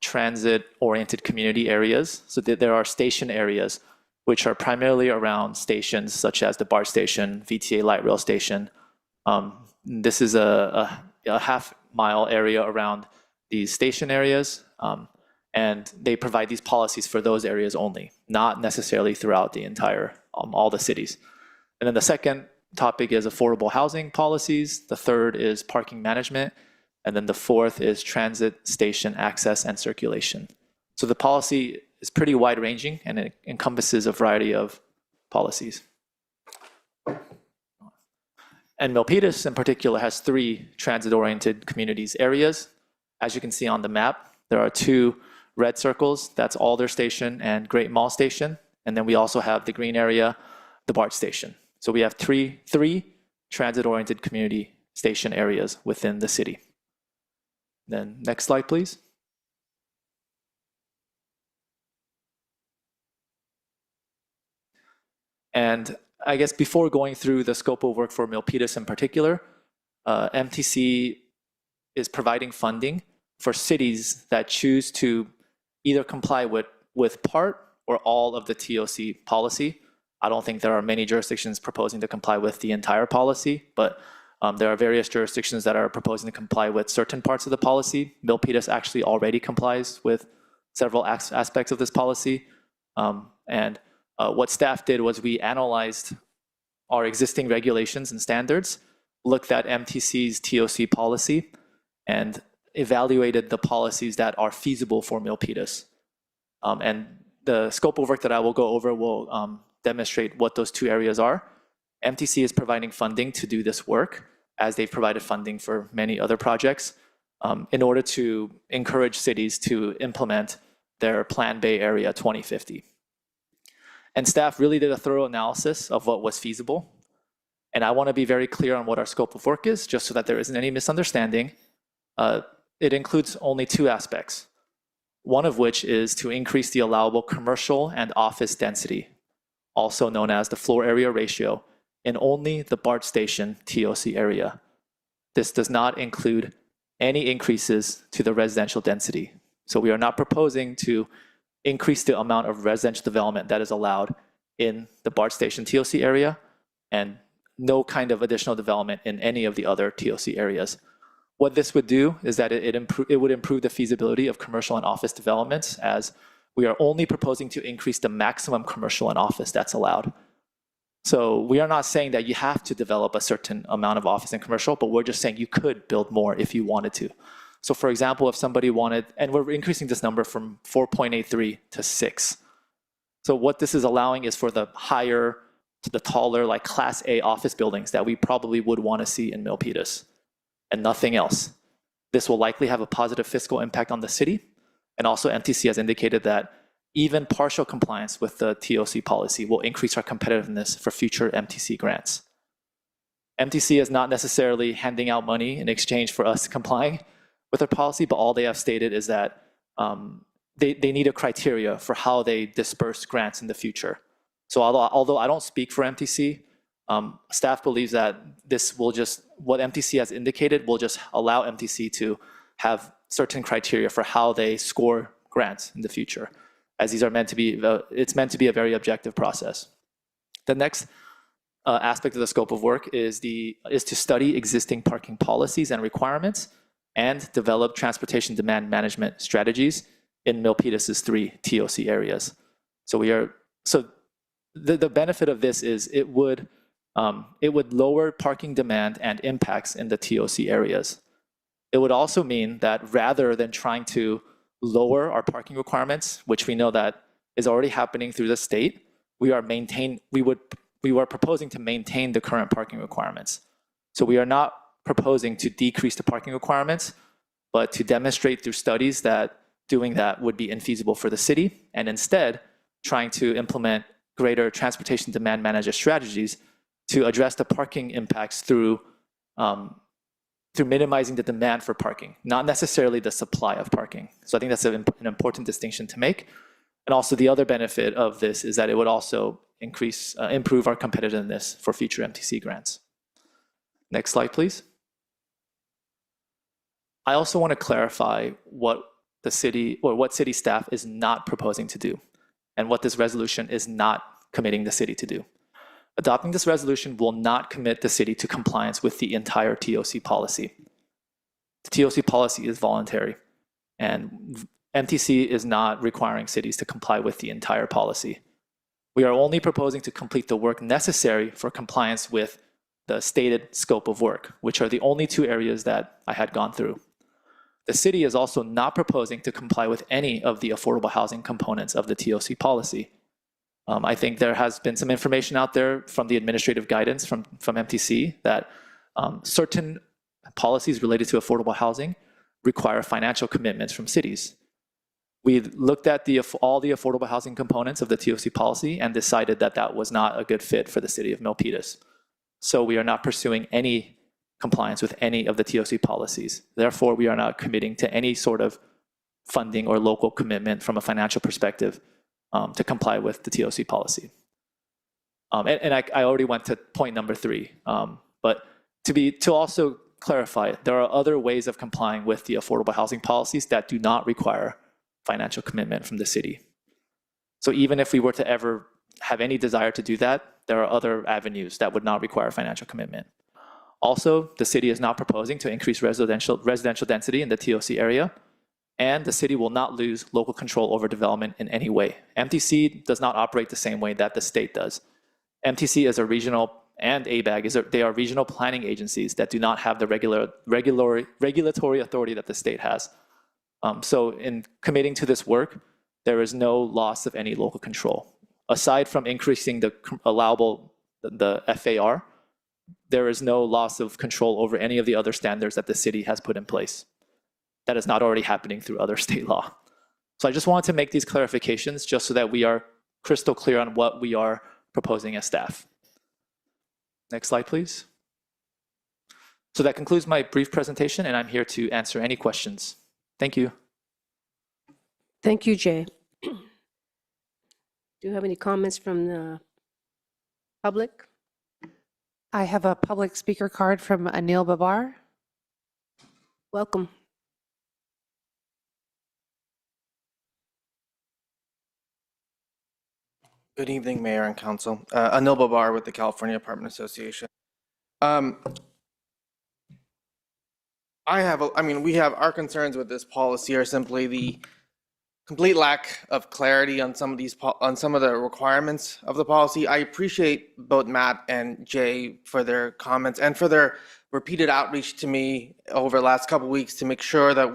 E: transit-oriented community areas. So there are station areas, which are primarily around stations such as the BART station, VTA light rail station. This is a half-mile area around these station areas, and they provide these policies for those areas only, not necessarily throughout the entire, all the cities. And then the second topic is affordable housing policies. The third is parking management. And then the fourth is transit station access and circulation. So the policy is pretty wide ranging and it encompasses a variety of policies. And Milpitas in particular has 3 transit-oriented communities areas. As you can see on the map, there are 2 red circles, that's Alder Station and Great Mall Station. And then we also have the green area, the BART Station. So we have three transit-oriented community station areas within the city. Then next slide, please. And I guess before going through the scope of work for Milpitas in particular, MTC is providing funding for cities that choose to either comply with part or all of the TOC policy. I don't think there are many jurisdictions proposing to comply with the entire policy, but there are various jurisdictions that are proposing to comply with certain parts of the policy. Milpitas actually already complies with several aspects of this policy. What staff did was we analyzed our existing regulations and standards, looked at MTC's TOC policy, and evaluated the policies that are feasible for Milpitas. And the scope of work that I will go over will demonstrate what those 2 areas are. MTC is providing funding to do this work, as they've provided funding for many other projects. in order to encourage cities to implement their Plan Bay Area 2050. And staff really did a thorough analysis of what was feasible. And I want to be very clear on what our scope of work is, just so that there isn't any misunderstanding. It includes only two aspects, one of which is to increase the allowable commercial and office density, also known as the floor area ratio, in only the BART station TOC area. This does not include any increases to the residential density. So we are not proposing to increase the amount of residential development that is allowed in the BART station TOC area, and no kind of additional development in any of the other TOC areas. What this would do is that it would improve the feasibility of commercial and office developments, as we are only proposing to increase the maximum commercial and office that's allowed. So we are not saying that you have to develop a certain amount of office and commercial, but we're just saying you could build more if you wanted to. So for example, if somebody wanted, and we're increasing this number from 4.83 to 6. So what this is allowing is for the higher, the taller, like Class A office buildings that we probably would want to see in Milpitas, and nothing else. This will likely have a positive fiscal impact on the city. And also MTC has indicated that even partial compliance with the TOC policy will increase our competitiveness for future MTC grants. MTC is not necessarily handing out money in exchange for us complying with their policy, but all they have stated is that they need a criteria for how they disperse grants in the future. So although I don't speak for MTC, staff believes that this will just, what MTC has indicated will just allow MTC to have certain criteria for how they score grants in the future, as these are meant to be, it's meant to be a very objective process. The next aspect of the scope of work is to study existing parking policies and requirements and develop transportation demand management strategies in Milpitas' 3 TOC areas. So the benefit of this is it would lower parking demand and impacts in the TOC areas. It would also mean that rather than trying to lower our parking requirements, which we know that is already happening through the state, we are proposing to maintain the current parking requirements. So we are not proposing to decrease the parking requirements, but to demonstrate through studies that doing that would be infeasible for the city, and instead trying to implement greater transportation demand management strategies to address the parking impacts through minimizing the demand for parking, not necessarily the supply of parking. So I think that's an important distinction to make. And also the other benefit of this is that it would also improve our competitiveness for future MTC grants. Next slide, please. I also want to clarify what the city, or what city staff is not proposing to do, and what this resolution is not committing the city to do. Adopting this resolution will not commit the city to compliance with the entire TOC policy. The TOC policy is voluntary, and MTC is not requiring cities to comply with the entire policy. We are only proposing to complete the work necessary for compliance with the stated scope of work, which are the only 2 areas that I had gone through. The city is also not proposing to comply with any of the affordable housing components of the TOC policy. I think there has been some information out there from the administrative guidance from MTC that certain policies related to affordable housing require financial commitments from cities. We looked at all the affordable housing components of the TOC policy and decided that that was not a good fit for the city of Milpitas. So we are not pursuing any compliance with any of the TOC policies. Therefore, we are not committing to any sort of funding or local commitment from a financial perspective to comply with the TOC policy. And I already went to point number 3. But to also clarify, there are other ways of complying with the affordable housing policies that do not require financial commitment from the city. So even if we were to ever have any desire to do that, there are other avenues that would not require financial commitment. Also, the city is not proposing to increase residential density in the TOC area, and the city will not lose local control over development in any way. MTC does not operate the same way that the state does. MTC is a regional, and ABAG, they are regional planning agencies that do not have the regulatory authority that the state has. So in committing to this work, there is no loss of any local control. Aside from increasing the allowable, the FAR, there is no loss of control over any of the other standards that the city has put in place. that is not already happening through other state law. So I just wanted to make these clarifications just so that we are crystal clear on what we are proposing as staff. Next slide, please. So that concludes my brief presentation, and I'm here to answer any questions. Thank you.
A: Thank you, Jay. Do you have any comments from the public?
B: I have a public speaker card from Anil Babar.
A: Welcome.
J: Good evening, Mayor and Council. Anil Babar with the California Apartment Association. We have our concerns with this policy are simply the complete lack of clarity on some of the requirements of the policy. I appreciate both Matt and Jay for their comments and for their repeated outreach to me over the last couple of weeks to make sure that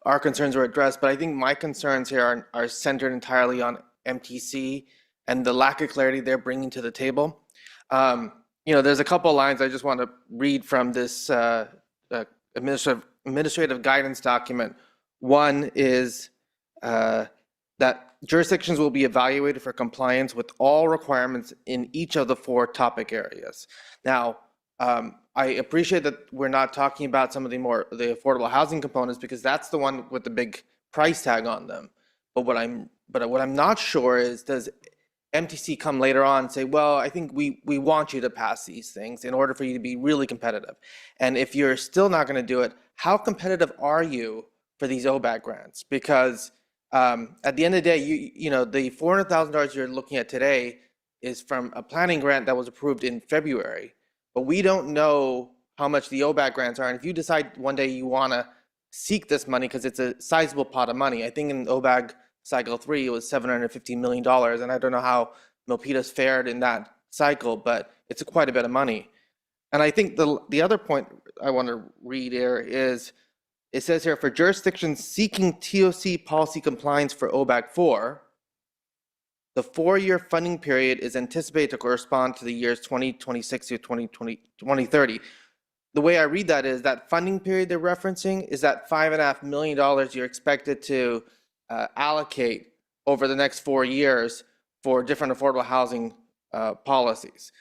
J: our concerns were addressed. But I think my concerns here are centered entirely on MTC and the lack of clarity they're bringing to the table. There's a couple of lines I just want to read from this administrative guidance document. One is that jurisdictions will be evaluated for compliance with all requirements in each of the 4 topic areas. Now, I appreciate that we're not talking about some of the affordable housing components because that's the one with the big price tag on them. But what I'm not sure is, does MTC come later on and say, well, I think we want you to pass these things in order for you to be really competitive. And if you're still not going to do it, how competitive are you for these OBAG grants? Because at the end of the day, the $400,000 you're looking at today is from a planning grant that was approved in February. But we don't know how much the OBAG grants are. And if you decide one day you want to seek this money, because it's a sizable pot of money, I think in OBAG Cycle 3, it was $750 million. And I don't know how Milpitas fared in that cycle, but it's quite a bit of money. And I think the other point I want to read here is, it says here, for jurisdictions seeking TOC policy compliance for OBAG 4, the 4-year funding period is anticipated to correspond to the years 2026 to 2030. The way I read that is that funding period they're referencing is that $5.5 million you're expected to allocate over the next 4 years for different affordable housing policies.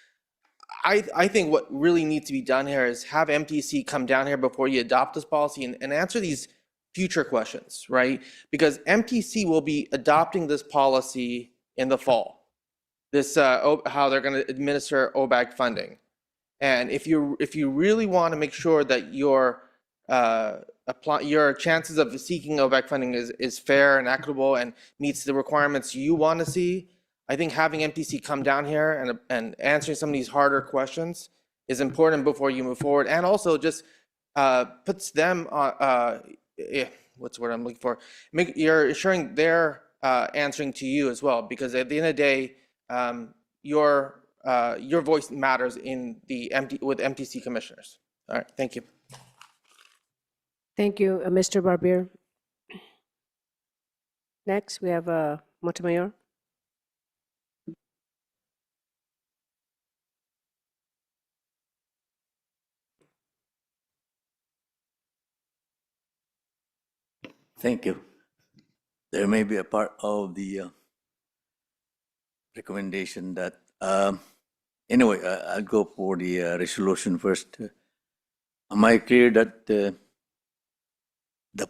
J: I think what really needs to be done here is have MTC come down here before you adopt this policy and answer these future questions, right? Because MTC will be adopting this policy in the fall, how they're going to administer OBAG funding. And if you really want to make sure that your chances of seeking OBAG funding is fair and equitable and meets the requirements you want to see, I think having MTC come down here and answering some of these harder questions is important before you move forward, and also just puts them what's the word I'm looking for? You're ensuring they're answering to you as well, because at the end of the day, your voice matters with MTC commissioners. All right, thank you.
A: Thank you, Mr. Barbier. Next, we have Montemayor.
I: Thank you. There may be a part of the recommendation that, anyway, I'll go for the resolution first. Am I clear that the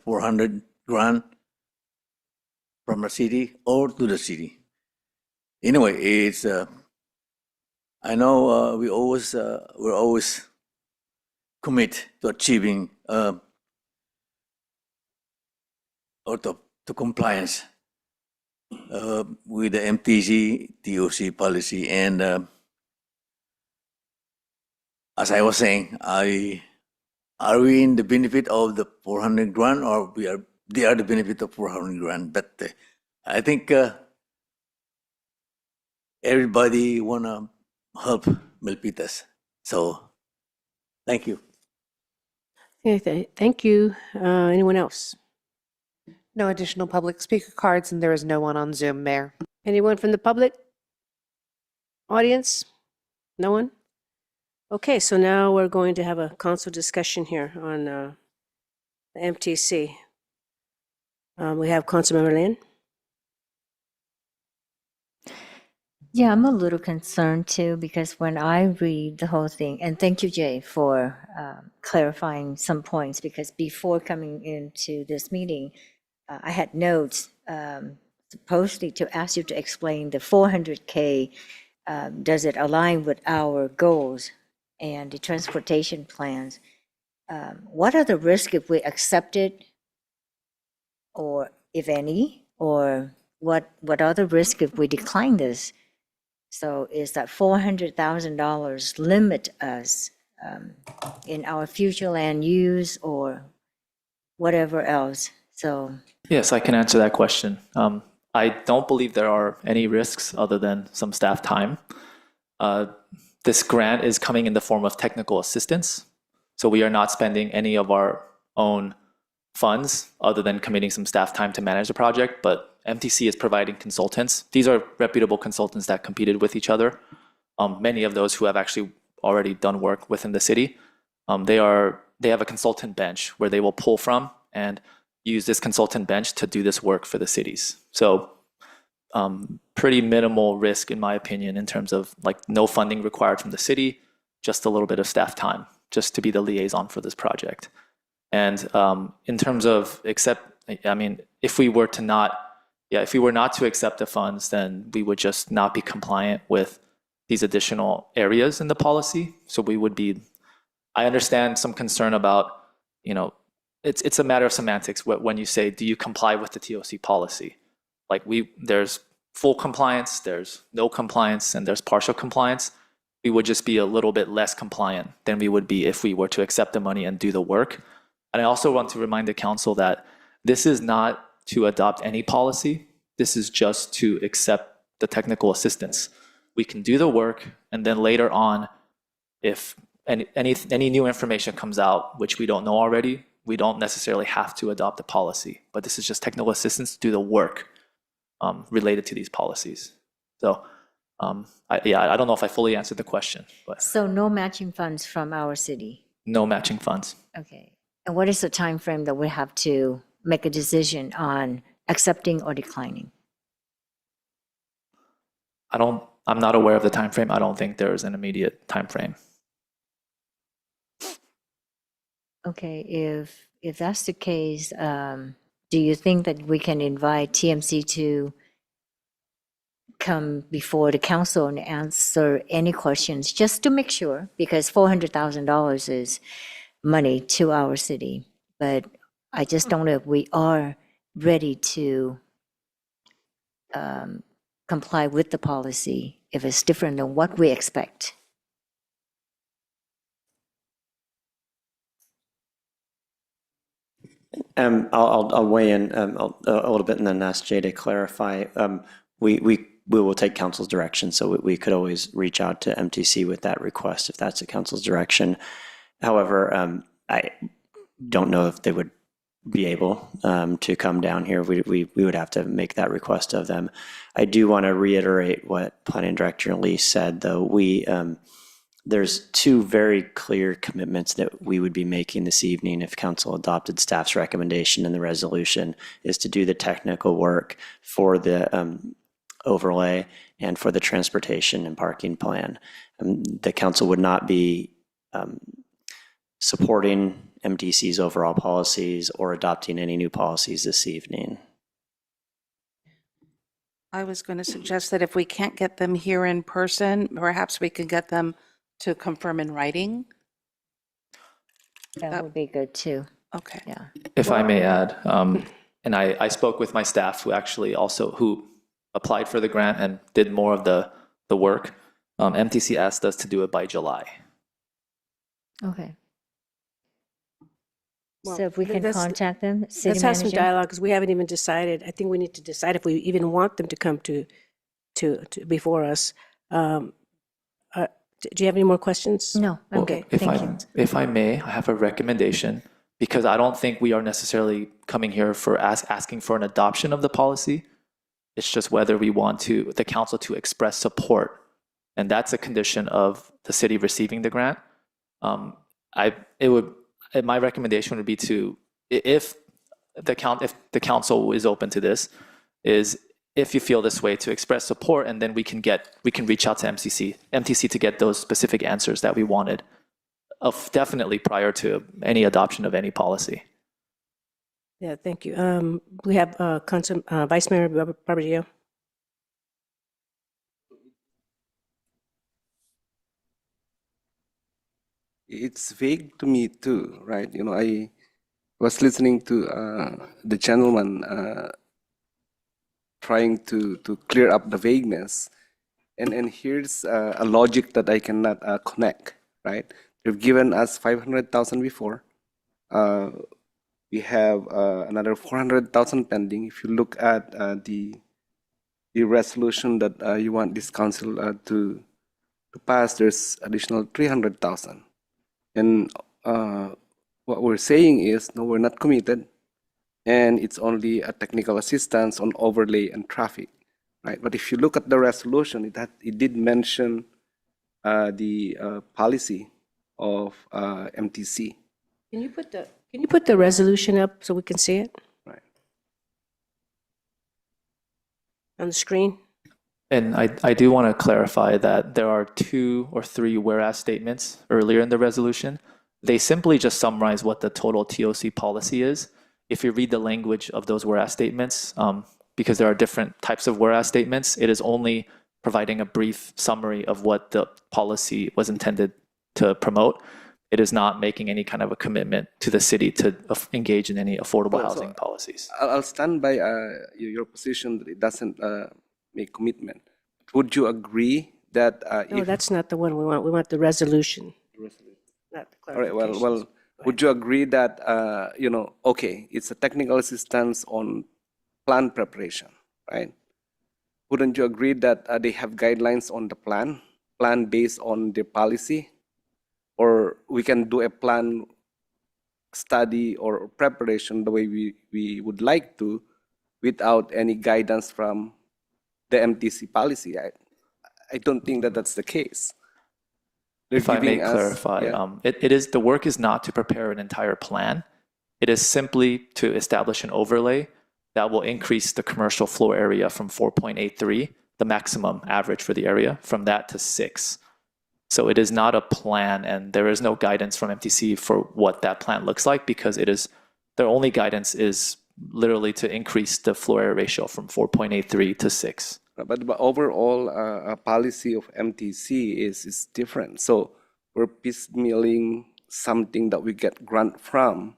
I: 400 grant from the city or to the city? Anyway, it's I know we're always commit to achieving or to compliance with the MTC TOC policy. And as I was saying, are we in the benefit of the 400 grant, or they are the benefit of 400 grant? But I think everybody wanna help Milpitas. So thank you.
A: Okay, thank you. Anyone else?
B: No additional public speaker cards, and there is no one on Zoom, Mayor.
A: Anyone from the public audience? No one? Okay, so now we're going to have a council discussion here on the MTC. We have Councilmember Lin.
K: Yeah, I'm a little concerned too, because when I read the whole thing, and thank you, Jay, for clarifying some points, because before coming into this meeting, I had notes supposedly to ask you to explain the 400K. Does it align with our goals and the transportation plans? What are the risks if we accept it, or if any, or what are the risks if we decline this? So is that $400,000 limit us in our future land use or whatever else? So
E: Yes, I can answer that question. I don't believe there are any risks other than some staff time. This grant is coming in the form of technical assistance. So we are not spending any of our own funds other than committing some staff time to manage the project, but MTC is providing consultants. These are reputable consultants that competed with each other. Many of those who have actually already done work within the city. They have a consultant bench where they will pull from and use this consultant bench to do this work for the cities. So pretty minimal risk in my opinion in terms of like no funding required from the city, just a little bit of staff time just to be the liaison for this project. And in terms of if we were not to accept the funds, then we would just not be compliant with these additional areas in the policy. So we would be, I understand some concern about, it's a matter of semantics when you say, do you comply with the TOC policy? Like there's full compliance, there's no compliance, and there's partial compliance. We would just be a little bit less compliant than we would be if we were to accept the money and do the work. And I also want to remind the council that this is not to adopt any policy. This is just to accept the technical assistance. We can do the work, and then later on, if any new information comes out, which we don't know already, we don't necessarily have to adopt a policy. But this is just technical assistance to do the work related to these policies. So I don't know if I fully answered the question, but
K: so no matching funds from our city.
E: no matching funds.
K: Okay. And what is the time frame that we have to make a decision on accepting or declining?
E: I'm not aware of the time frame. I don't think there is an immediate time frame.
K: Okay, if that's the case, do you think that we can invite TMC to come before the council and answer any questions, just to make sure, because $400,000 is money to our city, but I just don't know if we are ready to comply with the policy if it's different than what we expect.
Q: I'll weigh in a little bit and then ask Jay to clarify. We will take council's direction, so we could always reach out to MTC with that request if that's the council's direction. However, I don't know if they would be able to come down here. We would have to make that request of them. I do want to reiterate what Planning Director Lee said, though. There's two very clear commitments that we would be making this evening if council adopted staff's recommendation in the resolution, is to do the technical work for the overlay and for the transportation and parking plan. The council would not be supporting MTC's overall policies or adopting any new policies this evening.
L: I was going to suggest that if we can't get them here in person, perhaps we could get them to confirm in writing.
K: That would be good too.
L: Okay.
K: Yeah.
E: If I may add, and I spoke with my staff who applied for the grant and did more of the work. MTC asked us to do it by July.
K: Okay.
A: Well,
K: So if we can
A: let's-
K: contact them, city
A: Let's have some
K: manager?
A: dialogue, because we haven't even decided. I think we need to decide if we even want them to come to before us. Do you have any more questions?
K: No, I'm
A: Okay,
K: good.
E: If
K: Thank you.
E: if I may, I have a recommendation, because I don't think we are necessarily coming here for asking for an adoption of the policy. It's just whether we want the council to express support, and that's a condition of the city receiving the grant. My recommendation would be to if the council is open to this, is if you feel this way, to express support, and then we can reach out to MTC to get those specific answers that we wanted, definitely prior to any adoption of any policy.
A: Yeah, thank you. We have Vice Mayor Barbadillo.
P: It's vague to me too, right? I was listening to the gentleman trying to clear up the vagueness, and here's a logic that I cannot connect, right? They've given us 500,000 before. We have another 400,000 pending. If you look at the resolution that you want this council to pass, there's additional 300,000. And what we're saying is, no, we're not committed, and it's only a technical assistance on overlay and traffic, right? But if you look at the resolution, it did mention the policy of MTC.
A: Can you put the resolution up so we can see it?
P: Right.
A: On the screen?
E: And I do want to clarify that there are 2 or 3 whereas statements earlier in the resolution. They simply just summarize what the total TOC policy is. If you read the language of those whereas statements, because there are different types of whereas statements, it is only providing a brief summary of what the policy was intended to promote. It is not making any kind of a commitment to the city to engage in any affordable housing policies.
P: I'll stand by your position that it doesn't make commitment. Would you agree that
A: No, that's not the one we want. We want the resolution. Not the
P: all right,
A: clarifications.
P: well, would you agree that okay, it's a technical assistance on plan preparation, right? Wouldn't you agree that they have guidelines on the plan based on their policy? Or we can do a plan study or preparation the way we would like to, without any guidance from the MTC policy. I don't think that that's the case.
E: If I may clarify, the work is not to prepare an entire plan. It is simply to establish an overlay that will increase the commercial floor area from 4.83, the maximum average for the area, from that to 6. So it is not a plan, and there is no guidance from MTC for what that plan looks like, because their only guidance is literally to increase the floor area ratio from 4.83 to 6.
P: But overall, policy of MTC is different. So we're piecemealing something that we get grant from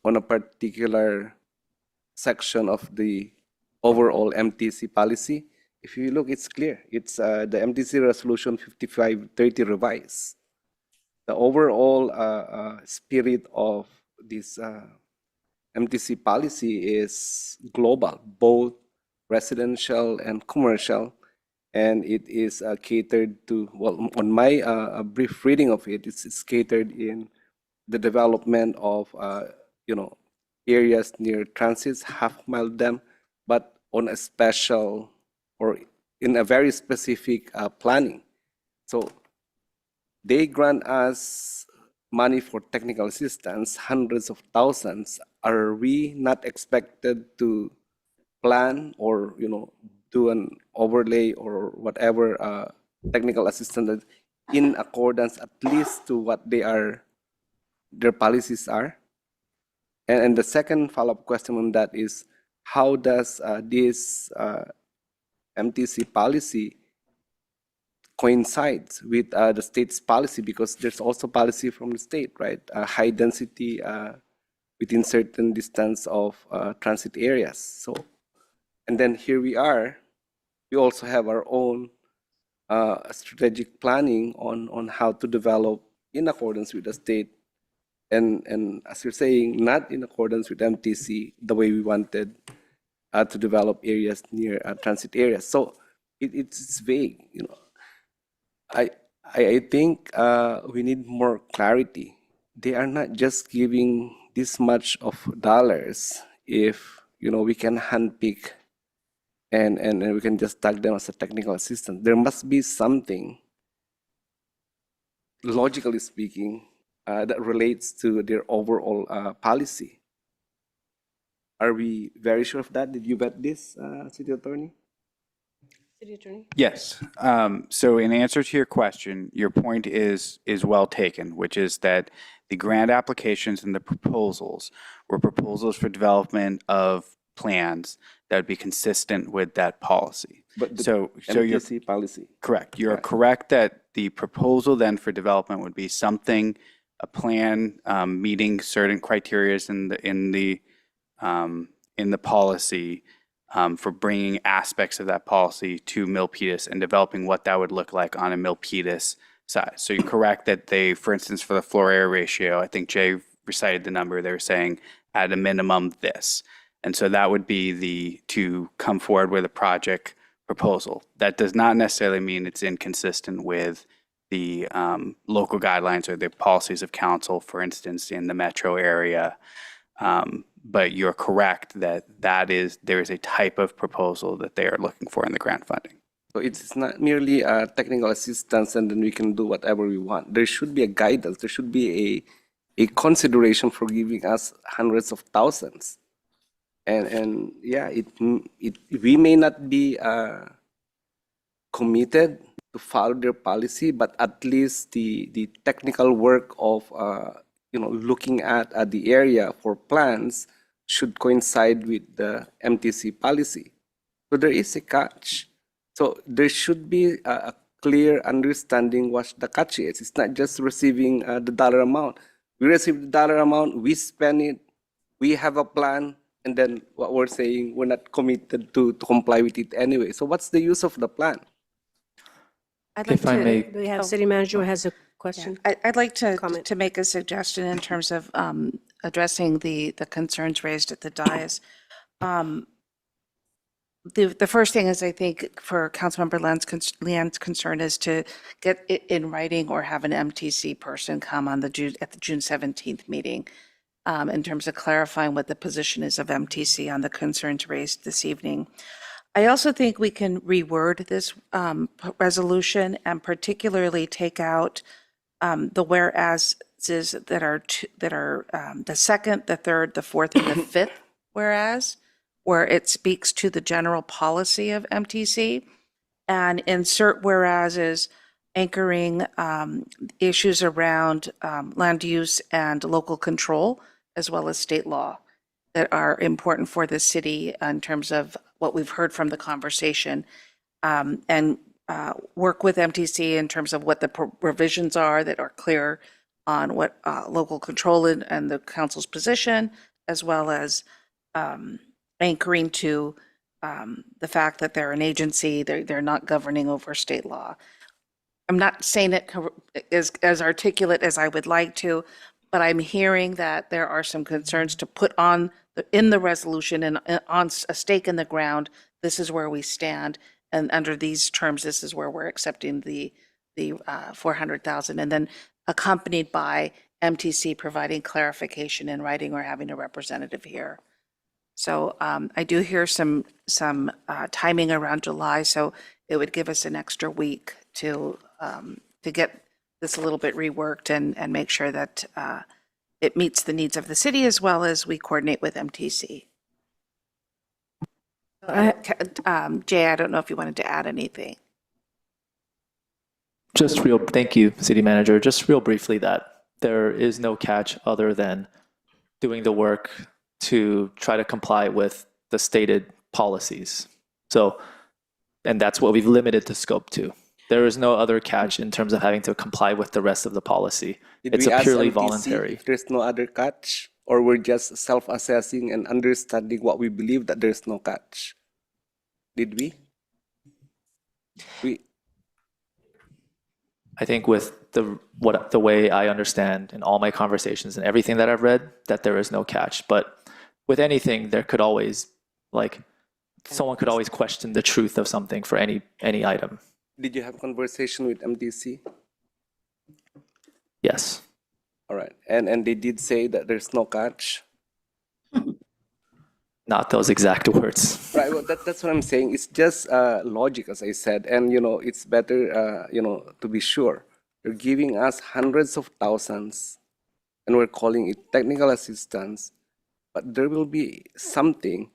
P: on a particular section of the overall MTC policy. If you look, it's clear. It's the MTC Resolution 5530 revised. The overall spirit of this MTC policy is global, both residential and commercial, and it is catered to, well, on my brief reading of it, it's catered in the development of areas near transits, half-mile dam, but on a special or in a very specific planning. So they grant us money for technical assistance, hundreds of thousands. Are we not expected to plan or do an overlay or whatever technical assistance in accordance at least to what their policies are? And the second follow-up question on that is, how does this MTC policy coincides with the state's policy? Because there's also policy from the state, right? High density within certain distance of transit areas. So, and then here we are, we also have our own strategic planning on how to develop in accordance with the state, and as you're saying, not in accordance with MTC the way we wanted to develop areas near transit areas. So it's vague. I think we need more clarity. They are not just giving this much of dollars if we can handpick and we can just tag them as a technical assistant. There must be something, logically speaking, that relates to their overall policy. Are we very sure of that? Did you vet this, City Attorney?
A: City Attorney?
M: Yes. So in answer to your question, your point is well taken, which is that the grant applications and the proposals were proposals for development of plans that would be consistent with that policy.
P: But the
M: So you're
P: MTC policy.
M: correct. You're
P: Correct.
M: correct that the proposal then for development would be something, a plan meeting certain criterias in the policy for bringing aspects of that policy to Milpitas and developing what that would look like on a Milpitas side. So you're correct that they, for instance, for the floor area ratio, I think Jay recited the number, they were saying at a minimum this. And so that would be to come forward with a project proposal. That does not necessarily mean it's inconsistent with the local guidelines or the policies of council, for instance, in the metro area. But you're correct that there is a type of proposal that they are looking for in the grant funding.
P: So it's not merely technical assistance and then we can do whatever we want. There should be a guidance. There should be a consideration for giving us hundreds of thousands. And yeah, we may not be committed to follow their policy, but at least the technical work of looking at the area for plans should coincide with the MTC policy. So there is a catch. So there should be a clear understanding what the catch is. It's not just receiving the dollar amount. We receive the dollar amount, we spend it, we have a plan, and then what we're saying, we're not committed to comply with it anyway. So what's the use of the plan?
E: If I may,
A: Do we have city manager who has a question?
L: I'd like to
A: Comment.
L: make a suggestion in terms of addressing the concerns raised at the dais. The first thing is, I think, for Councilmember Leanne's concern is to get it in writing or have an MTC person come on at the June 17th meeting in terms of clarifying what the position is of MTC on the concerns raised this evening. I also think we can reword this resolution and particularly take out the whereases that are the second, the third, the fourth, and the fifth whereas, where it speaks to the general policy of MTC, and insert whereases anchoring issues around land use and local control, as well as state law, that are important for the city in terms of what we've heard from the conversation, and work with MTC in terms of what the provisions are that are clear on what local control and the council's position, as well as anchoring to the fact that they're an agency, they're not governing over state law. I'm not saying it as articulate as I would like to, but I'm hearing that there are some concerns to put on in the resolution and on a stake in the ground. This is where we stand, and under these terms, this is where we're accepting the 400,000, and then accompanied by MTC providing clarification in writing or having a representative here. So I do hear some timing around July, so it would give us an extra week to get this a little bit reworked and make sure that it meets the needs of the city as well as we coordinate with MTC. Jay, I don't know if you wanted to add anything.
E: Thank you, City Manager. Just real briefly that there is no catch other than doing the work to try to comply with the stated policies. So, and that's what we've limited the scope to. There is no other catch in terms of having to comply with the rest of the policy. It's a purely voluntary.
P: If there's no other catch, or we're just self-assessing and understanding what we believe that there's no catch? Did we?
E: I think with the way I understand in all my conversations and everything that I've read, that there is no catch. But with anything, there could always, someone could always question the truth of something for any item.
P: Did you have conversation with MTC?
E: Yes.
P: All right. And they did say that there's no catch?
E: Not those exact words.
P: Right. Well, that's what I'm saying. It's just logic, as I said. And, it's better, to be sure. They're giving us hundreds of thousands, and we're calling it technical assistance. but there will be something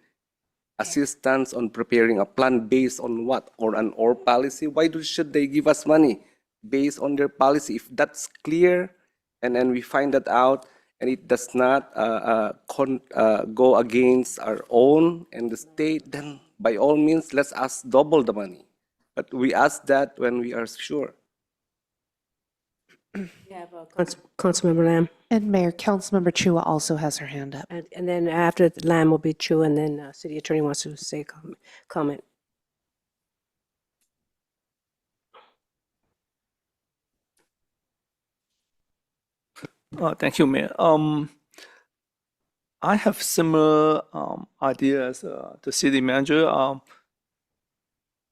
P: assistance on preparing a plan based on what, or an or policy. Why should they give us money based on their policy? If that's clear, and then we find that out, and it does not go against our own and the state, then by all means, let's ask double the money. But we ask that when we are sure.
A: Councilmember Lamb.
B: And Mayor, Councilmember Chua also has her hand up.
A: And then after Lamb will be Chu, and then City Attorney wants to say comment.
F: Thank you, Mayor. I have similar idea as the city manager.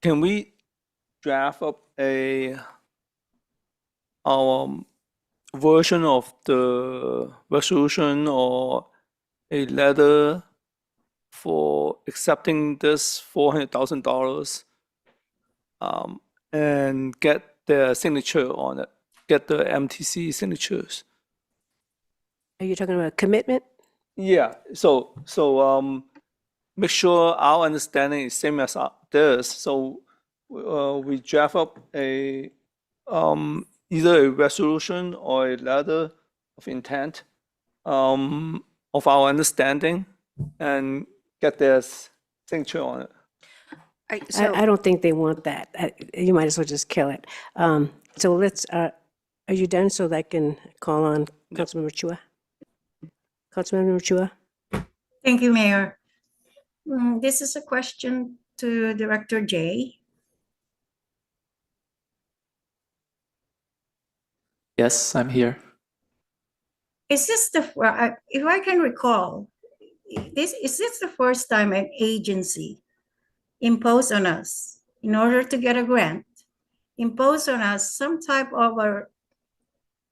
F: Can we draft up a version of the resolution or a letter for accepting this $400,000 and get their signature on it, get the MTC signatures?
A: Are you talking about a commitment?
F: Yeah, so make sure our understanding is same as theirs. So we draft up a either a resolution or a letter of intent of our understanding and get their signature on it.
A: I don't think they want that. You might as well just kill it. So let's, are you done so that I can call on Councilmember Chua? Councilmember Chua?
D: Thank you, Mayor. This is a question to Director Jay.
E: Yes, I'm here.
D: Is this if I can recall, is this the first time an agency imposed on us, in order to get a grant, imposed on us some type of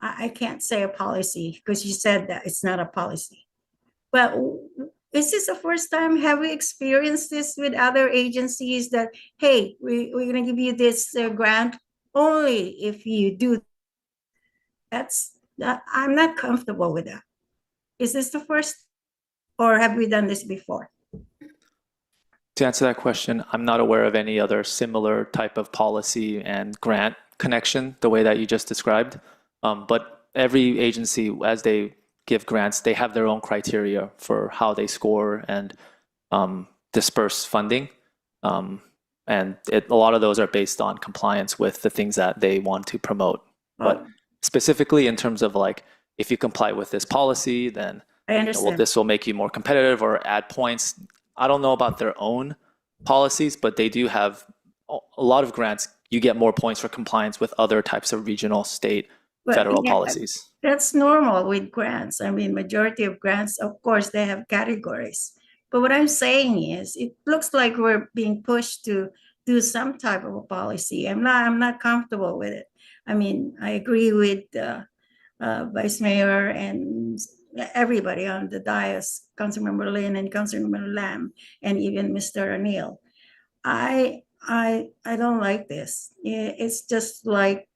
D: I can't say a policy because you said that it's not a policy, but is this the first time? Have we experienced this with other agencies that, hey, we're going to give you this grant only if you do? I'm not comfortable with that. Is this the first, or have we done this before?
E: To answer that question, I'm not aware of any other similar type of policy and grant connection the way that you just described. But every agency, as they give grants, they have their own criteria for how they score and disperse funding. And a lot of those are based on compliance with the things that they want to promote. But specifically in terms of like, if you comply with this policy, then
D: I understand.
E: this will make you more competitive or add points. I don't know about their own policies, but they do have a lot of grants. You get more points for compliance with other types of regional, state, federal policies.
D: That's normal with grants. I mean, majority of grants, of course, they have categories. But what I'm saying is, it looks like we're being pushed to do some type of a policy. I'm not comfortable with it. I mean, I agree with Vice Mayor and everybody on the dais, Councilmember Lin and Councilmember Lam, and even Mr. Anil. I don't like this. It's just like,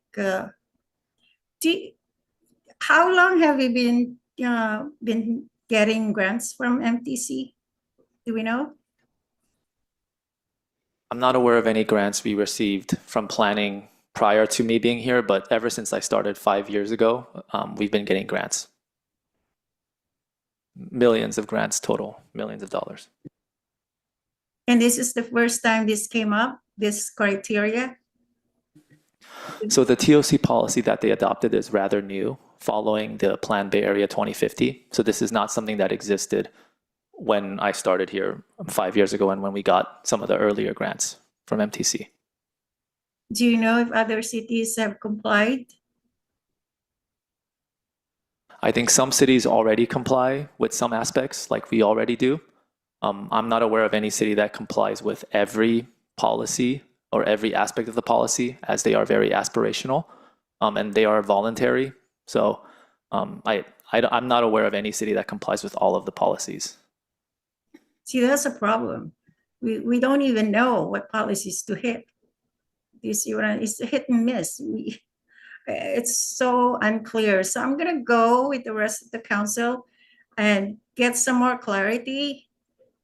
D: how long have you been getting grants from MTC? Do we know?
E: I'm not aware of any grants we received from planning prior to me being here, but ever since I started 5 years ago, we've been getting grants. Millions of grants total, millions of dollars.
D: And this is the first time this came up, this criteria?
E: So the TOC policy that they adopted is rather new, following the Plan Bay Area 2050. So this is not something that existed when I started here 5 years ago and when we got some of the earlier grants from MTC.
D: Do you know if other cities have complied?
E: I think some cities already comply with some aspects, like we already do. I'm not aware of any city that complies with every policy or every aspect of the policy, as they are very aspirational and they are voluntary. So I'm not aware of any city that complies with all of the policies.
D: See, that's a problem. We don't even know what policies to hit. You see what it's a hit and miss. It's so unclear. So I'm going to go with the rest of the council. and get some more clarity,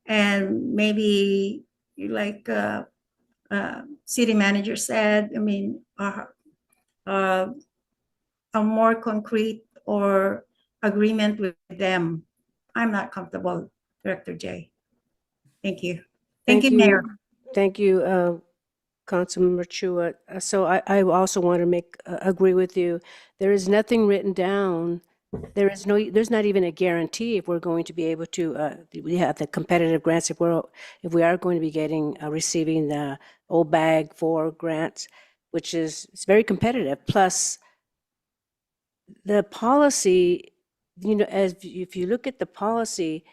D: and maybe like city manager said, I mean, a more concrete or agreement with them. I'm not comfortable, Director J. Thank you. Thank you, Mayor.
A: Thank you, Councilmember Chua. So I also want to agree with you. There is nothing written down. There's not even a guarantee if we're going to be able to, we have the competitive grants, if we are going to be receiving the OBAG 4 grants, which is, it's very competitive. Plus, the policy, if you look at the policy,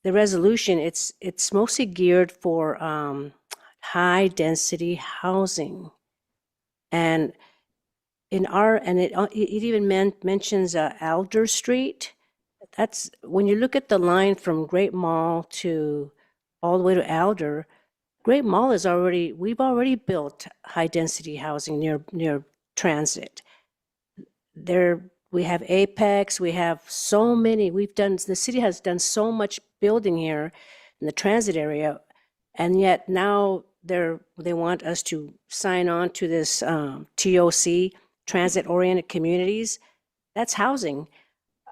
A: the resolution, it's mostly geared for high density housing, and it even mentions Alder Street. That's when you look at the line from Great Mall to all the way to Alder. Great Mall we've already built high density housing near transit. We have Apex, we have so many, the city has done so much building here in the transit area, and yet now they want us to sign on to this TOC, transit-oriented communities. That's housing.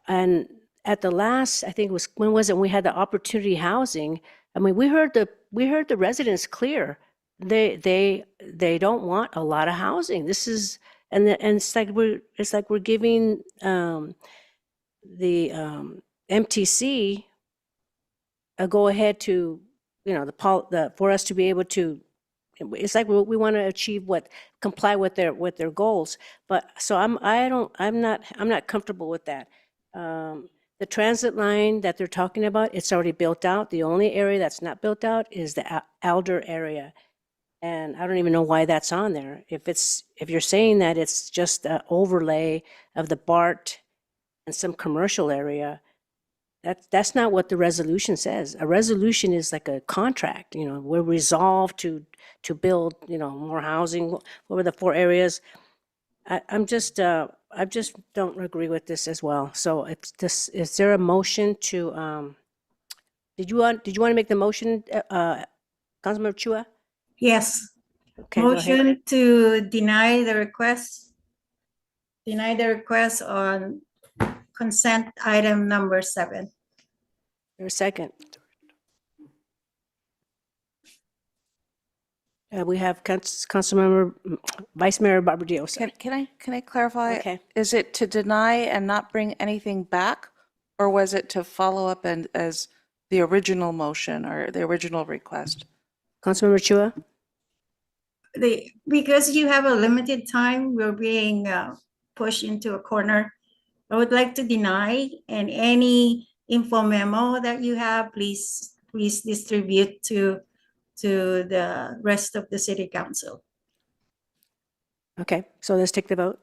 A: And at the last, I think it was, when was it, we had the opportunity housing, I mean, we heard the residents clear. They don't want a lot of housing. This is, and it's like we're giving the MTC a go ahead to, for us to be able to. It's like we want to comply with their goals. But so I'm not comfortable with that. The transit line that they're talking about, it's already built out. The only area that's not built out is the Alder area. And I don't even know why that's on there. If you're saying that it's just an overlay of the BART and some commercial area, that's not what the resolution says. A resolution is like a contract, we're resolved to build, more housing. What were the 4 areas? I just don't agree with this as well. So is there a motion to, did you want to make the motion, Councilmember Chua?
D: Yes.
A: Okay, go ahead.
D: Motion to deny the request on consent item number 7.
A: There's a second. We have Councilmember Vice Mayor Barbara Dios.
L: Can I clarify?
A: Okay.
L: Is it to deny and not bring anything back, or was it to follow up as the original motion or the original request?
A: Councilmember Chua?
D: Because you have a limited time, we're being pushed into a corner. I would like to deny, and any info memo that you have, please distribute to the rest of the city council.
A: Okay, so let's take the vote.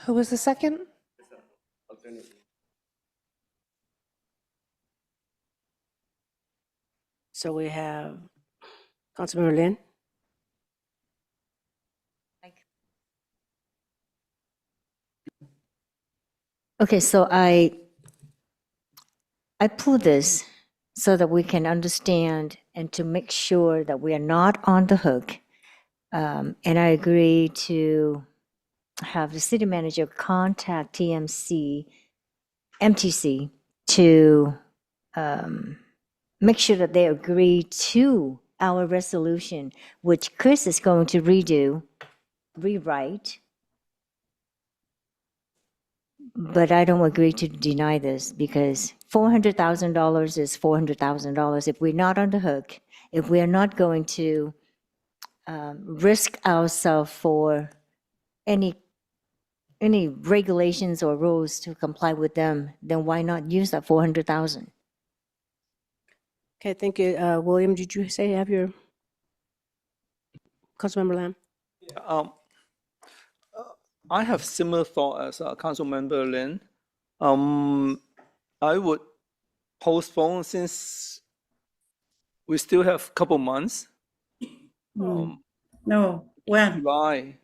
B: Who was the second?
A: So we have Councilmember Lin.
K: Okay, so I pull this so that we can understand and to make sure that we are not on the hook. And I agree to have the city manager contact MTC to make sure that they agree to our resolution, which Chris is going to rewrite. But I don't agree to deny this because $400,000 is $400,000. If we're not on the hook, if we are not going to risk ourselves for any regulations or rules to comply with them, then why not use that 400,000?
A: Okay, thank you. William, did you say you have your Councilmember Lam?
F: I have similar thought as Councilmember Lin. I would postpone since we still have a couple months.
D: No, when?
F: July.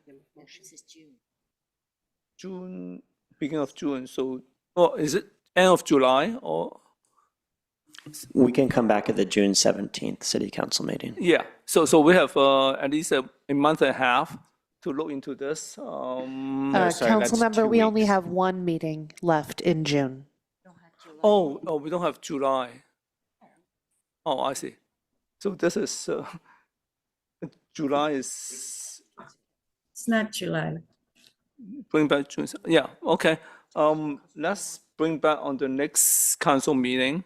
F: June, beginning of June, so, or is it end of July or?
Q: We can come back at the June 17th city council meeting.
F: Yeah, so we have at least a month and a half to look into this.
B: Council member, we only have one meeting left in June.
F: Oh, we don't have July. Oh, I see. So this is, July is,
D: It's not July.
F: bring back June, yeah, okay. Let's bring back on the next council meeting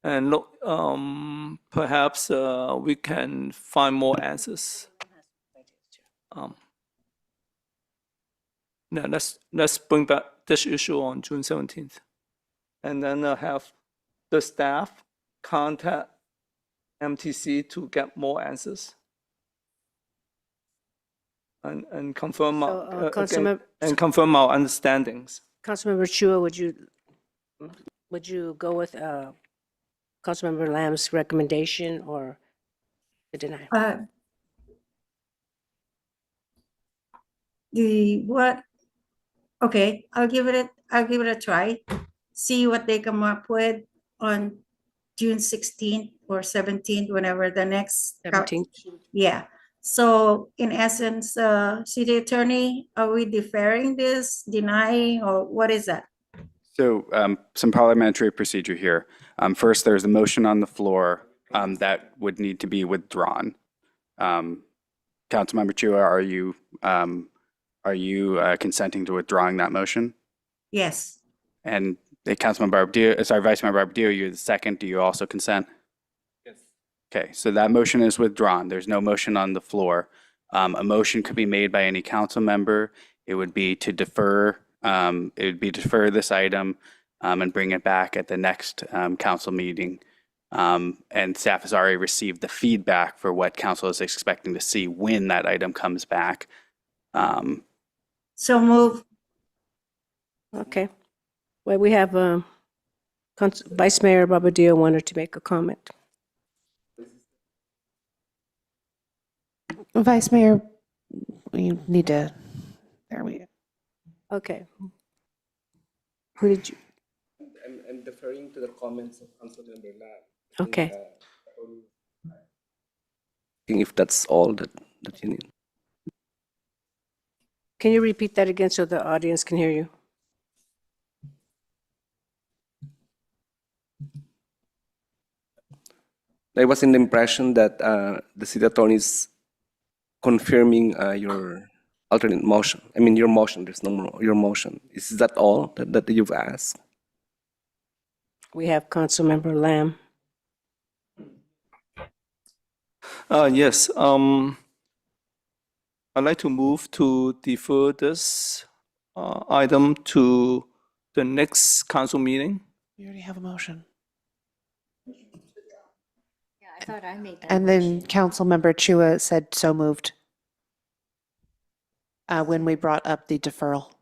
F: and look, perhaps we can find more answers. Yeah, let's bring back this issue on June 17th. And then have the staff contact MTC to get more answers. And confirm
A: So,
F: confirm our understandings.
A: Councilmember Chua, would you go with Councilmember Lamb's recommendation or to deny?
D: Okay, I'll give it a try. See what they come up with on June 16th or 17th, whenever the next.
A: 17th.
D: Yeah. So in essence, city attorney, are we deferring this, denying, or what is that?
M: So some parliamentary procedure here. First, there's a motion on the floor that would need to be withdrawn. Councilmember Chua, are you consenting to withdrawing that motion?
D: Yes.
M: And Councilmember Barbadillo, sorry, Vice Mayor Barbadillo, you're the second. Do you also consent?
C: Yes.
M: Okay, so that motion is withdrawn. There's no motion on the floor. A motion could be made by any council member. It would be to defer. Defer this item and bring it back at the next council meeting. And staff has already received the feedback for what council is expecting to see when that item comes back.
D: So move.
A: Okay. Well, we have Vice Mayor Barbadillo wanted to make a comment.
B: Vice Mayor, we need to, there we go.
A: Okay. Who did you?
C: I'm deferring to the comments of Councilmember Lam.
A: Okay.
P: If that's all that you need.
A: Can you repeat that again so the audience can hear you?
P: I was in the impression that the city attorney is confirming your alternate motion. I mean, your motion, there's no more, your motion. Is that all that you've asked?
A: We have Councilmember Lam.
F: Yes, I'd like to move to defer this item to the next council meeting.
B: We already have a motion.
K: Yeah, I thought I made that.
B: And then Councilmember Chua said so moved when we brought up the deferral.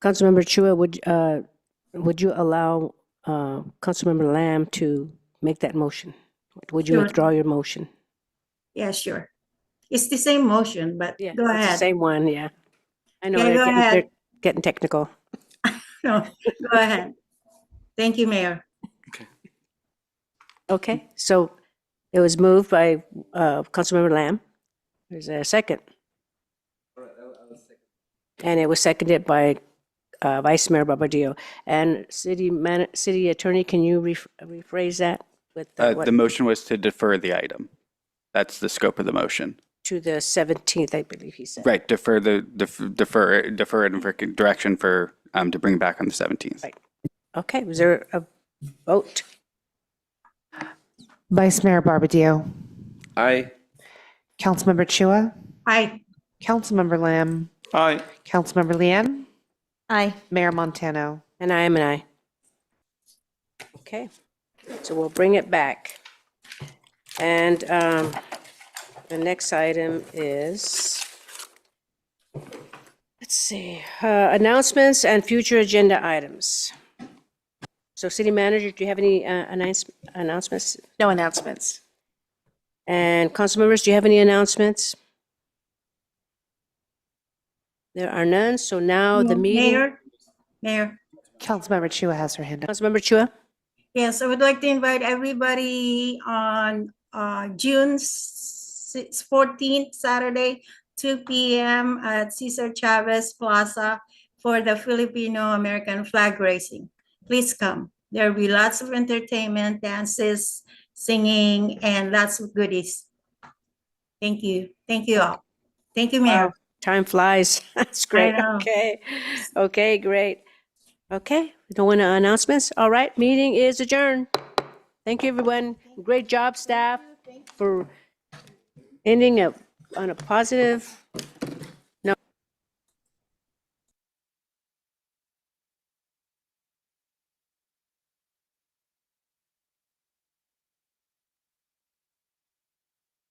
A: Councilmember Chua, would you allow Councilmember Lam to make that motion? Would you
D: Sure.
A: withdraw your motion?
D: Yeah, sure. It's the same motion, but go
A: It's the
D: ahead.
A: same one, yeah. I know
D: Yeah,
A: they're
D: go ahead.
A: they're getting technical.
D: No, go ahead. Thank you, Mayor.
A: Okay, so it was moved by Councilmember Lam. There's a second. And it was seconded by Vice Mayor Barbadillo. And City Attorney, can you rephrase that with what-
M: The motion was to defer the item. That's the scope of the motion.
A: to the 17th, I believe he said.
M: Right, defer it for direction for, to bring back on the 17th.
A: Right. Okay, was there a vote?
B: Vice Mayor Barbadillo.
P: Aye.
B: Councilmember Chua.
D: Aye.
B: Councilmember Lam.
F: Aye.
B: Councilmember Lian.
K: Aye.
B: Mayor Montano.
A: And I am an aye. Okay, so we'll bring it back. And the next item is, let's see, announcements and future agenda items. So City Manager, do you have any announcements?
L: No announcements.
A: And council members, do you have any announcements? There are none, so now the meeting.
D: Mayor.
B: Councilmember Chua has her hand up.
A: Councilmember Chua?
D: Yes, I would like to invite everybody on June 14th, Saturday, 2 p.m. at Cesar Chavez Plaza for the Filipino-American flag raising. Please come. There will be lots of entertainment, dances, singing, and lots of goodies. Thank you. Thank you all. Thank you, Mayor.
A: Wow, time flies. That's great.
D: know.
A: Okay. Okay, great. Okay, no one announcements? All right, meeting is adjourned. Thank you, everyone. Great job, staff, for ending on a positive